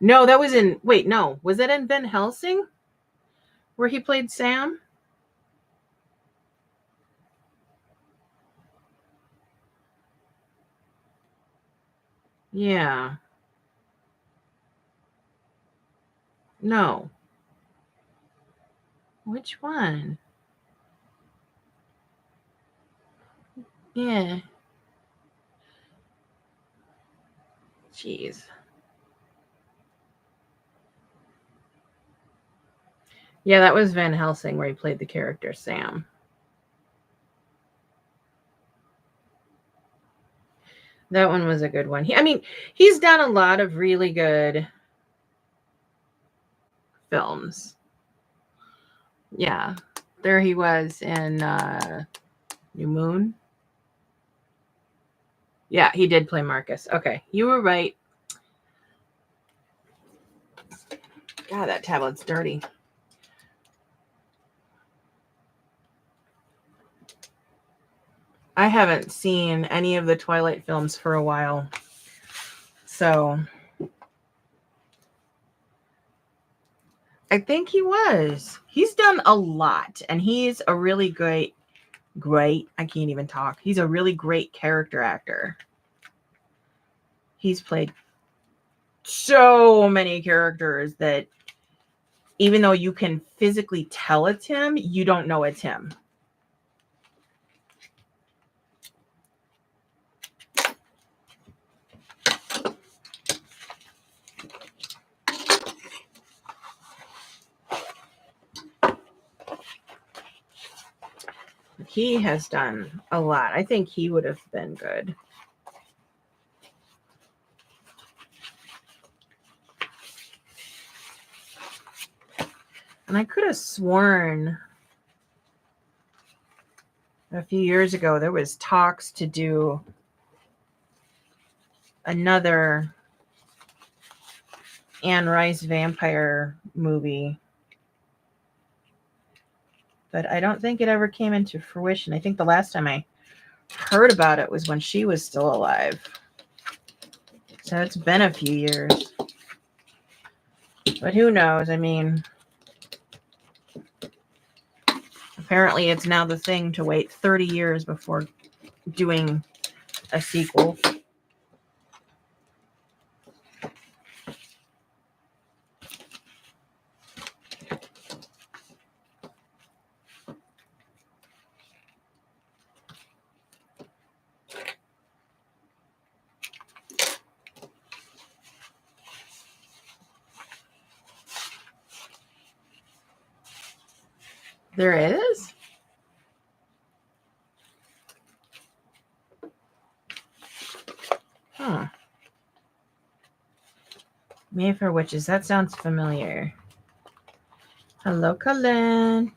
No, that was in was that in Van Helsing where he played Sam? Yeah. No. Which one? Yeah. Jeez. Yeah, that was Van Helsing where he played the character Sam. That one was a good one. He's done a lot of really good films. Yeah. There he was in New Moon. Yeah, he did play Marcus. Okay, you were right. God, that tablet's dirty. I haven't seen any of the Twilight films for a while. So I think he was. He's done a lot, and he's a really great, I can't even talk. He's a really great character actor. He's played so many characters that even though you can physically tell it's him, you don't know it's him. He has done a lot. I think he would have been good. And I could have sworn a few years ago there was talks to do another Anne Rice vampire movie. But I don't think it ever came into fruition. I think the last time I heard about it was when she was still alive. So it's been a few years. But who knows? Apparently it's now the thing to wait 30 years before doing a sequel. There is? Huh. Mayfair Witches. That sounds familiar. Hello, Colin.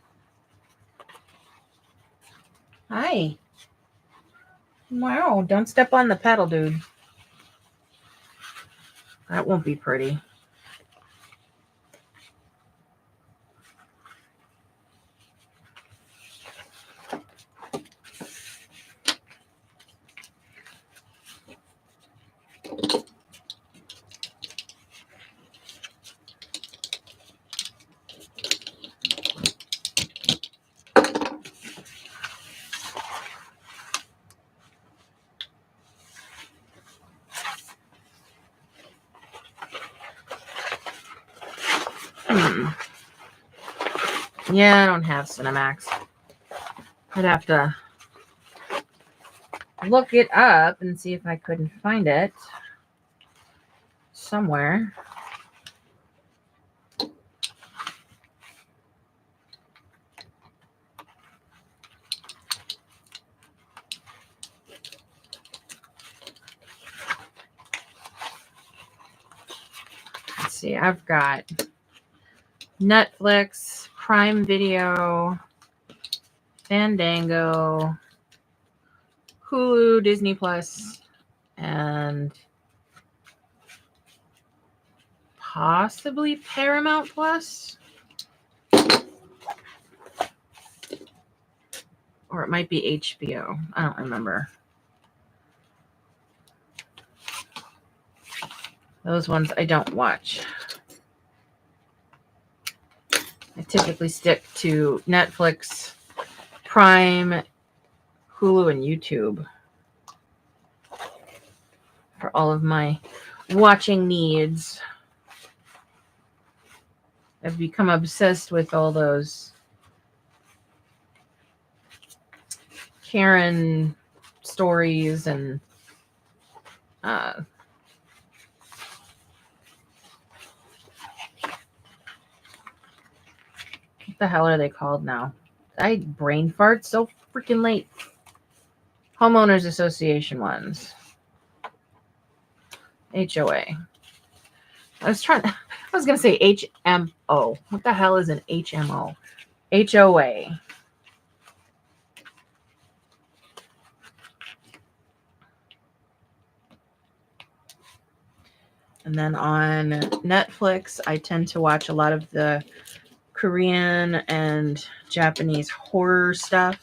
Hi. Wow, don't step on the pedal, dude. That won't be pretty. Yeah, I don't have Cinemax. I'd have to look it up and see if I couldn't find it somewhere. Let's see, I've got Netflix, Prime Video, Fandango, Hulu, Disney Plus, and possibly Paramount Plus. Or it might be HBO. I don't remember. Those ones I don't watch. I typically stick to Netflix, Prime, Hulu, and YouTube for all of my watching needs. I've become obsessed with all those Karen stories and what the hell are they called now? I brain fart so freaking late. Homeowners Association ones. HOA. I was going to say HMO. What the hell is an HMO? HOA. And then on Netflix, I tend to watch a lot of the Korean and Japanese horror stuff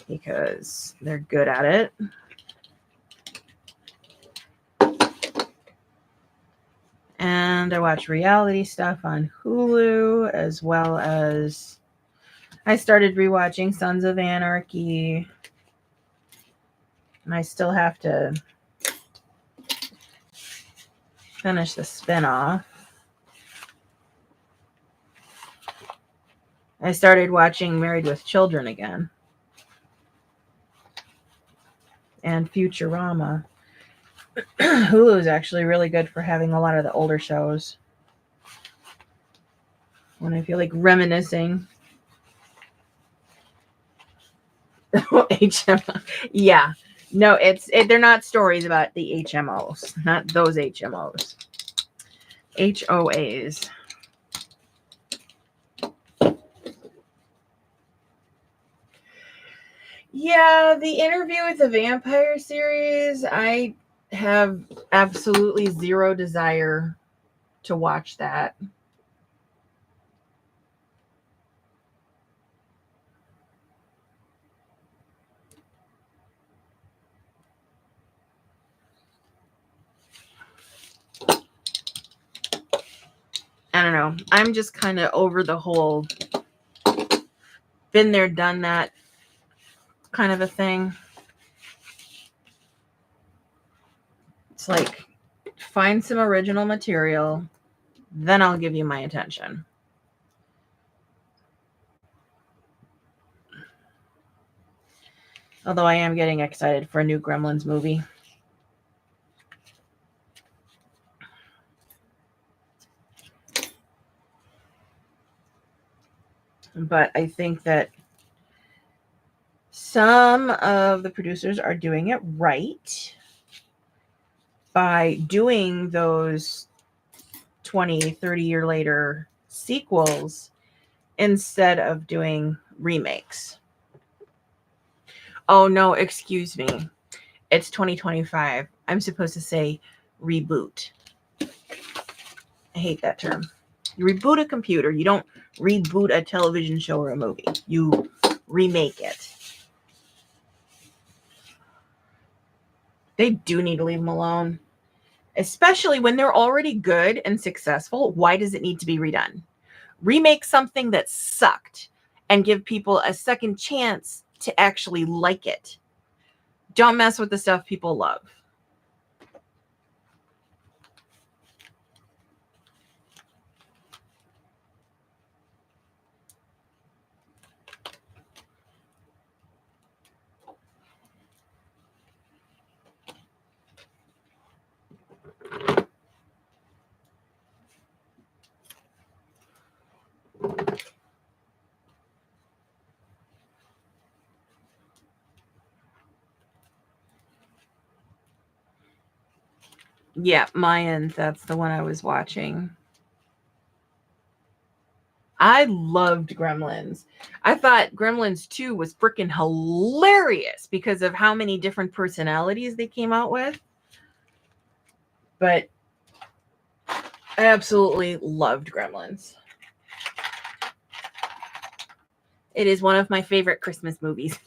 because they're good at it. And I watch reality stuff on Hulu, as well as I started rewatching Sons of Anarchy. And I still have to finish the spinoff. I started watching Married with Children again. And Futurama. Hulu is actually really good for having a lot of the older shows. When I feel like reminiscing. HMO. Yeah. No, they're not stories about the HMOs. Not those HMOs. HOAs. Yeah, the Interview with the Vampire series, I have absolutely zero desire to watch that. I don't know. I'm just kind of over the whole been there, done that kind of a thing. It's like, find some original material, then I'll give you my attention. Although I am getting excited for a new Gremlins movie. But I think that some of the producers are doing it right by doing those 20, 30 year later sequels instead of doing remakes. Oh, no, excuse me. It's 2025. I'm supposed to say reboot. I hate that term. You reboot a computer. You don't reboot a television show or a movie. You remake it. They do need to leave them alone. Especially when they're already good and successful. Why does it need to be redone? Remake something that sucked and give people a second chance to actually like it. Don't mess with the stuff people love. Yeah, Mayans, that's the one I was watching. I loved Gremlins. I thought Gremlins 2 was freaking hilarious because of how many different personalities they came out with. But I absolutely loved Gremlins. It is one of my favorite Christmas movies.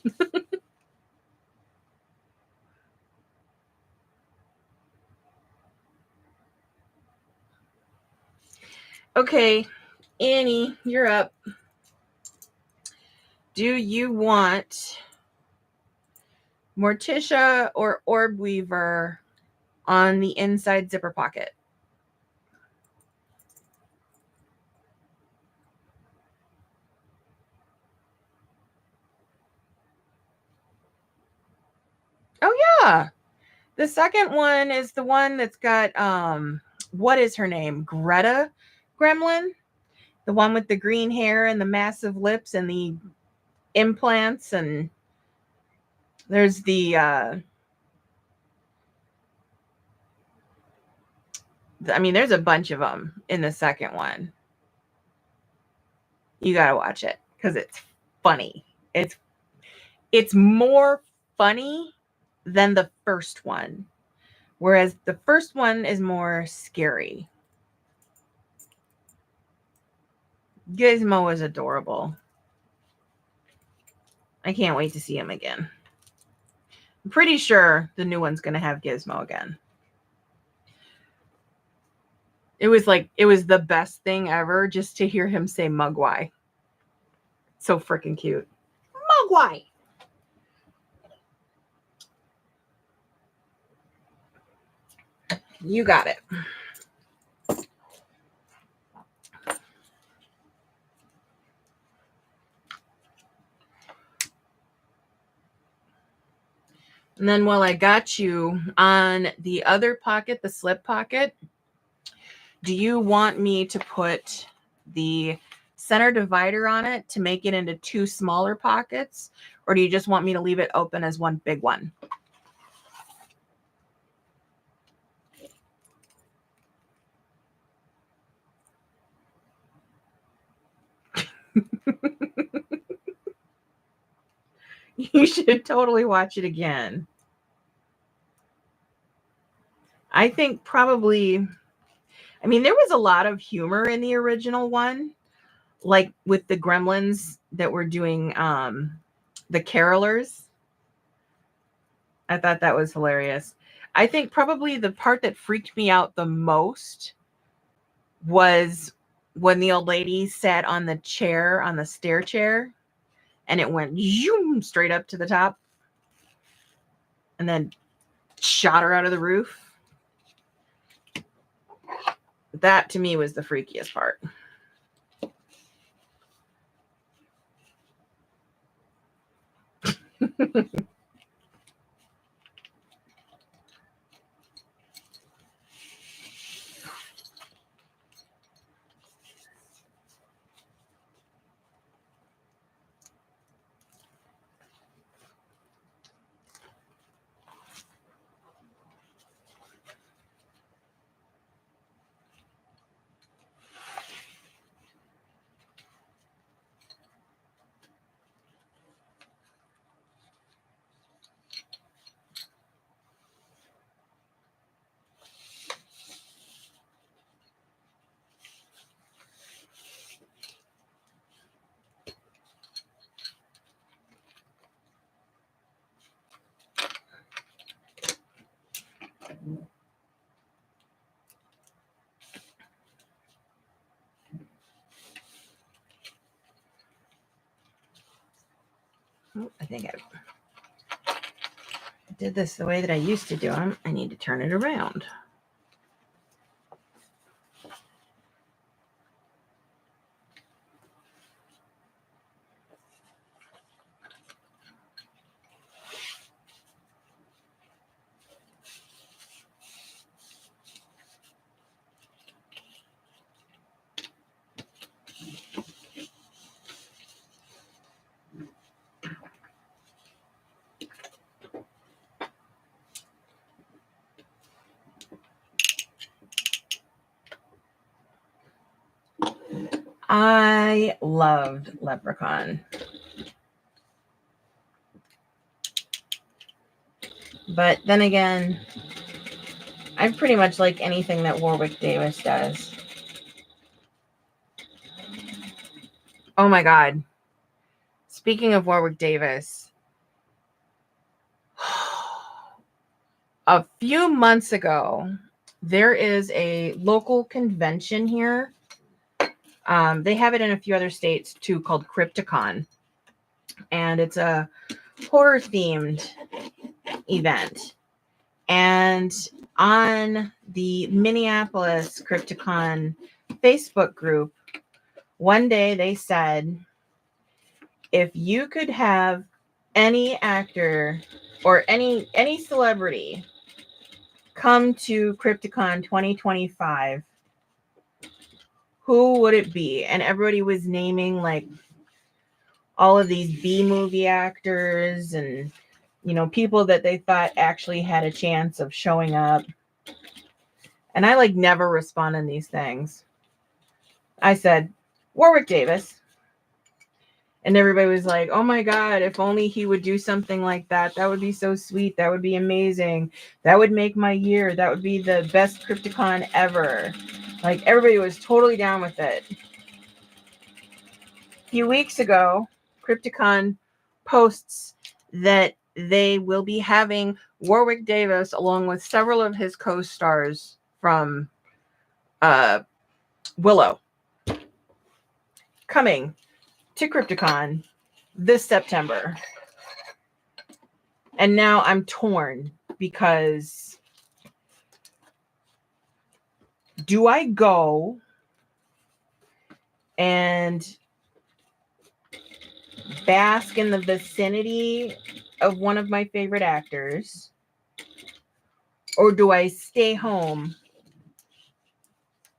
Okay, Annie, you're up. Do you want Morticia or Orb Weaver on the inside zipper pocket? Oh yeah. The second one is the one that's got what is her name? Greta Gremlin? The one with the green hair and the massive lips and the implants, and there's the there's a bunch of them in the second one. You got to watch it cuz it's funny. It's more funny than the first one. Whereas the first one is more scary. Gizmo is adorable. I can't wait to see him again. I'm pretty sure the new one's going to have Gizmo again. It was the best thing ever just to hear him say Mugwai. So freaking cute. Mugwai. You got it. And then while I got you on the other pocket, the slip pocket, do you want me to put the center divider on it to make it into two smaller pockets? Or do you just want me to leave it open as one big one? You should totally watch it again. I think probably, there was a lot of humor in the original one, like with the gremlins that were doing the carolers. I thought that was hilarious. I think probably the part that freaked me out the most was when the old lady sat on the chair, on the stair chair, and it went zoom straight up to the top and then shot her out of the roof. That to me was the freakiest part. I think I did this the way that I used to do them. I need to turn it around. I loved Leprechaun. But then again, I pretty much like anything that Warwick Davis does. Oh my God. Speaking of Warwick Davis, a few months ago, there is a local convention here. They have it in a few other states too, called Crypticon. And it's a horror themed event. And on the Minneapolis Crypticon Facebook group, one day they said, if you could have any actor or any celebrity come to Crypticon 2025, who would it be? And everybody was naming like all of these B movie actors and, you know, people that they thought actually had a chance of showing up. And I like never respond on these things. I said, Warwick Davis. And everybody was like, oh my God, if only he would do something like that. That would be so sweet. That would be amazing. That would make my year. That would be the best Crypticon ever. Like, everybody was totally down with it. A few weeks ago, Crypticon posts that they will be having Warwick Davis along with several of his co-stars from Willow coming to Crypticon this September. And now I'm torn because do I go and bask in the vicinity of one of my favorite actors, or do I stay home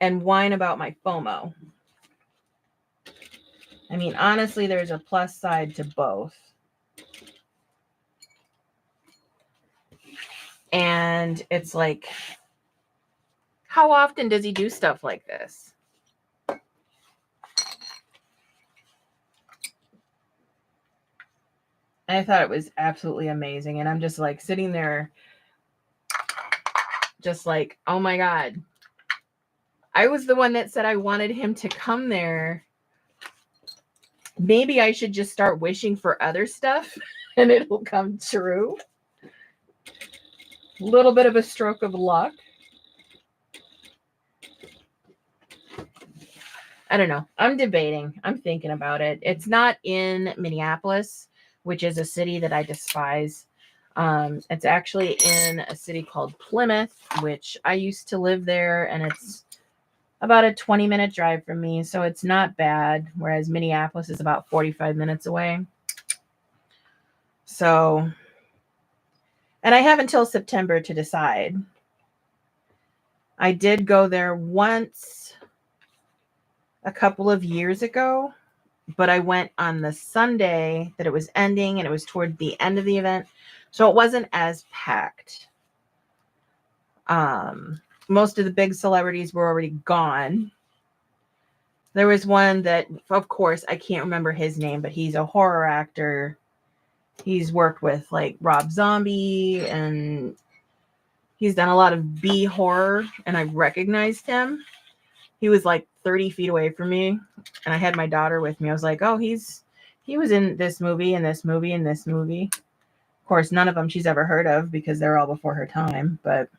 and whine about my FOMO? I mean, honestly, there's a plus side to both. And it's like, how often does he do stuff like this? And I thought it was absolutely amazing. And I'm just like sitting there, just like, oh my God. I was the one that said I wanted him to come there. Maybe I should just start wishing for other stuff and it'll come true. A little bit of a stroke of luck. I don't know. I'm debating. I'm thinking about it. It's not in Minneapolis, which is a city that I despise. It's actually in a city called Plymouth, which I used to live there, and it's about a 20-minute drive from me, so it's not bad, whereas Minneapolis is about 45 minutes away. So, and I have until September to decide. I did go there once a couple of years ago, but I went on the Sunday that it was ending, and it was toward the end of the event, so it wasn't as packed. Most of the big celebrities were already gone. There was one that, of course, I can't remember his name, but he's a horror actor. He's worked with like Rob Zombie, and he's done a lot of B horror, and I recognized him. He was like 30 feet away from me, and I had my daughter with me. I was like, oh, he was in this movie and this movie and this movie. Of course, none of them she's ever heard of because they're all before her time, but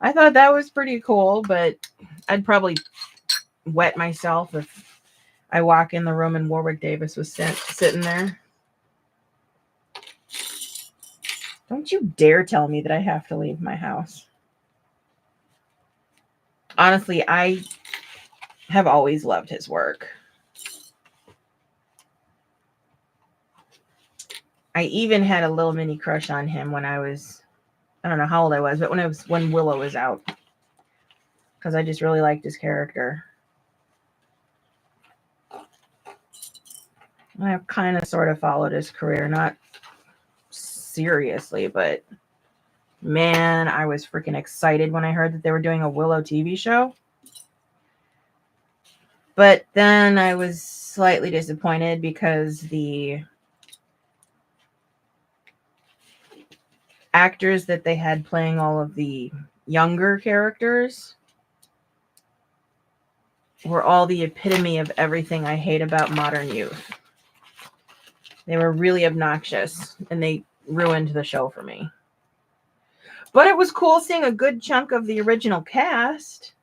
I thought that was pretty cool, but I'd probably wet myself if I walk in the room and Warwick Davis was sitting there. Don't you dare tell me that I have to leave my house. Honestly, I have always loved his work. I even had a little mini crush on him when I don't know how old I was, but when Willow was out. Because I just really liked his character. I've kind of sort of followed his career, not seriously, but man, I was freaking excited when I heard that they were doing a Willow TV show. But then I was slightly disappointed because the actors that they had playing all of the younger characters were all the epitome of everything I hate about modern youth. They were really obnoxious and they ruined the show for me. But it was cool seeing a good chunk of the original cast.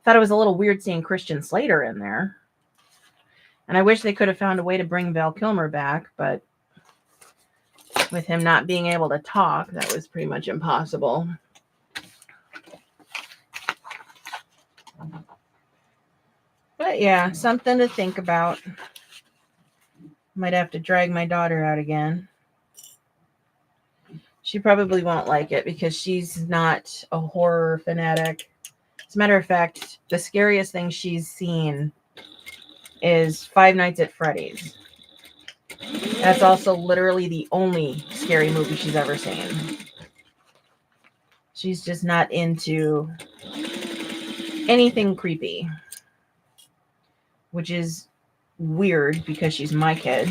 Thought it was a little weird seeing Christian Slater in there. And I wish they could have found a way to bring Val Kilmer back, but with him not being able to talk, that was pretty much impossible. But yeah, something to think about. Might have to drag my daughter out again. She probably won't like it because she's not a horror fanatic. As a matter of fact, the scariest thing she's seen is Five Nights at Freddy's. That's also literally the only scary movie she's ever seen. She's just not into anything creepy, which is weird because she's my kid.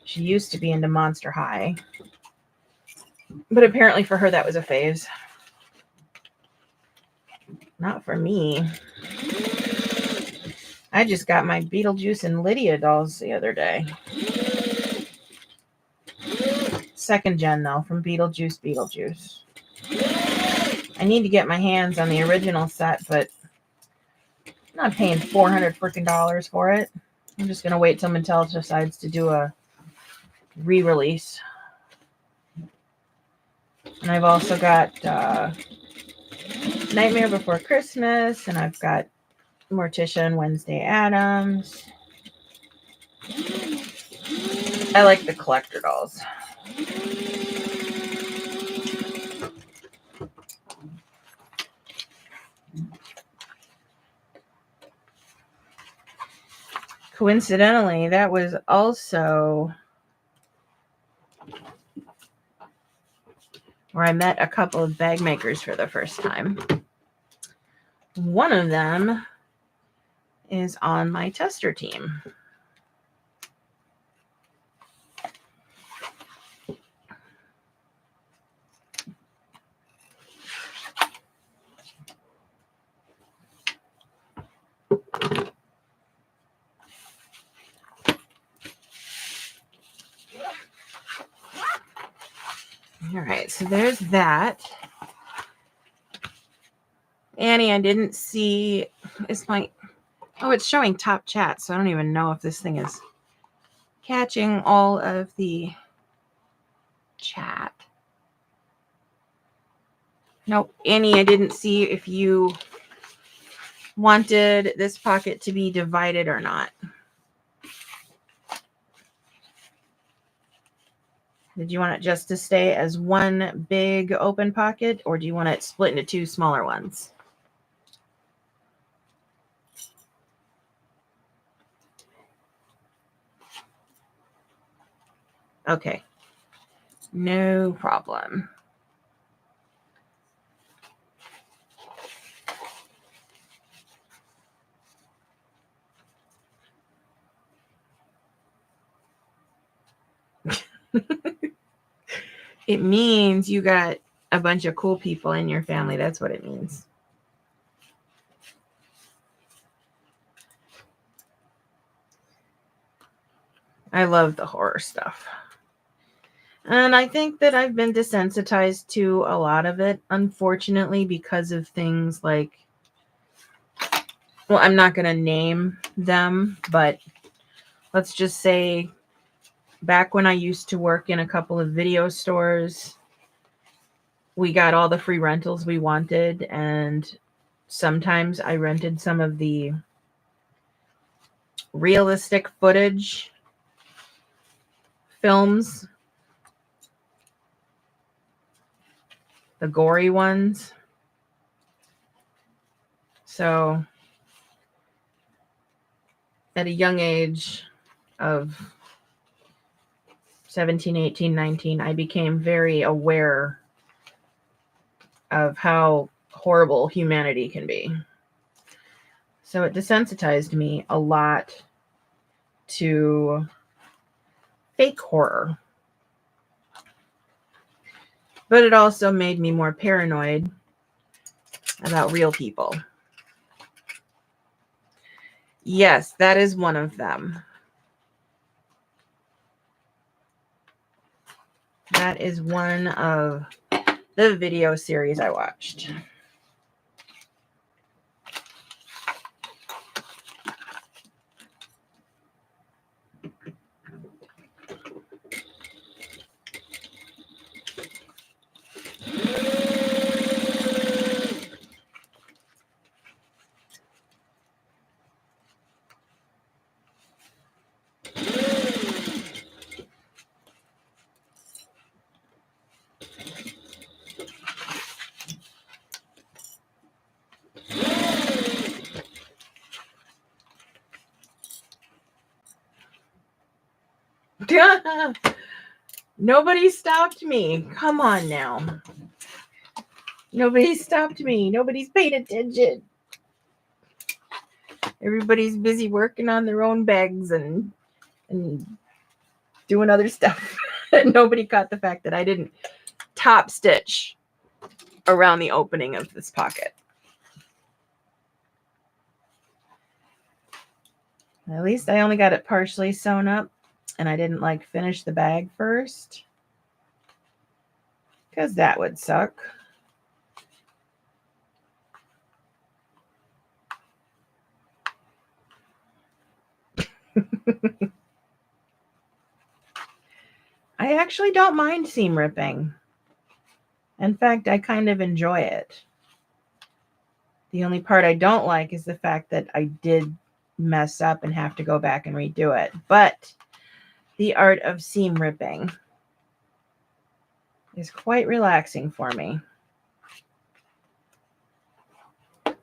She used to be into Monster High, but apparently for her that was a phase. Not for me. I just got my Beetlejuice and Lydia dolls the other day. Second gen though, from Beetlejuice. I need to get my hands on the original set, but I'm not paying $400 freaking for it. I'm just gonna wait till Mattel decides to do a re-release. And I've also got Nightmare Before Christmas, and I've got Morticia and Wednesday Addams. I like the collector dolls. Coincidentally, that was also where I met a couple of bag makers for the first time. One of them is on my tester team. All right, so there's that. Annie, I didn't see. It's showing top chat, so I don't even know if this thing is catching all of the chat. Nope. Annie, I didn't see if you wanted this pocket to be divided or not. Did you want it just to stay as one big open pocket, or do you want it split into two smaller ones? Okay. No problem. It means you got a bunch of cool people in your family. That's what it means. I love the horror stuff. And I think that I've been desensitized to a lot of it, unfortunately, because of things like, well, I'm not going to name them, but let's just say back when I used to work in a couple of video stores, we got all the free rentals we wanted. And sometimes I rented some of the realistic footage films, the gory ones. So at a young age of 17, 18, 19, I became very aware of how horrible humanity can be. So it desensitized me a lot to fake horror. But it also made me more paranoid about real people. Yes, that is one of them. That is one of the video series I watched. Nobody stopped me. Come on now. Nobody stopped me. Nobody's paid attention. Everybody's busy working on their own bags and doing other stuff. Nobody caught the fact that I didn't top stitch around the opening of this pocket. At least I only got it partially sewn up, and I didn't like finish the bag first, because that would suck. I actually don't mind seam ripping. In fact, I kind of enjoy it. The only part I don't like is the fact that I did mess up and have to go back and redo it. But the art of seam ripping is quite relaxing for me. It's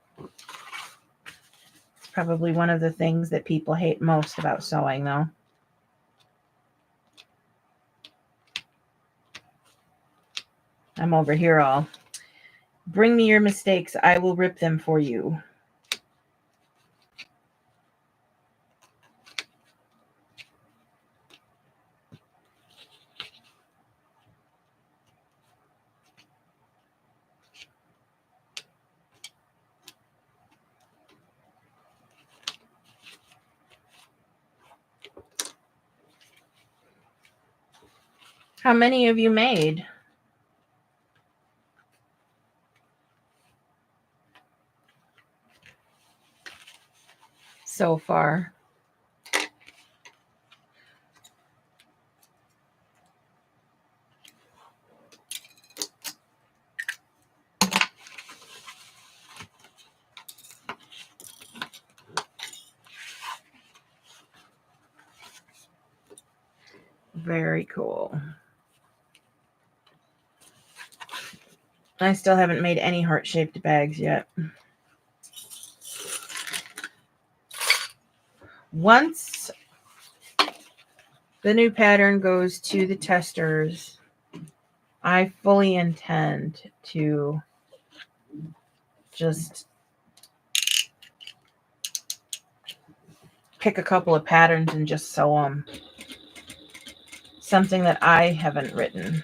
probably one of the things that people hate most about sewing, though. I'm over here all, bring me your mistakes, I will rip them for you. How many have you made so far? Very cool. I still haven't made any heart-shaped bags yet. Once the new pattern goes to the testers, I fully intend to just pick a couple of patterns and just sew them. Something that I haven't written.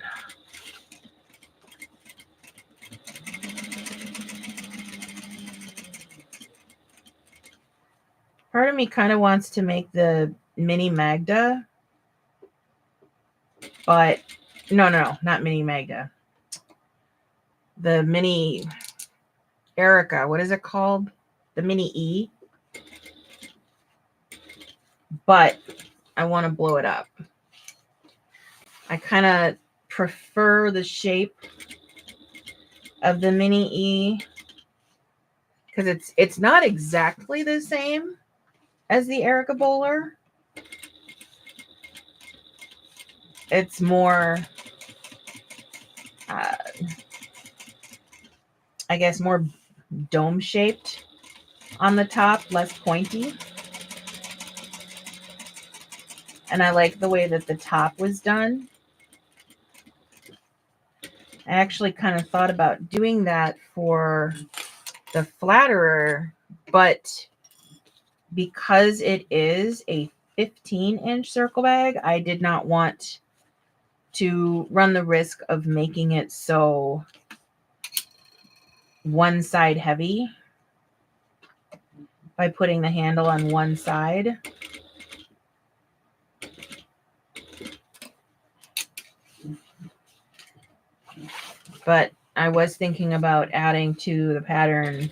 Part of me kind of wants to make the mini Magda, but No, not Mini Magda. The Mini Erica. What is it called? The Mini E. But I want to blow it up. I kind of prefer the shape of the Mini E because it's not exactly the same as the Erica Bowler. It's more, I guess, more dome shaped on the top, less pointy. And I like the way that the top was done. I actually kind of thought about doing that for the Flatterer, but because it is a 15-inch circle bag, I did not want to run the risk of making it so one side heavy by putting the handle on one side. But I was thinking about adding to the pattern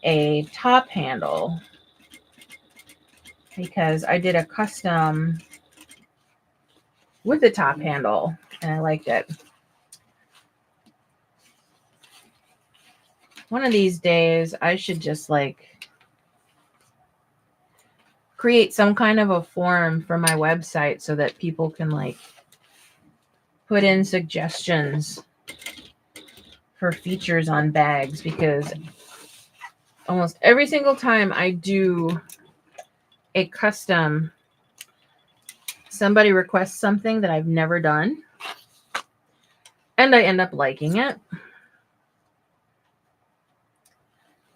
a top handle because I did a custom with the top handle and I liked it. One of these days, I should just like create some kind of a forum for my website so that people can like put in suggestions for features on bags, because almost every single time I do a custom, somebody requests something that I've never done and I end up liking it.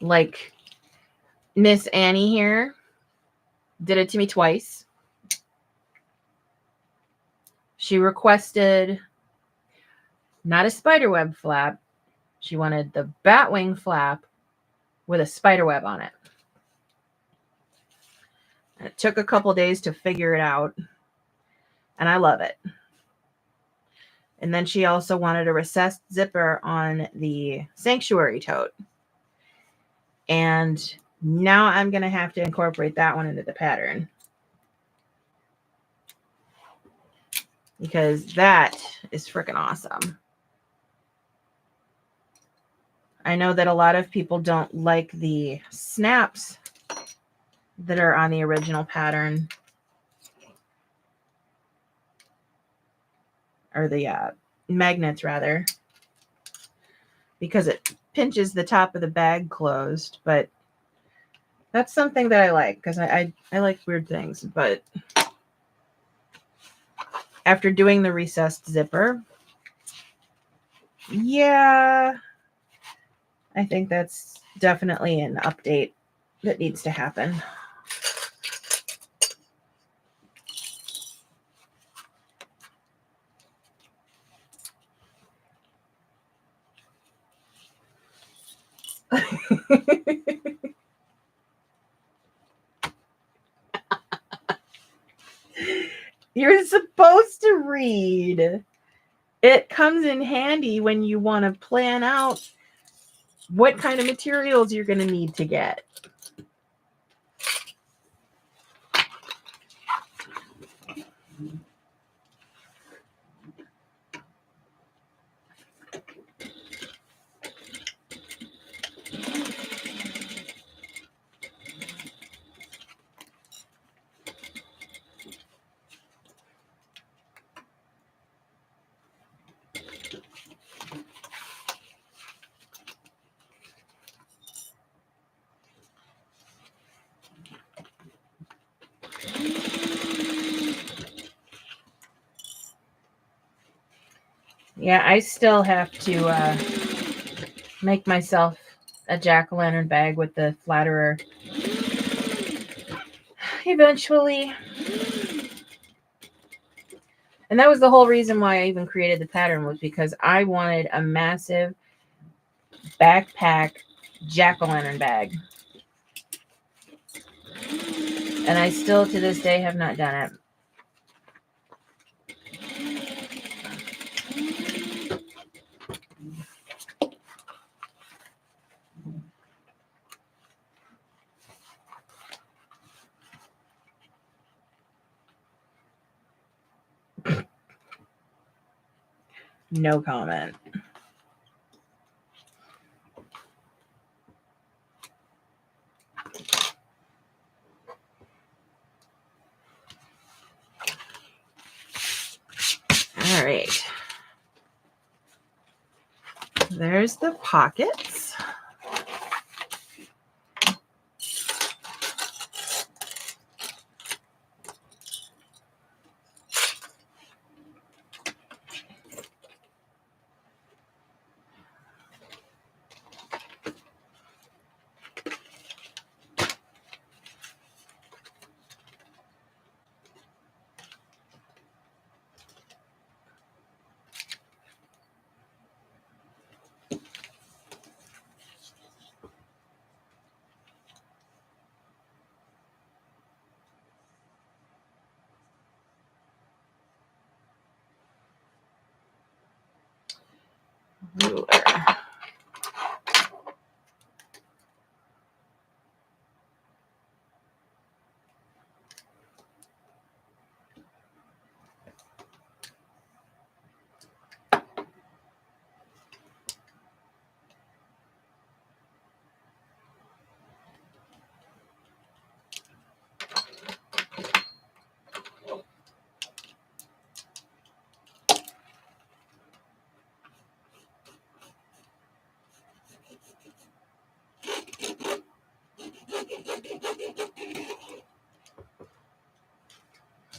Like Miss Annie here did it to me twice. She requested not a spiderweb flap. She wanted the batwing flap with a spiderweb on it. It took a couple days to figure it out, and I love it. And then she also wanted a recessed zipper on the Sanctuary tote. And now I'm going to have to incorporate that one into the pattern, because that is freaking awesome. I know that a lot of people don't like the snaps that are on the original pattern, or the magnets rather, because it pinches the top of the bag closed. But that's something that I like, because I like weird things. But after doing the recessed zipper, yeah, I think that's definitely an update that needs to happen. You're supposed to read. It comes in handy when you want to plan out what kind of materials you're going to need to get. Yeah, I still have to make myself a jack-o'-lantern bag with the Flatterer eventually. And that was the whole reason why I even created the pattern, was because I wanted a massive backpack jack-o'-lantern bag. And I still, to this day, have not done it. No comment. All right. There's the pockets. Ruler.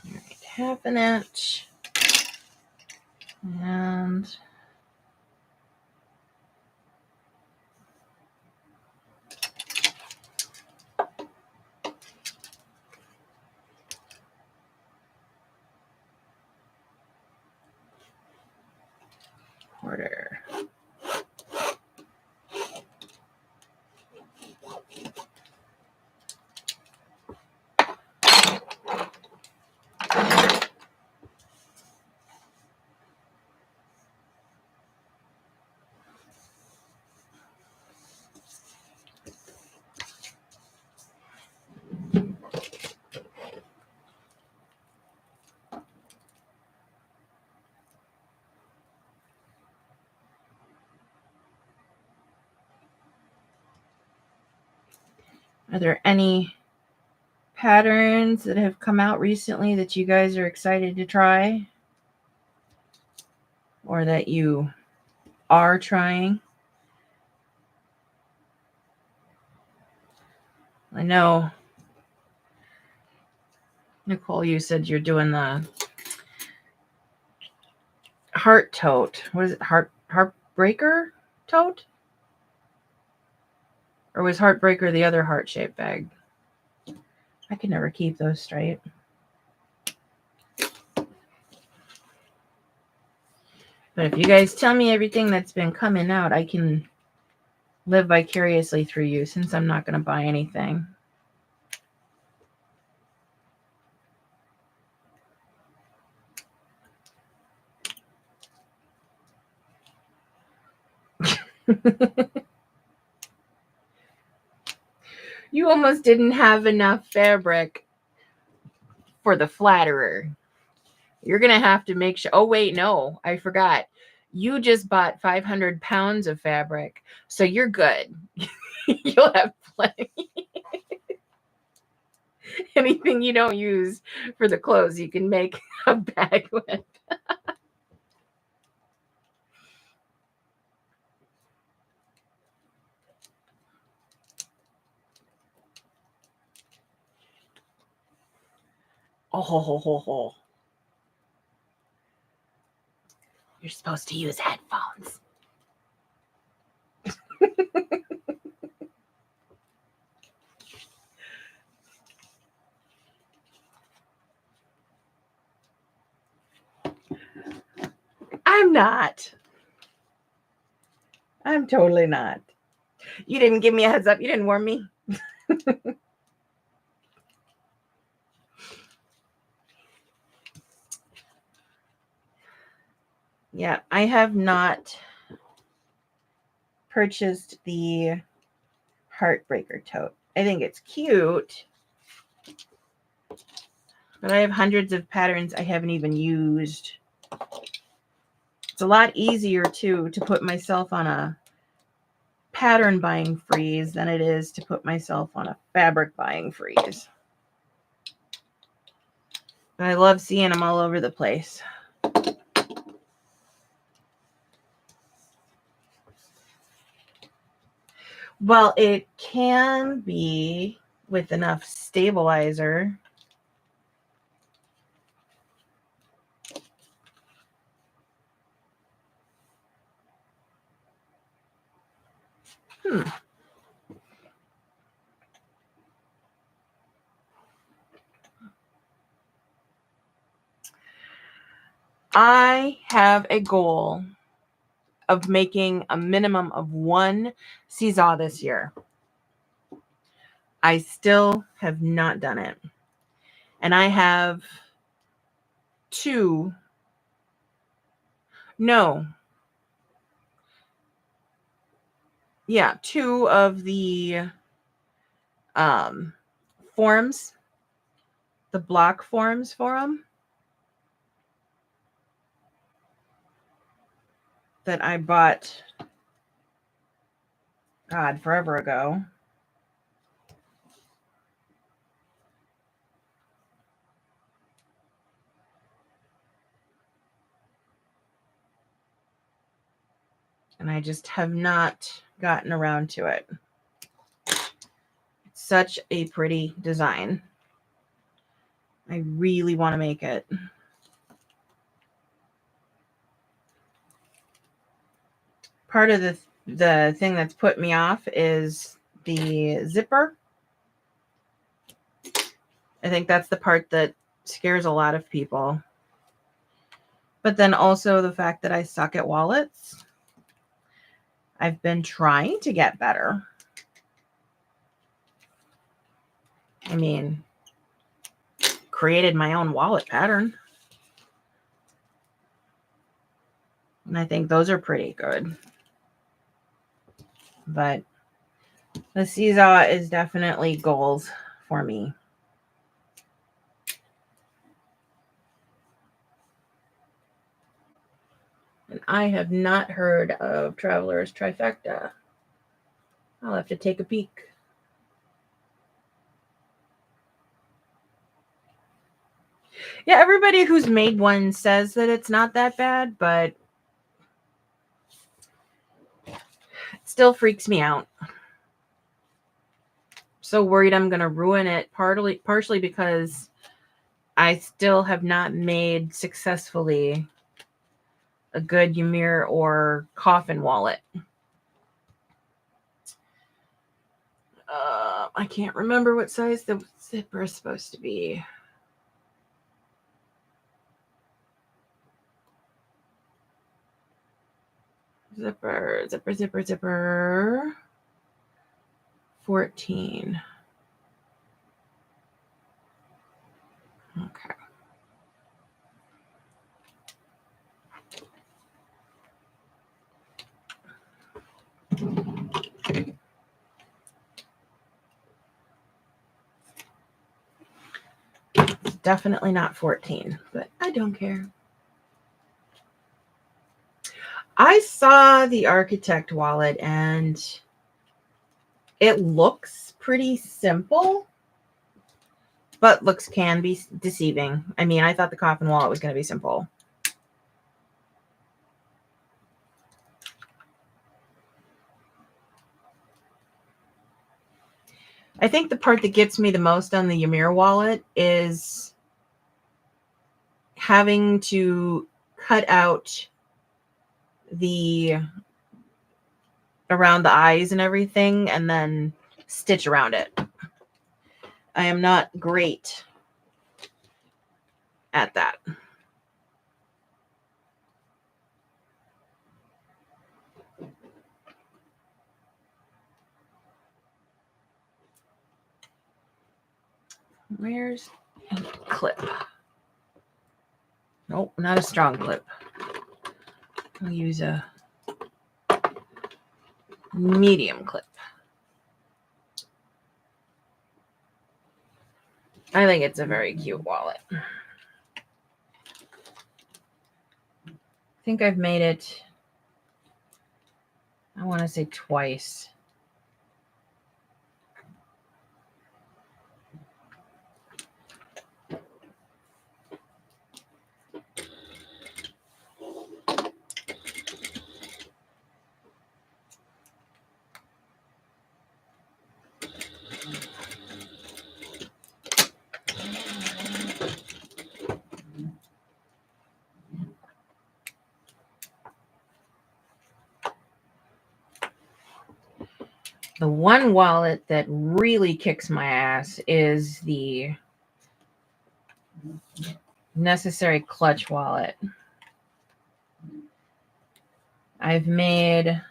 All right, 1/2 inch. And quarter. Are there any patterns that have come out recently that you guys are excited to try? Or that you are trying? I know, Nicole, you said you're doing the heart tote. What is it? Heartbreaker tote? Or was Heartbreaker the other heart-shaped bag? I can never keep those straight. But if you guys tell me everything that's been coming out, I can live vicariously through you since I'm not going to buy anything. You almost didn't have enough fabric for the flatterer. You're going to have to make sure. Oh, wait, no, I forgot. You just bought 500 pounds of fabric, so you're good. You'll have plenty. Anything you don't use for the clothes, you can make a bag with. Oh, you're supposed to use headphones. I'm not. I'm totally not. You didn't give me a heads up. You didn't warn me. Yeah, I have not purchased the Heartbreaker tote. I think it's cute, but I have hundreds of patterns I haven't even used. It's a lot easier too to put myself on a pattern buying freeze than it is to put myself on a fabric buying freeze. But I love seeing them all over the place. Well, it can be with enough stabilizer. I have a goal of making a minimum of one seesaw this year. I still have not done it. And I have two of the forms, the block forms for them that I bought, God, forever ago. And I just have not gotten around to it. It's such a pretty design. I really want to make it. Part of the thing that's put me off is the zipper. I think that's the part that scares a lot of people. But then also the fact that I suck at wallets. I've been trying to get better. I mean, created my own wallet pattern. And I think those are pretty good. But the seesaw is definitely goals for me. And I have not heard of Traveler's Trifecta. I'll have to take a peek. Yeah, everybody who's made one says that it's not that bad, but it still freaks me out. So worried I'm going to ruin it, partially because I still have not made successfully a good Ymir or coffin wallet. I can't remember what size the zipper is supposed to be. Zipper. 14. Okay. It's definitely not 14, but I don't care. I saw the Architect wallet and it looks pretty simple, but looks can be deceiving. I mean, I thought the coffin wallet was going to be simple. I think the part that gets me the most on the Ymir wallet is having to cut out the around the eyes and everything and then stitch around it. I am not great at that. Where's a clip? Nope, not a strong clip. I'll use a medium clip. I think it's a very cute wallet. I think I've made it, I want to say twice. The one wallet that really kicks my ass is the Necessary Clutch wallet. I've made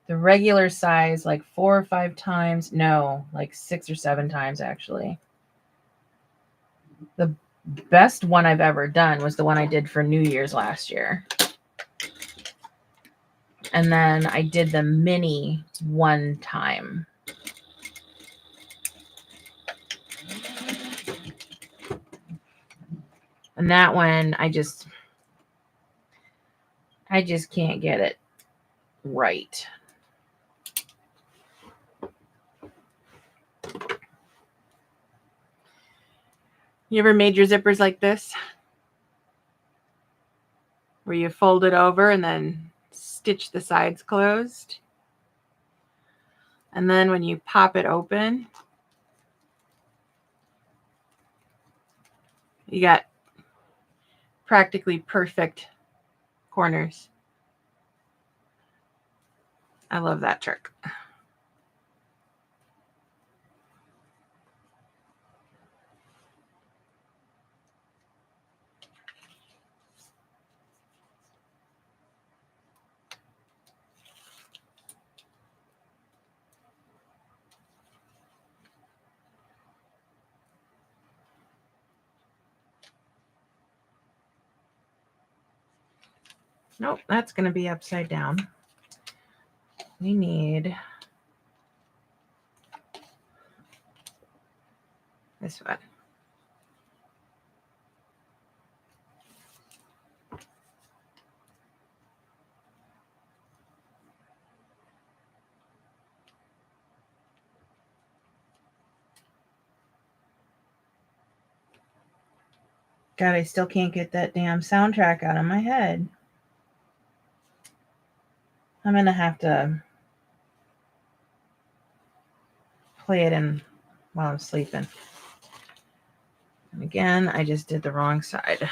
the regular size like 4 or 5 times. No, like 6 or 7 times actually. The best one I've ever done was the one I did for New Year's last year. And then I did the mini one time. And that one, I just can't get it right. You ever made your zippers like this? Where you fold it over and then stitch the sides closed? And then when you pop it open, you got practically perfect corners. I love that trick. Nope, that's going to be upside down. We need this one. God, I still can't get that damn soundtrack out of my head. I'm going to have to play it in while I'm sleeping. And again, I just did the wrong side.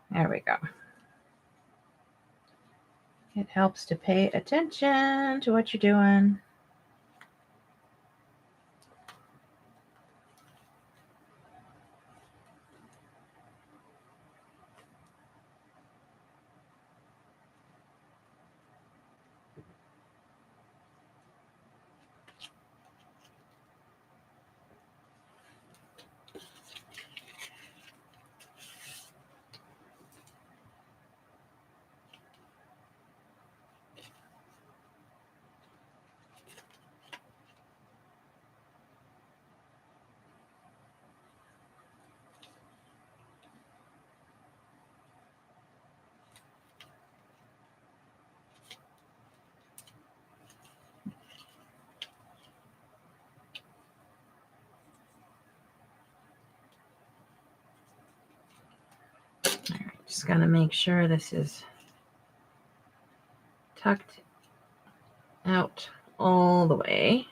There we go. It helps to pay attention to what you're doing. All right, just gotta make sure this is tucked out all the way.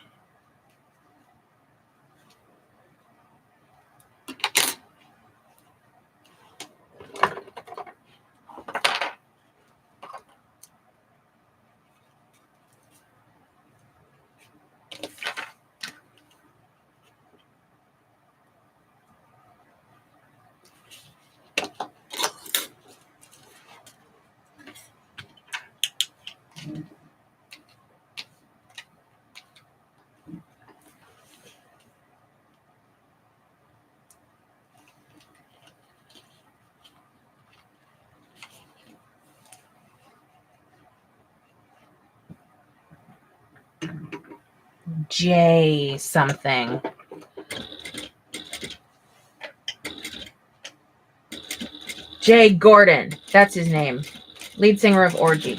Jay something. Jay Gordon. That's his name. Lead singer of Orgy.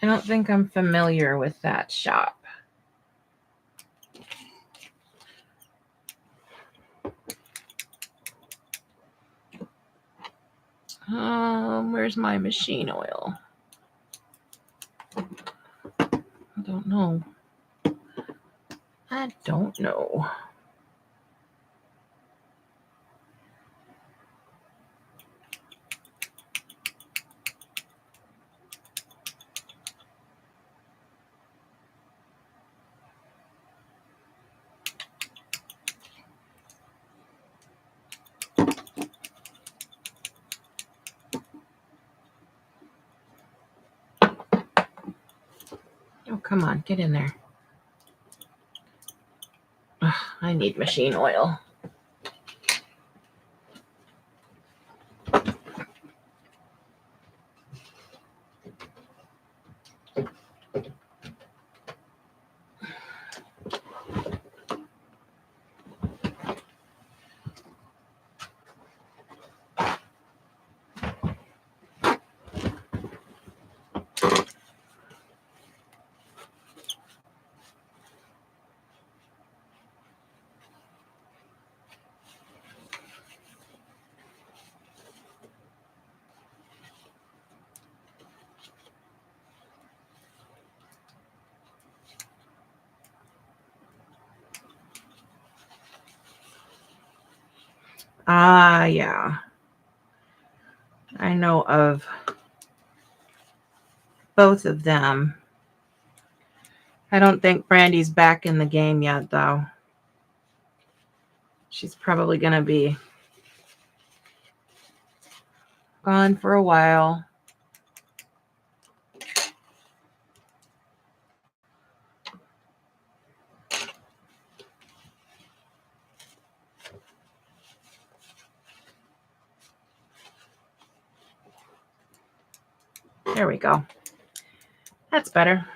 I don't think I'm familiar with that shop. Where's my machine oil? I don't know. I don't know. Oh, come on, get in there. Ugh, I need machine oil. Yeah. I know of both of them. I don't think Brandy's back in the game yet, though. She's probably going to be gone for a while. There we go. That's better.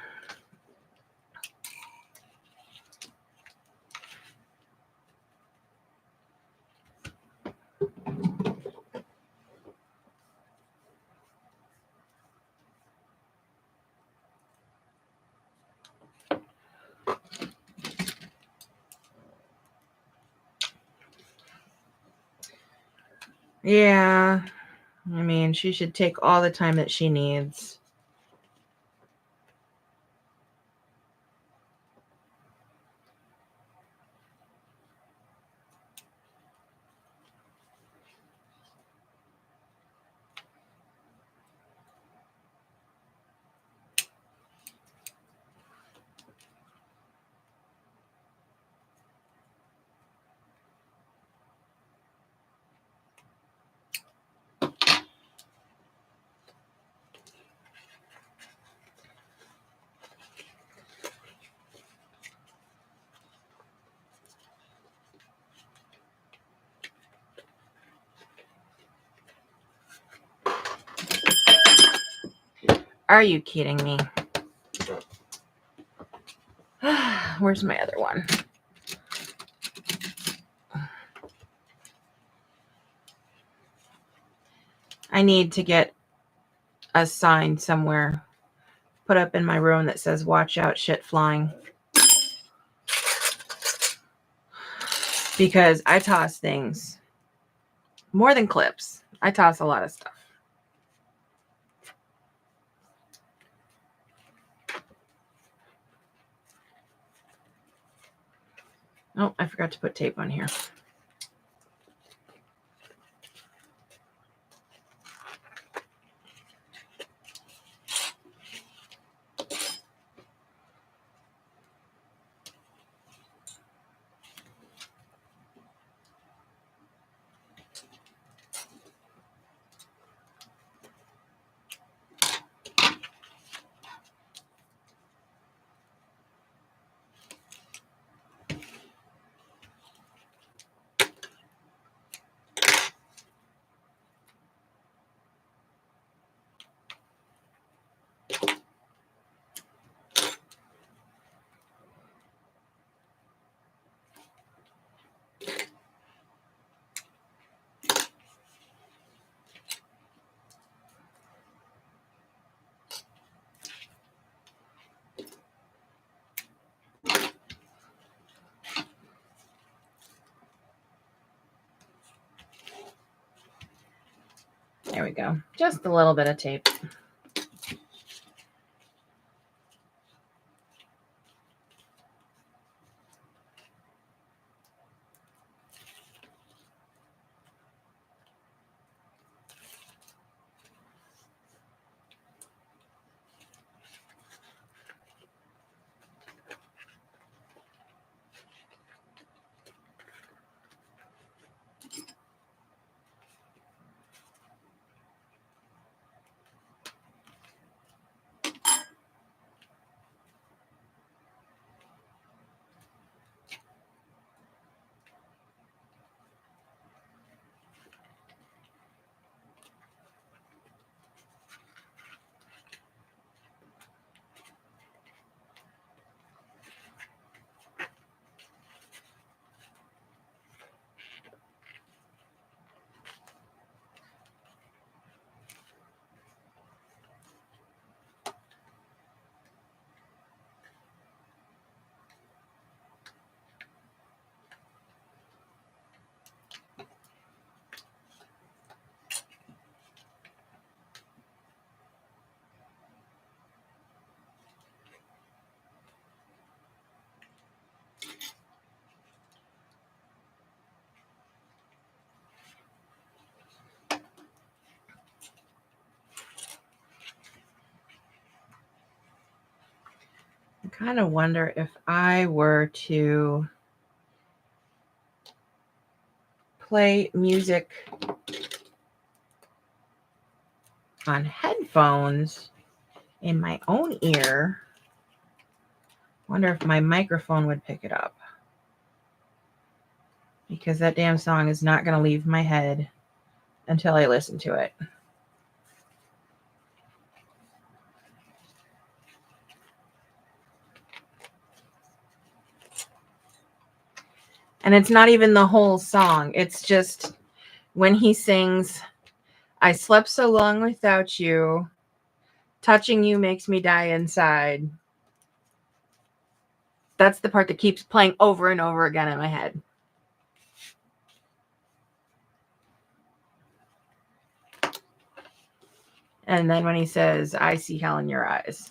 Yeah. I mean, she should take all the time that she needs. Are you kidding me? Where's my other one? I need to get a sign somewhere put up in my room that says, "Watch out, shit flying." Because I toss things more than clips. I toss a lot of stuff. Oh, I forgot to put tape on here. There we go. Just a little bit of tape. I kind of wonder if I were to play music on headphones in my own ear. Wonder if my microphone would pick it up. Because that damn song is not going to leave my head until I listen to it. And it's not even the whole song. It's just when he sings, I slept so long without you. Touching you makes me die inside. That's the part that keeps playing over and over again in my head. And then when he says, I see hell in your eyes.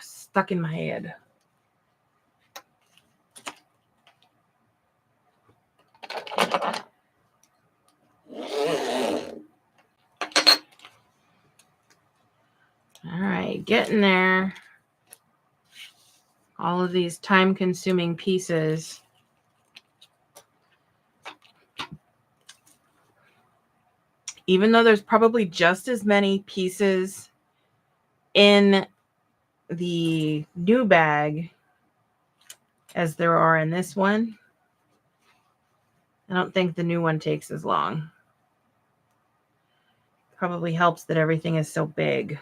Stuck in my head. All right, getting there. All of these time-consuming pieces. Even though there's probably just as many pieces in the new bag as there are in this one, I don't think the new one takes as long. Probably helps that everything is so big.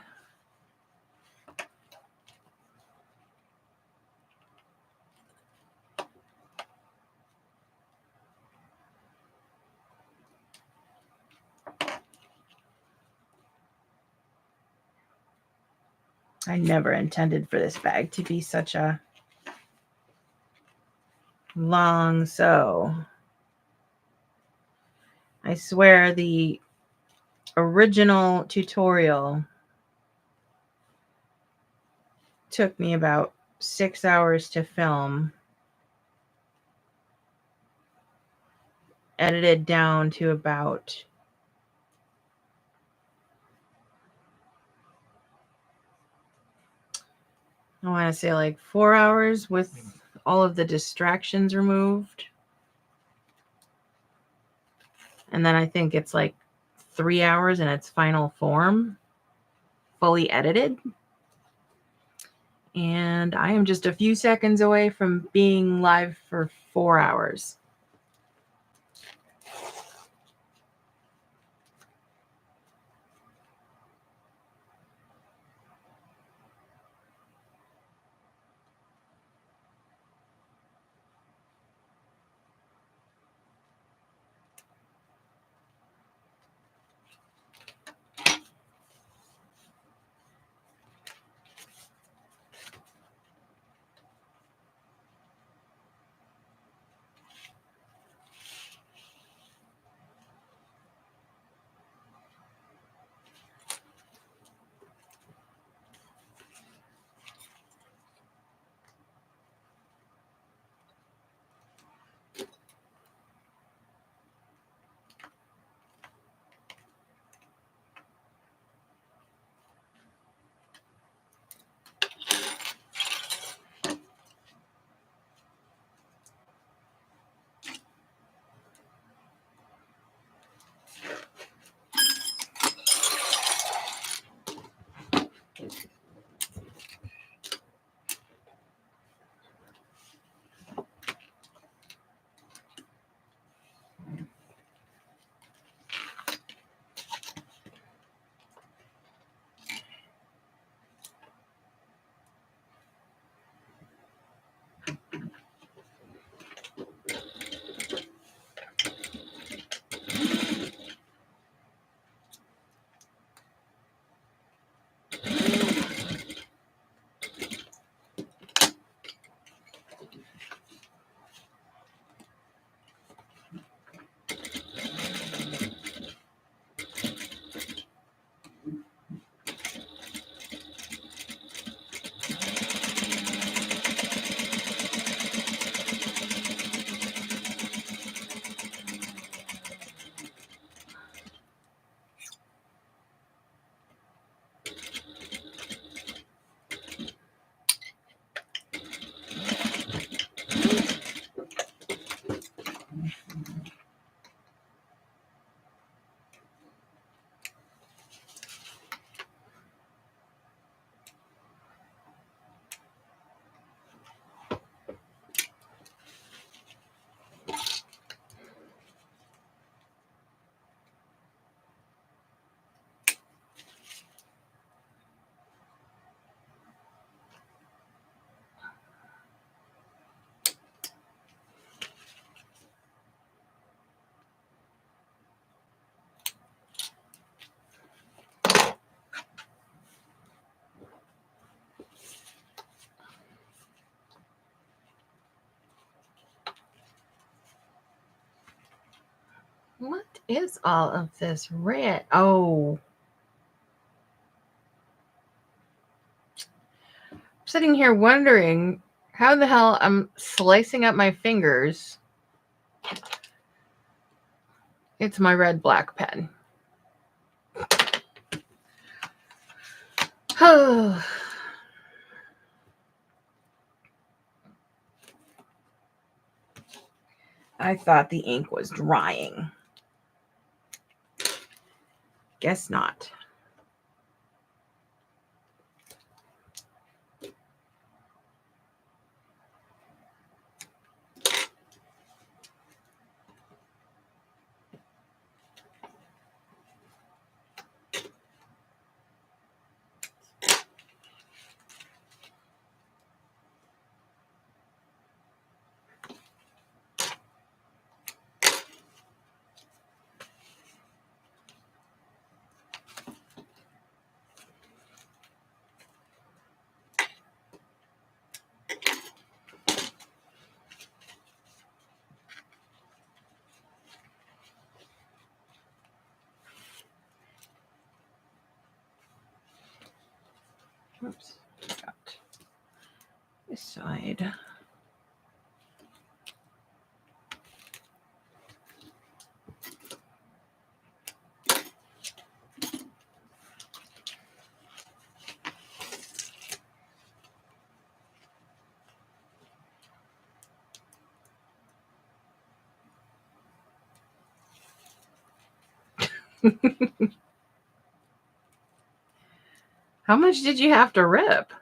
I never intended for this bag to be such a long sew. I swear the original tutorial took me about 6 hours to film, edited down to about I want to say like 4 hours with all of the distractions removed. And then I think it's like 3 hours in its final form, fully edited. And I am just a few seconds away from being live for 4 hours. What is all of this red? Oh. I'm sitting here wondering how the hell I'm slicing up my fingers. It's my red black pen. I thought the ink was drying. Guess not. Oops, got this side. How much did you have to rip?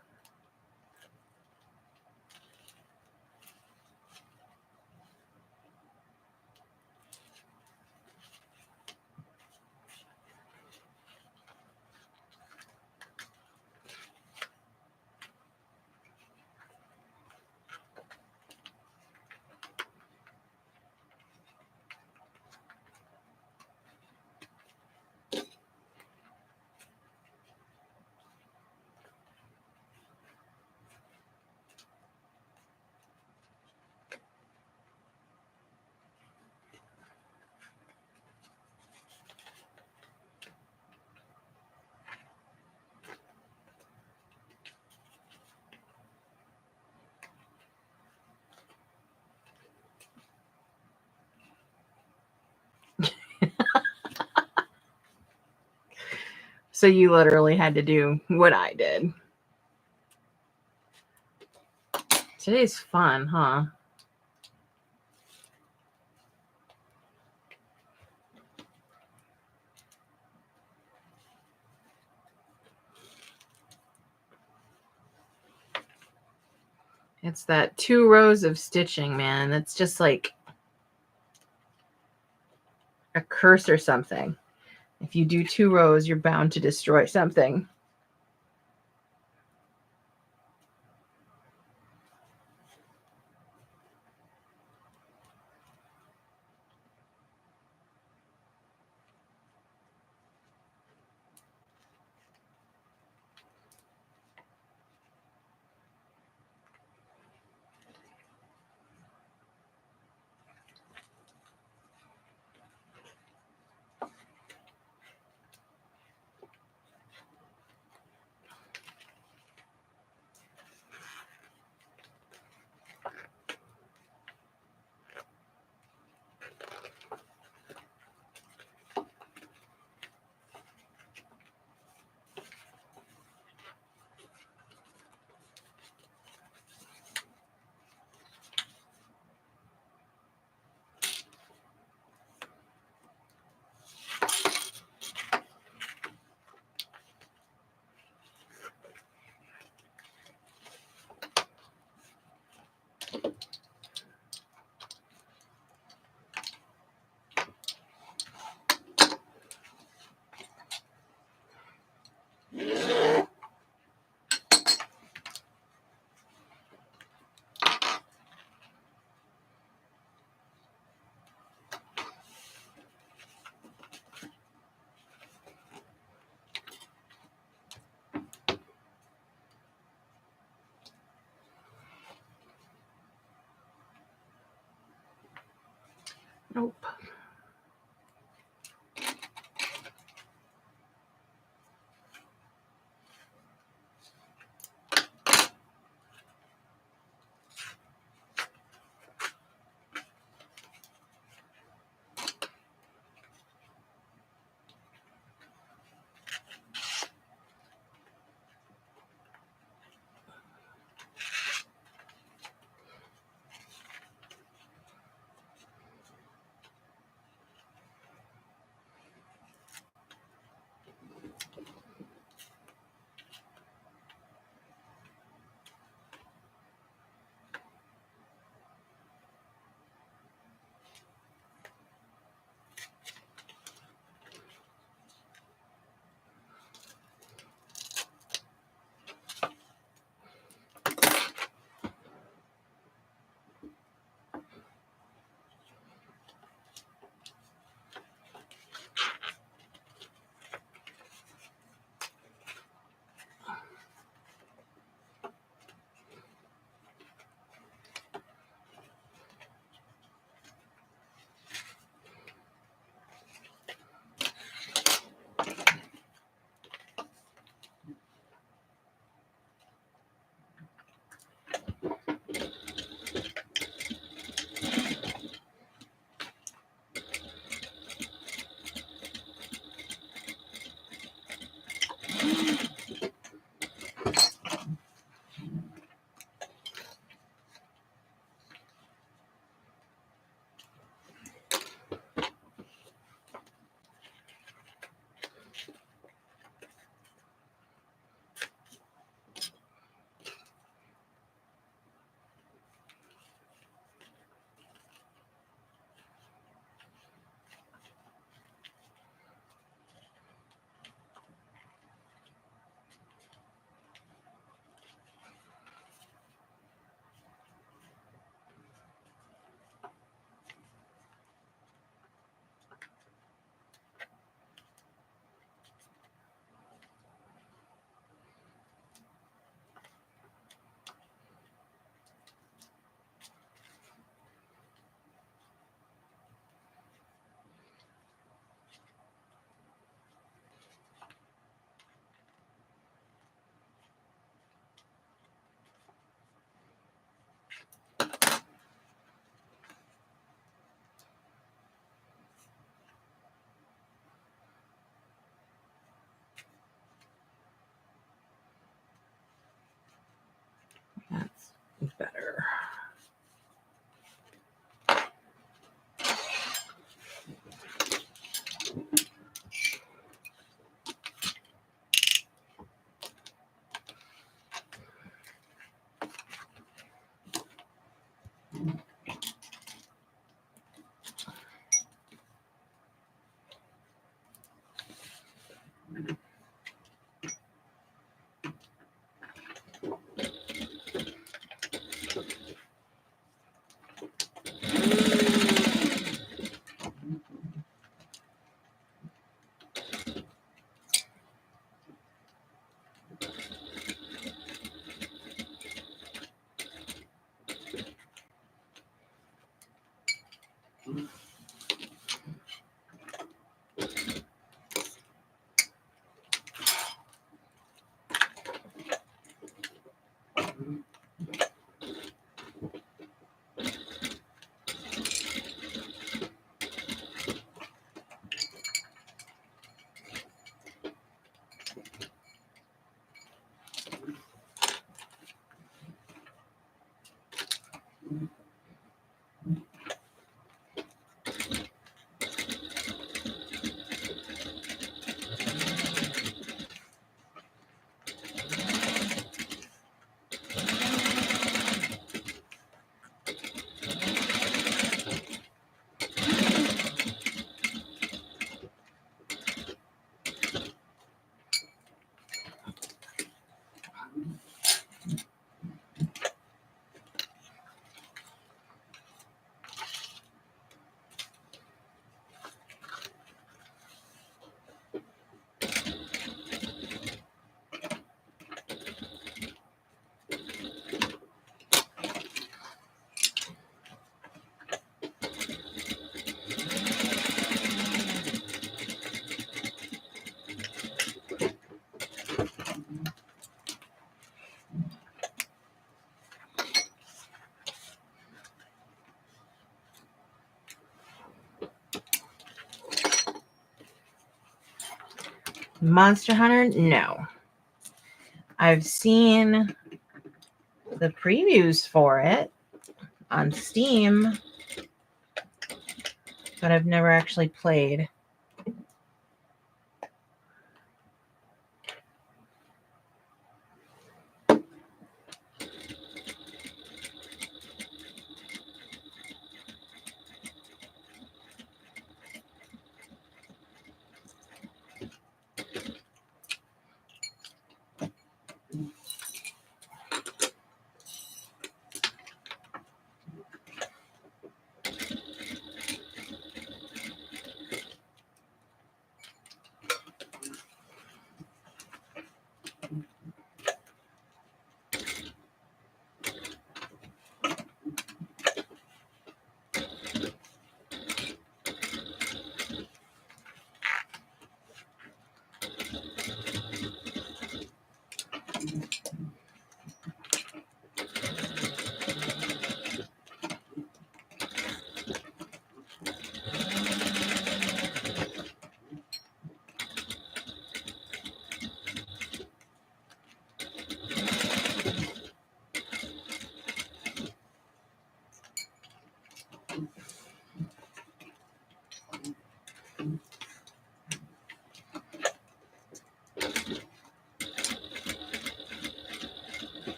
So you literally had to do what I did. Today's fun, huh? It's that 2 rows of stitching, man. It's just like a curse or something. If you do 2 rows, you're bound to destroy something. Nope. better. Monster Hunter? No. I've seen the previews for it on Steam, but I've never actually played.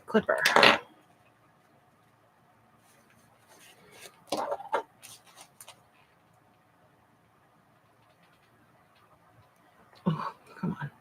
Clipper. Oh, come on.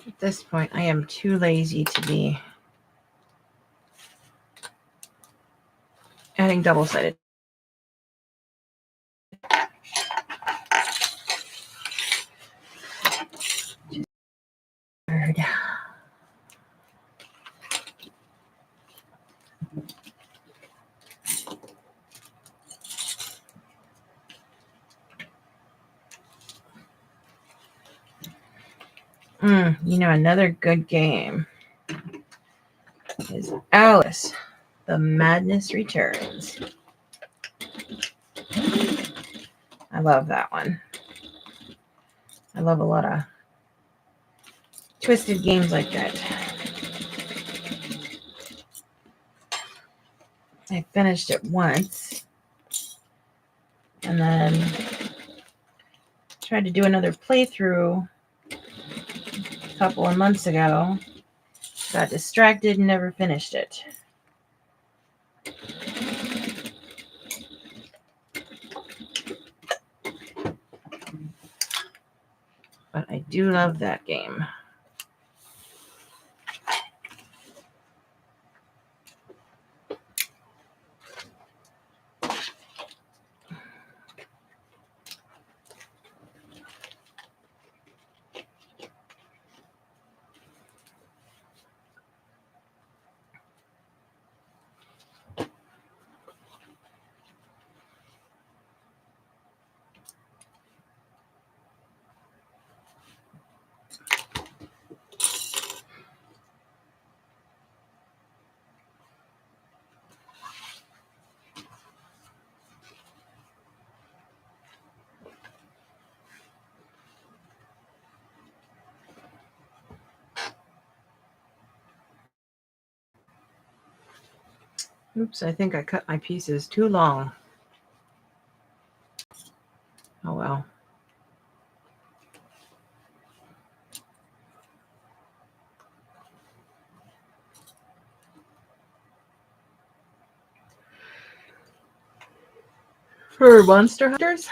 At this point, I am too lazy to be adding double-sided. You know, another good game is Alice, the Madness Returns. I love that one. I love a lot of twisted games like that. I finished it once and then tried to do another playthrough a couple of months ago. Got distracted and never finished it. But I do love that game. Oops, I think I cut my pieces too long. Oh well. For Monster Hunters,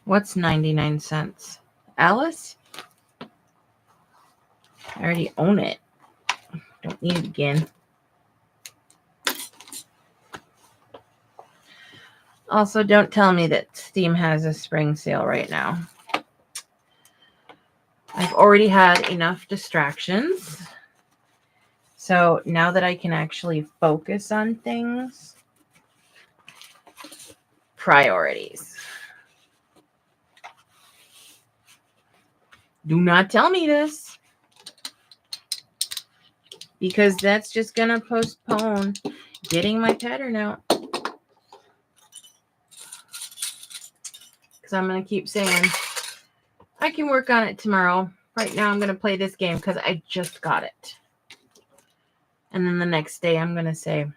What's 99 cents? Alice? I already own it. Don't need it again. Also, don't tell me that Steam has a spring sale right now. I've already had enough distractions. So now that I can actually focus on things, priorities. Do not tell me this, because that's just going to postpone getting my pattern out. Because I'm going to keep saying, I can work on it tomorrow. Right now I'm going to play this game because I just got it. And then the next day I'm going to say,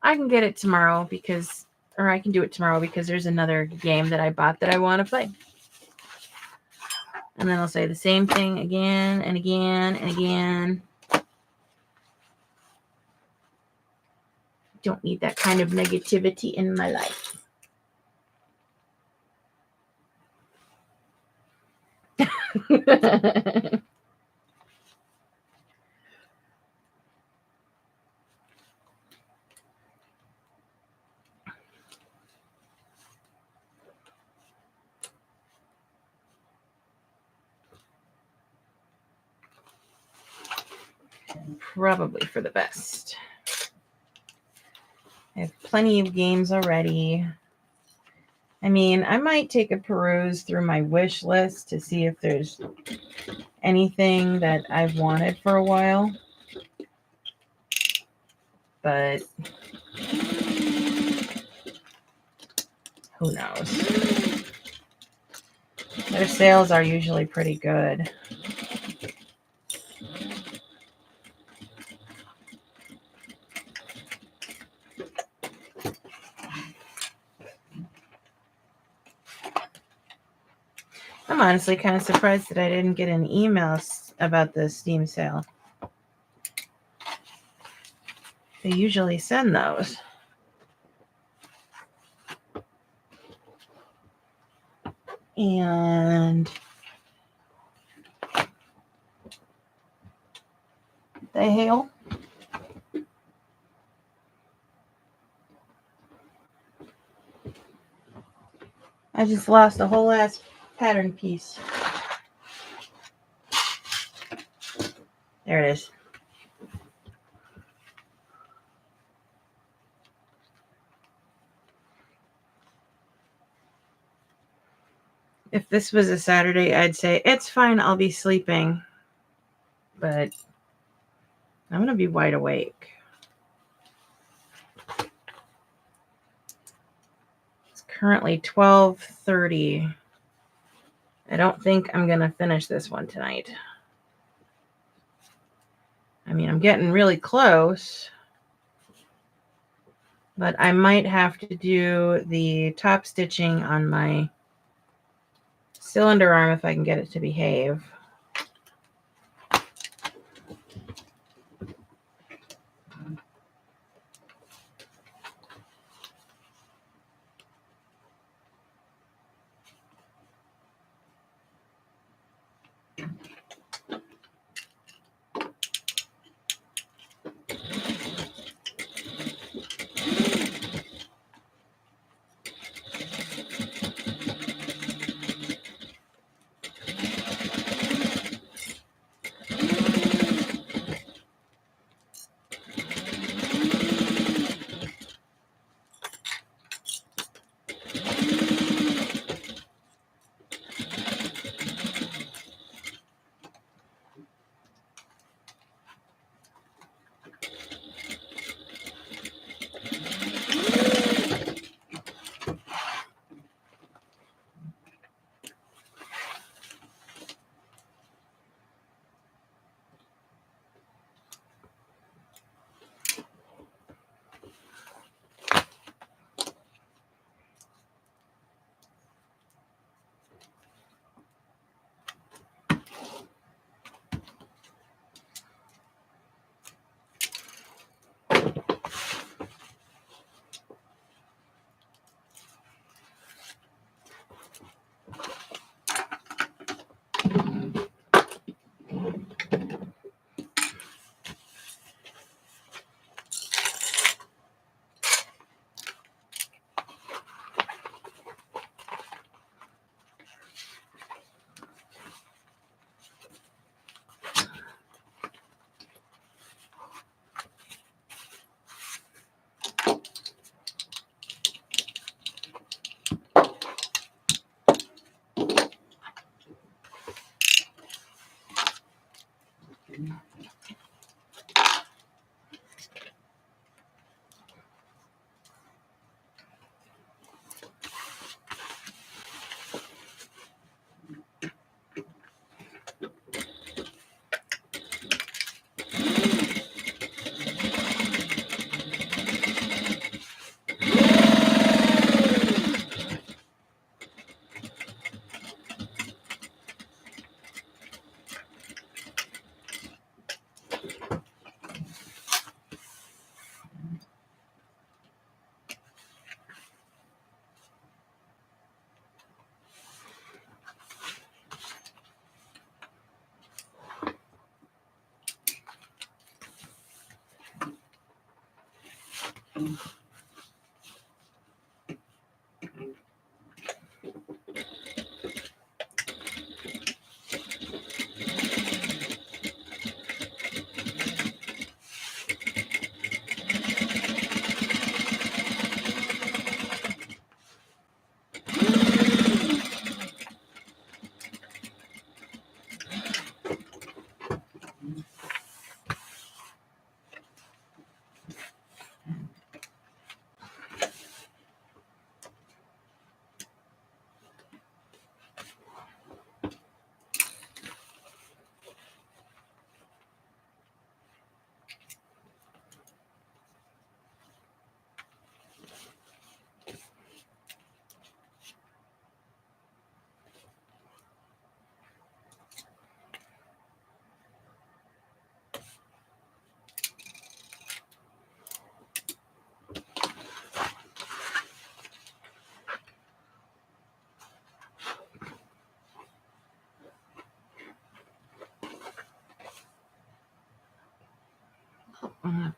I can get it tomorrow because, or I can do it tomorrow because there's another game that I bought that I want to play. And then I'll say the same thing again and again and again. Don't need that kind of negativity in my life. Probably for the best. I have plenty of games already. I mean, I might take a peruse through my wish list to see if there's anything that I've wanted for a while. But who knows? Their sales are usually pretty good. I'm honestly kind of surprised that I didn't get an email about the Steam sale. They usually send those. And the hail. I just lost a whole ass pattern piece. There it is. If this was a Saturday, I'd say, it's fine, I'll be sleeping. But I'm going to be wide awake. It's currently 12:30. I don't think I'm going to finish this one tonight. I mean, I'm getting really close. But I might have to do the top stitching on my cylinder arm if I can get it to behave.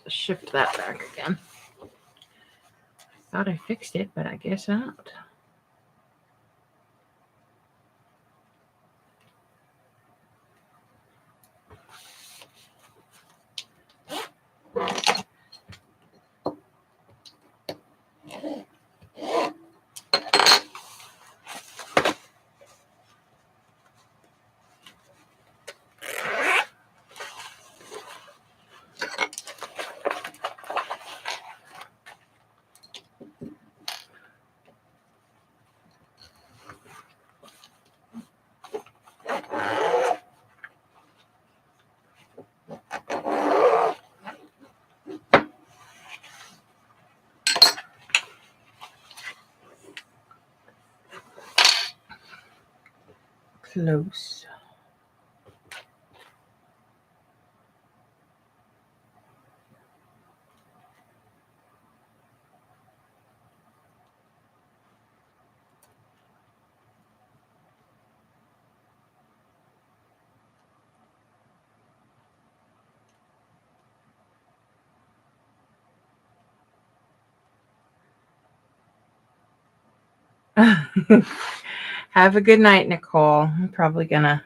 to shift that back again. I thought I fixed it, but I guess not. Close. Have a good night, Nicole. I'm probably gonna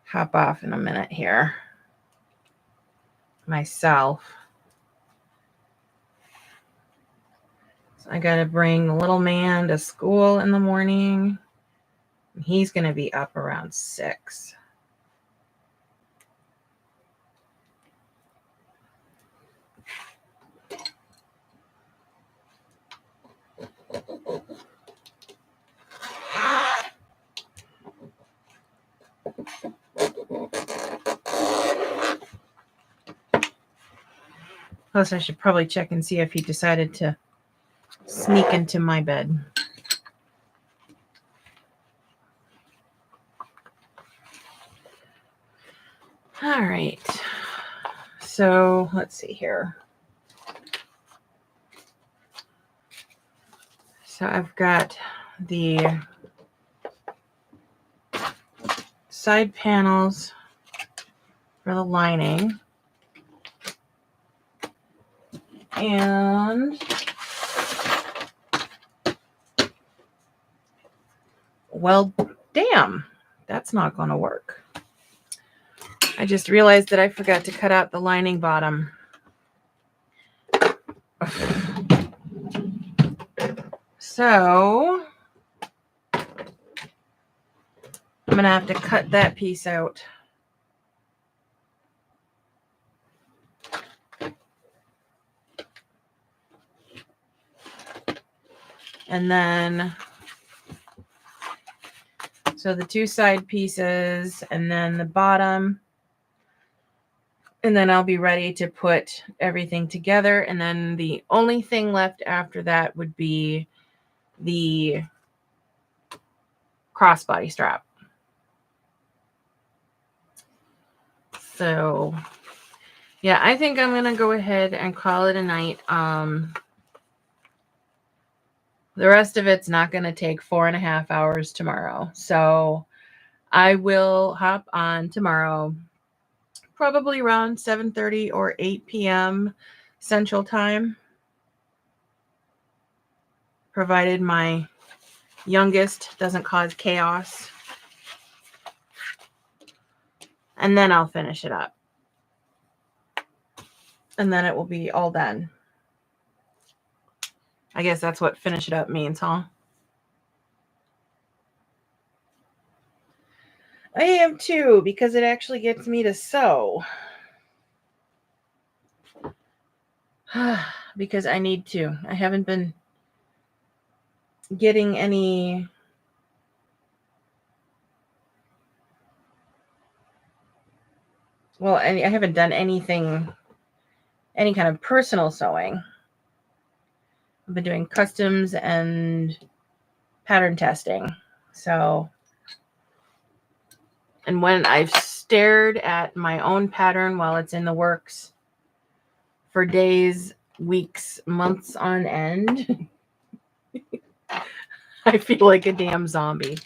hop off in a minute here myself. So I gotta bring the little man to school in the morning. He's gonna be up around 6. Plus, I should probably check and see if he decided to sneak into my bed. All right. So let's see here. So I've got the side panels for the lining. And well, damn, that's not going to work. I just realized that I forgot to cut out the lining bottom. So I'm going to have to cut that piece out. And then, so the 2 side pieces and then the bottom. And then I'll be ready to put everything together. And then the only thing left after that would be the crossbody strap. So, yeah, I think I'm going to go ahead and call it a night. The rest of it's not going to take 4.5 hours tomorrow. So I will hop on tomorrow, probably around 7:30 or 8 p.m. Central Time, provided my youngest doesn't cause chaos. And then I'll finish it up. And then it will be all done. I guess that's what finish it up means, huh? I am too, because it actually gets me to sew. Because I need to. I haven't been getting any I haven't done anything, any kind of personal sewing. I've been doing customs and pattern testing. So, and when I've stared at my own pattern while it's in the works for days, weeks, months on end, I feel like a damn zombie.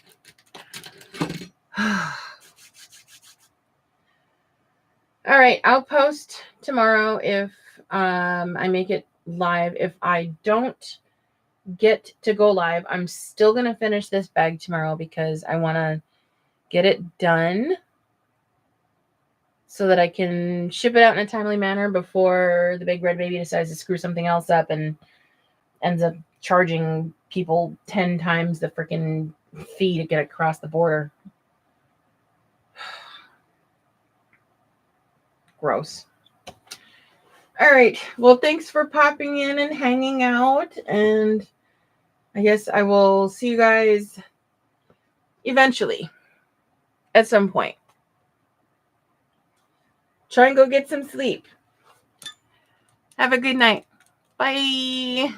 All right, I'll post tomorrow if I make it live. If I don't get to go live, I'm still going to finish this bag tomorrow because I want to get it done so that I can ship it out in a timely manner before the big red baby decides to screw something else up and ends up charging people 10 times the freaking fee to get across the border. Gross. All right. Well, thanks for popping in and hanging out. And I guess I will see you guys eventually at some point. Try and go get some sleep. Have a good night. Bye.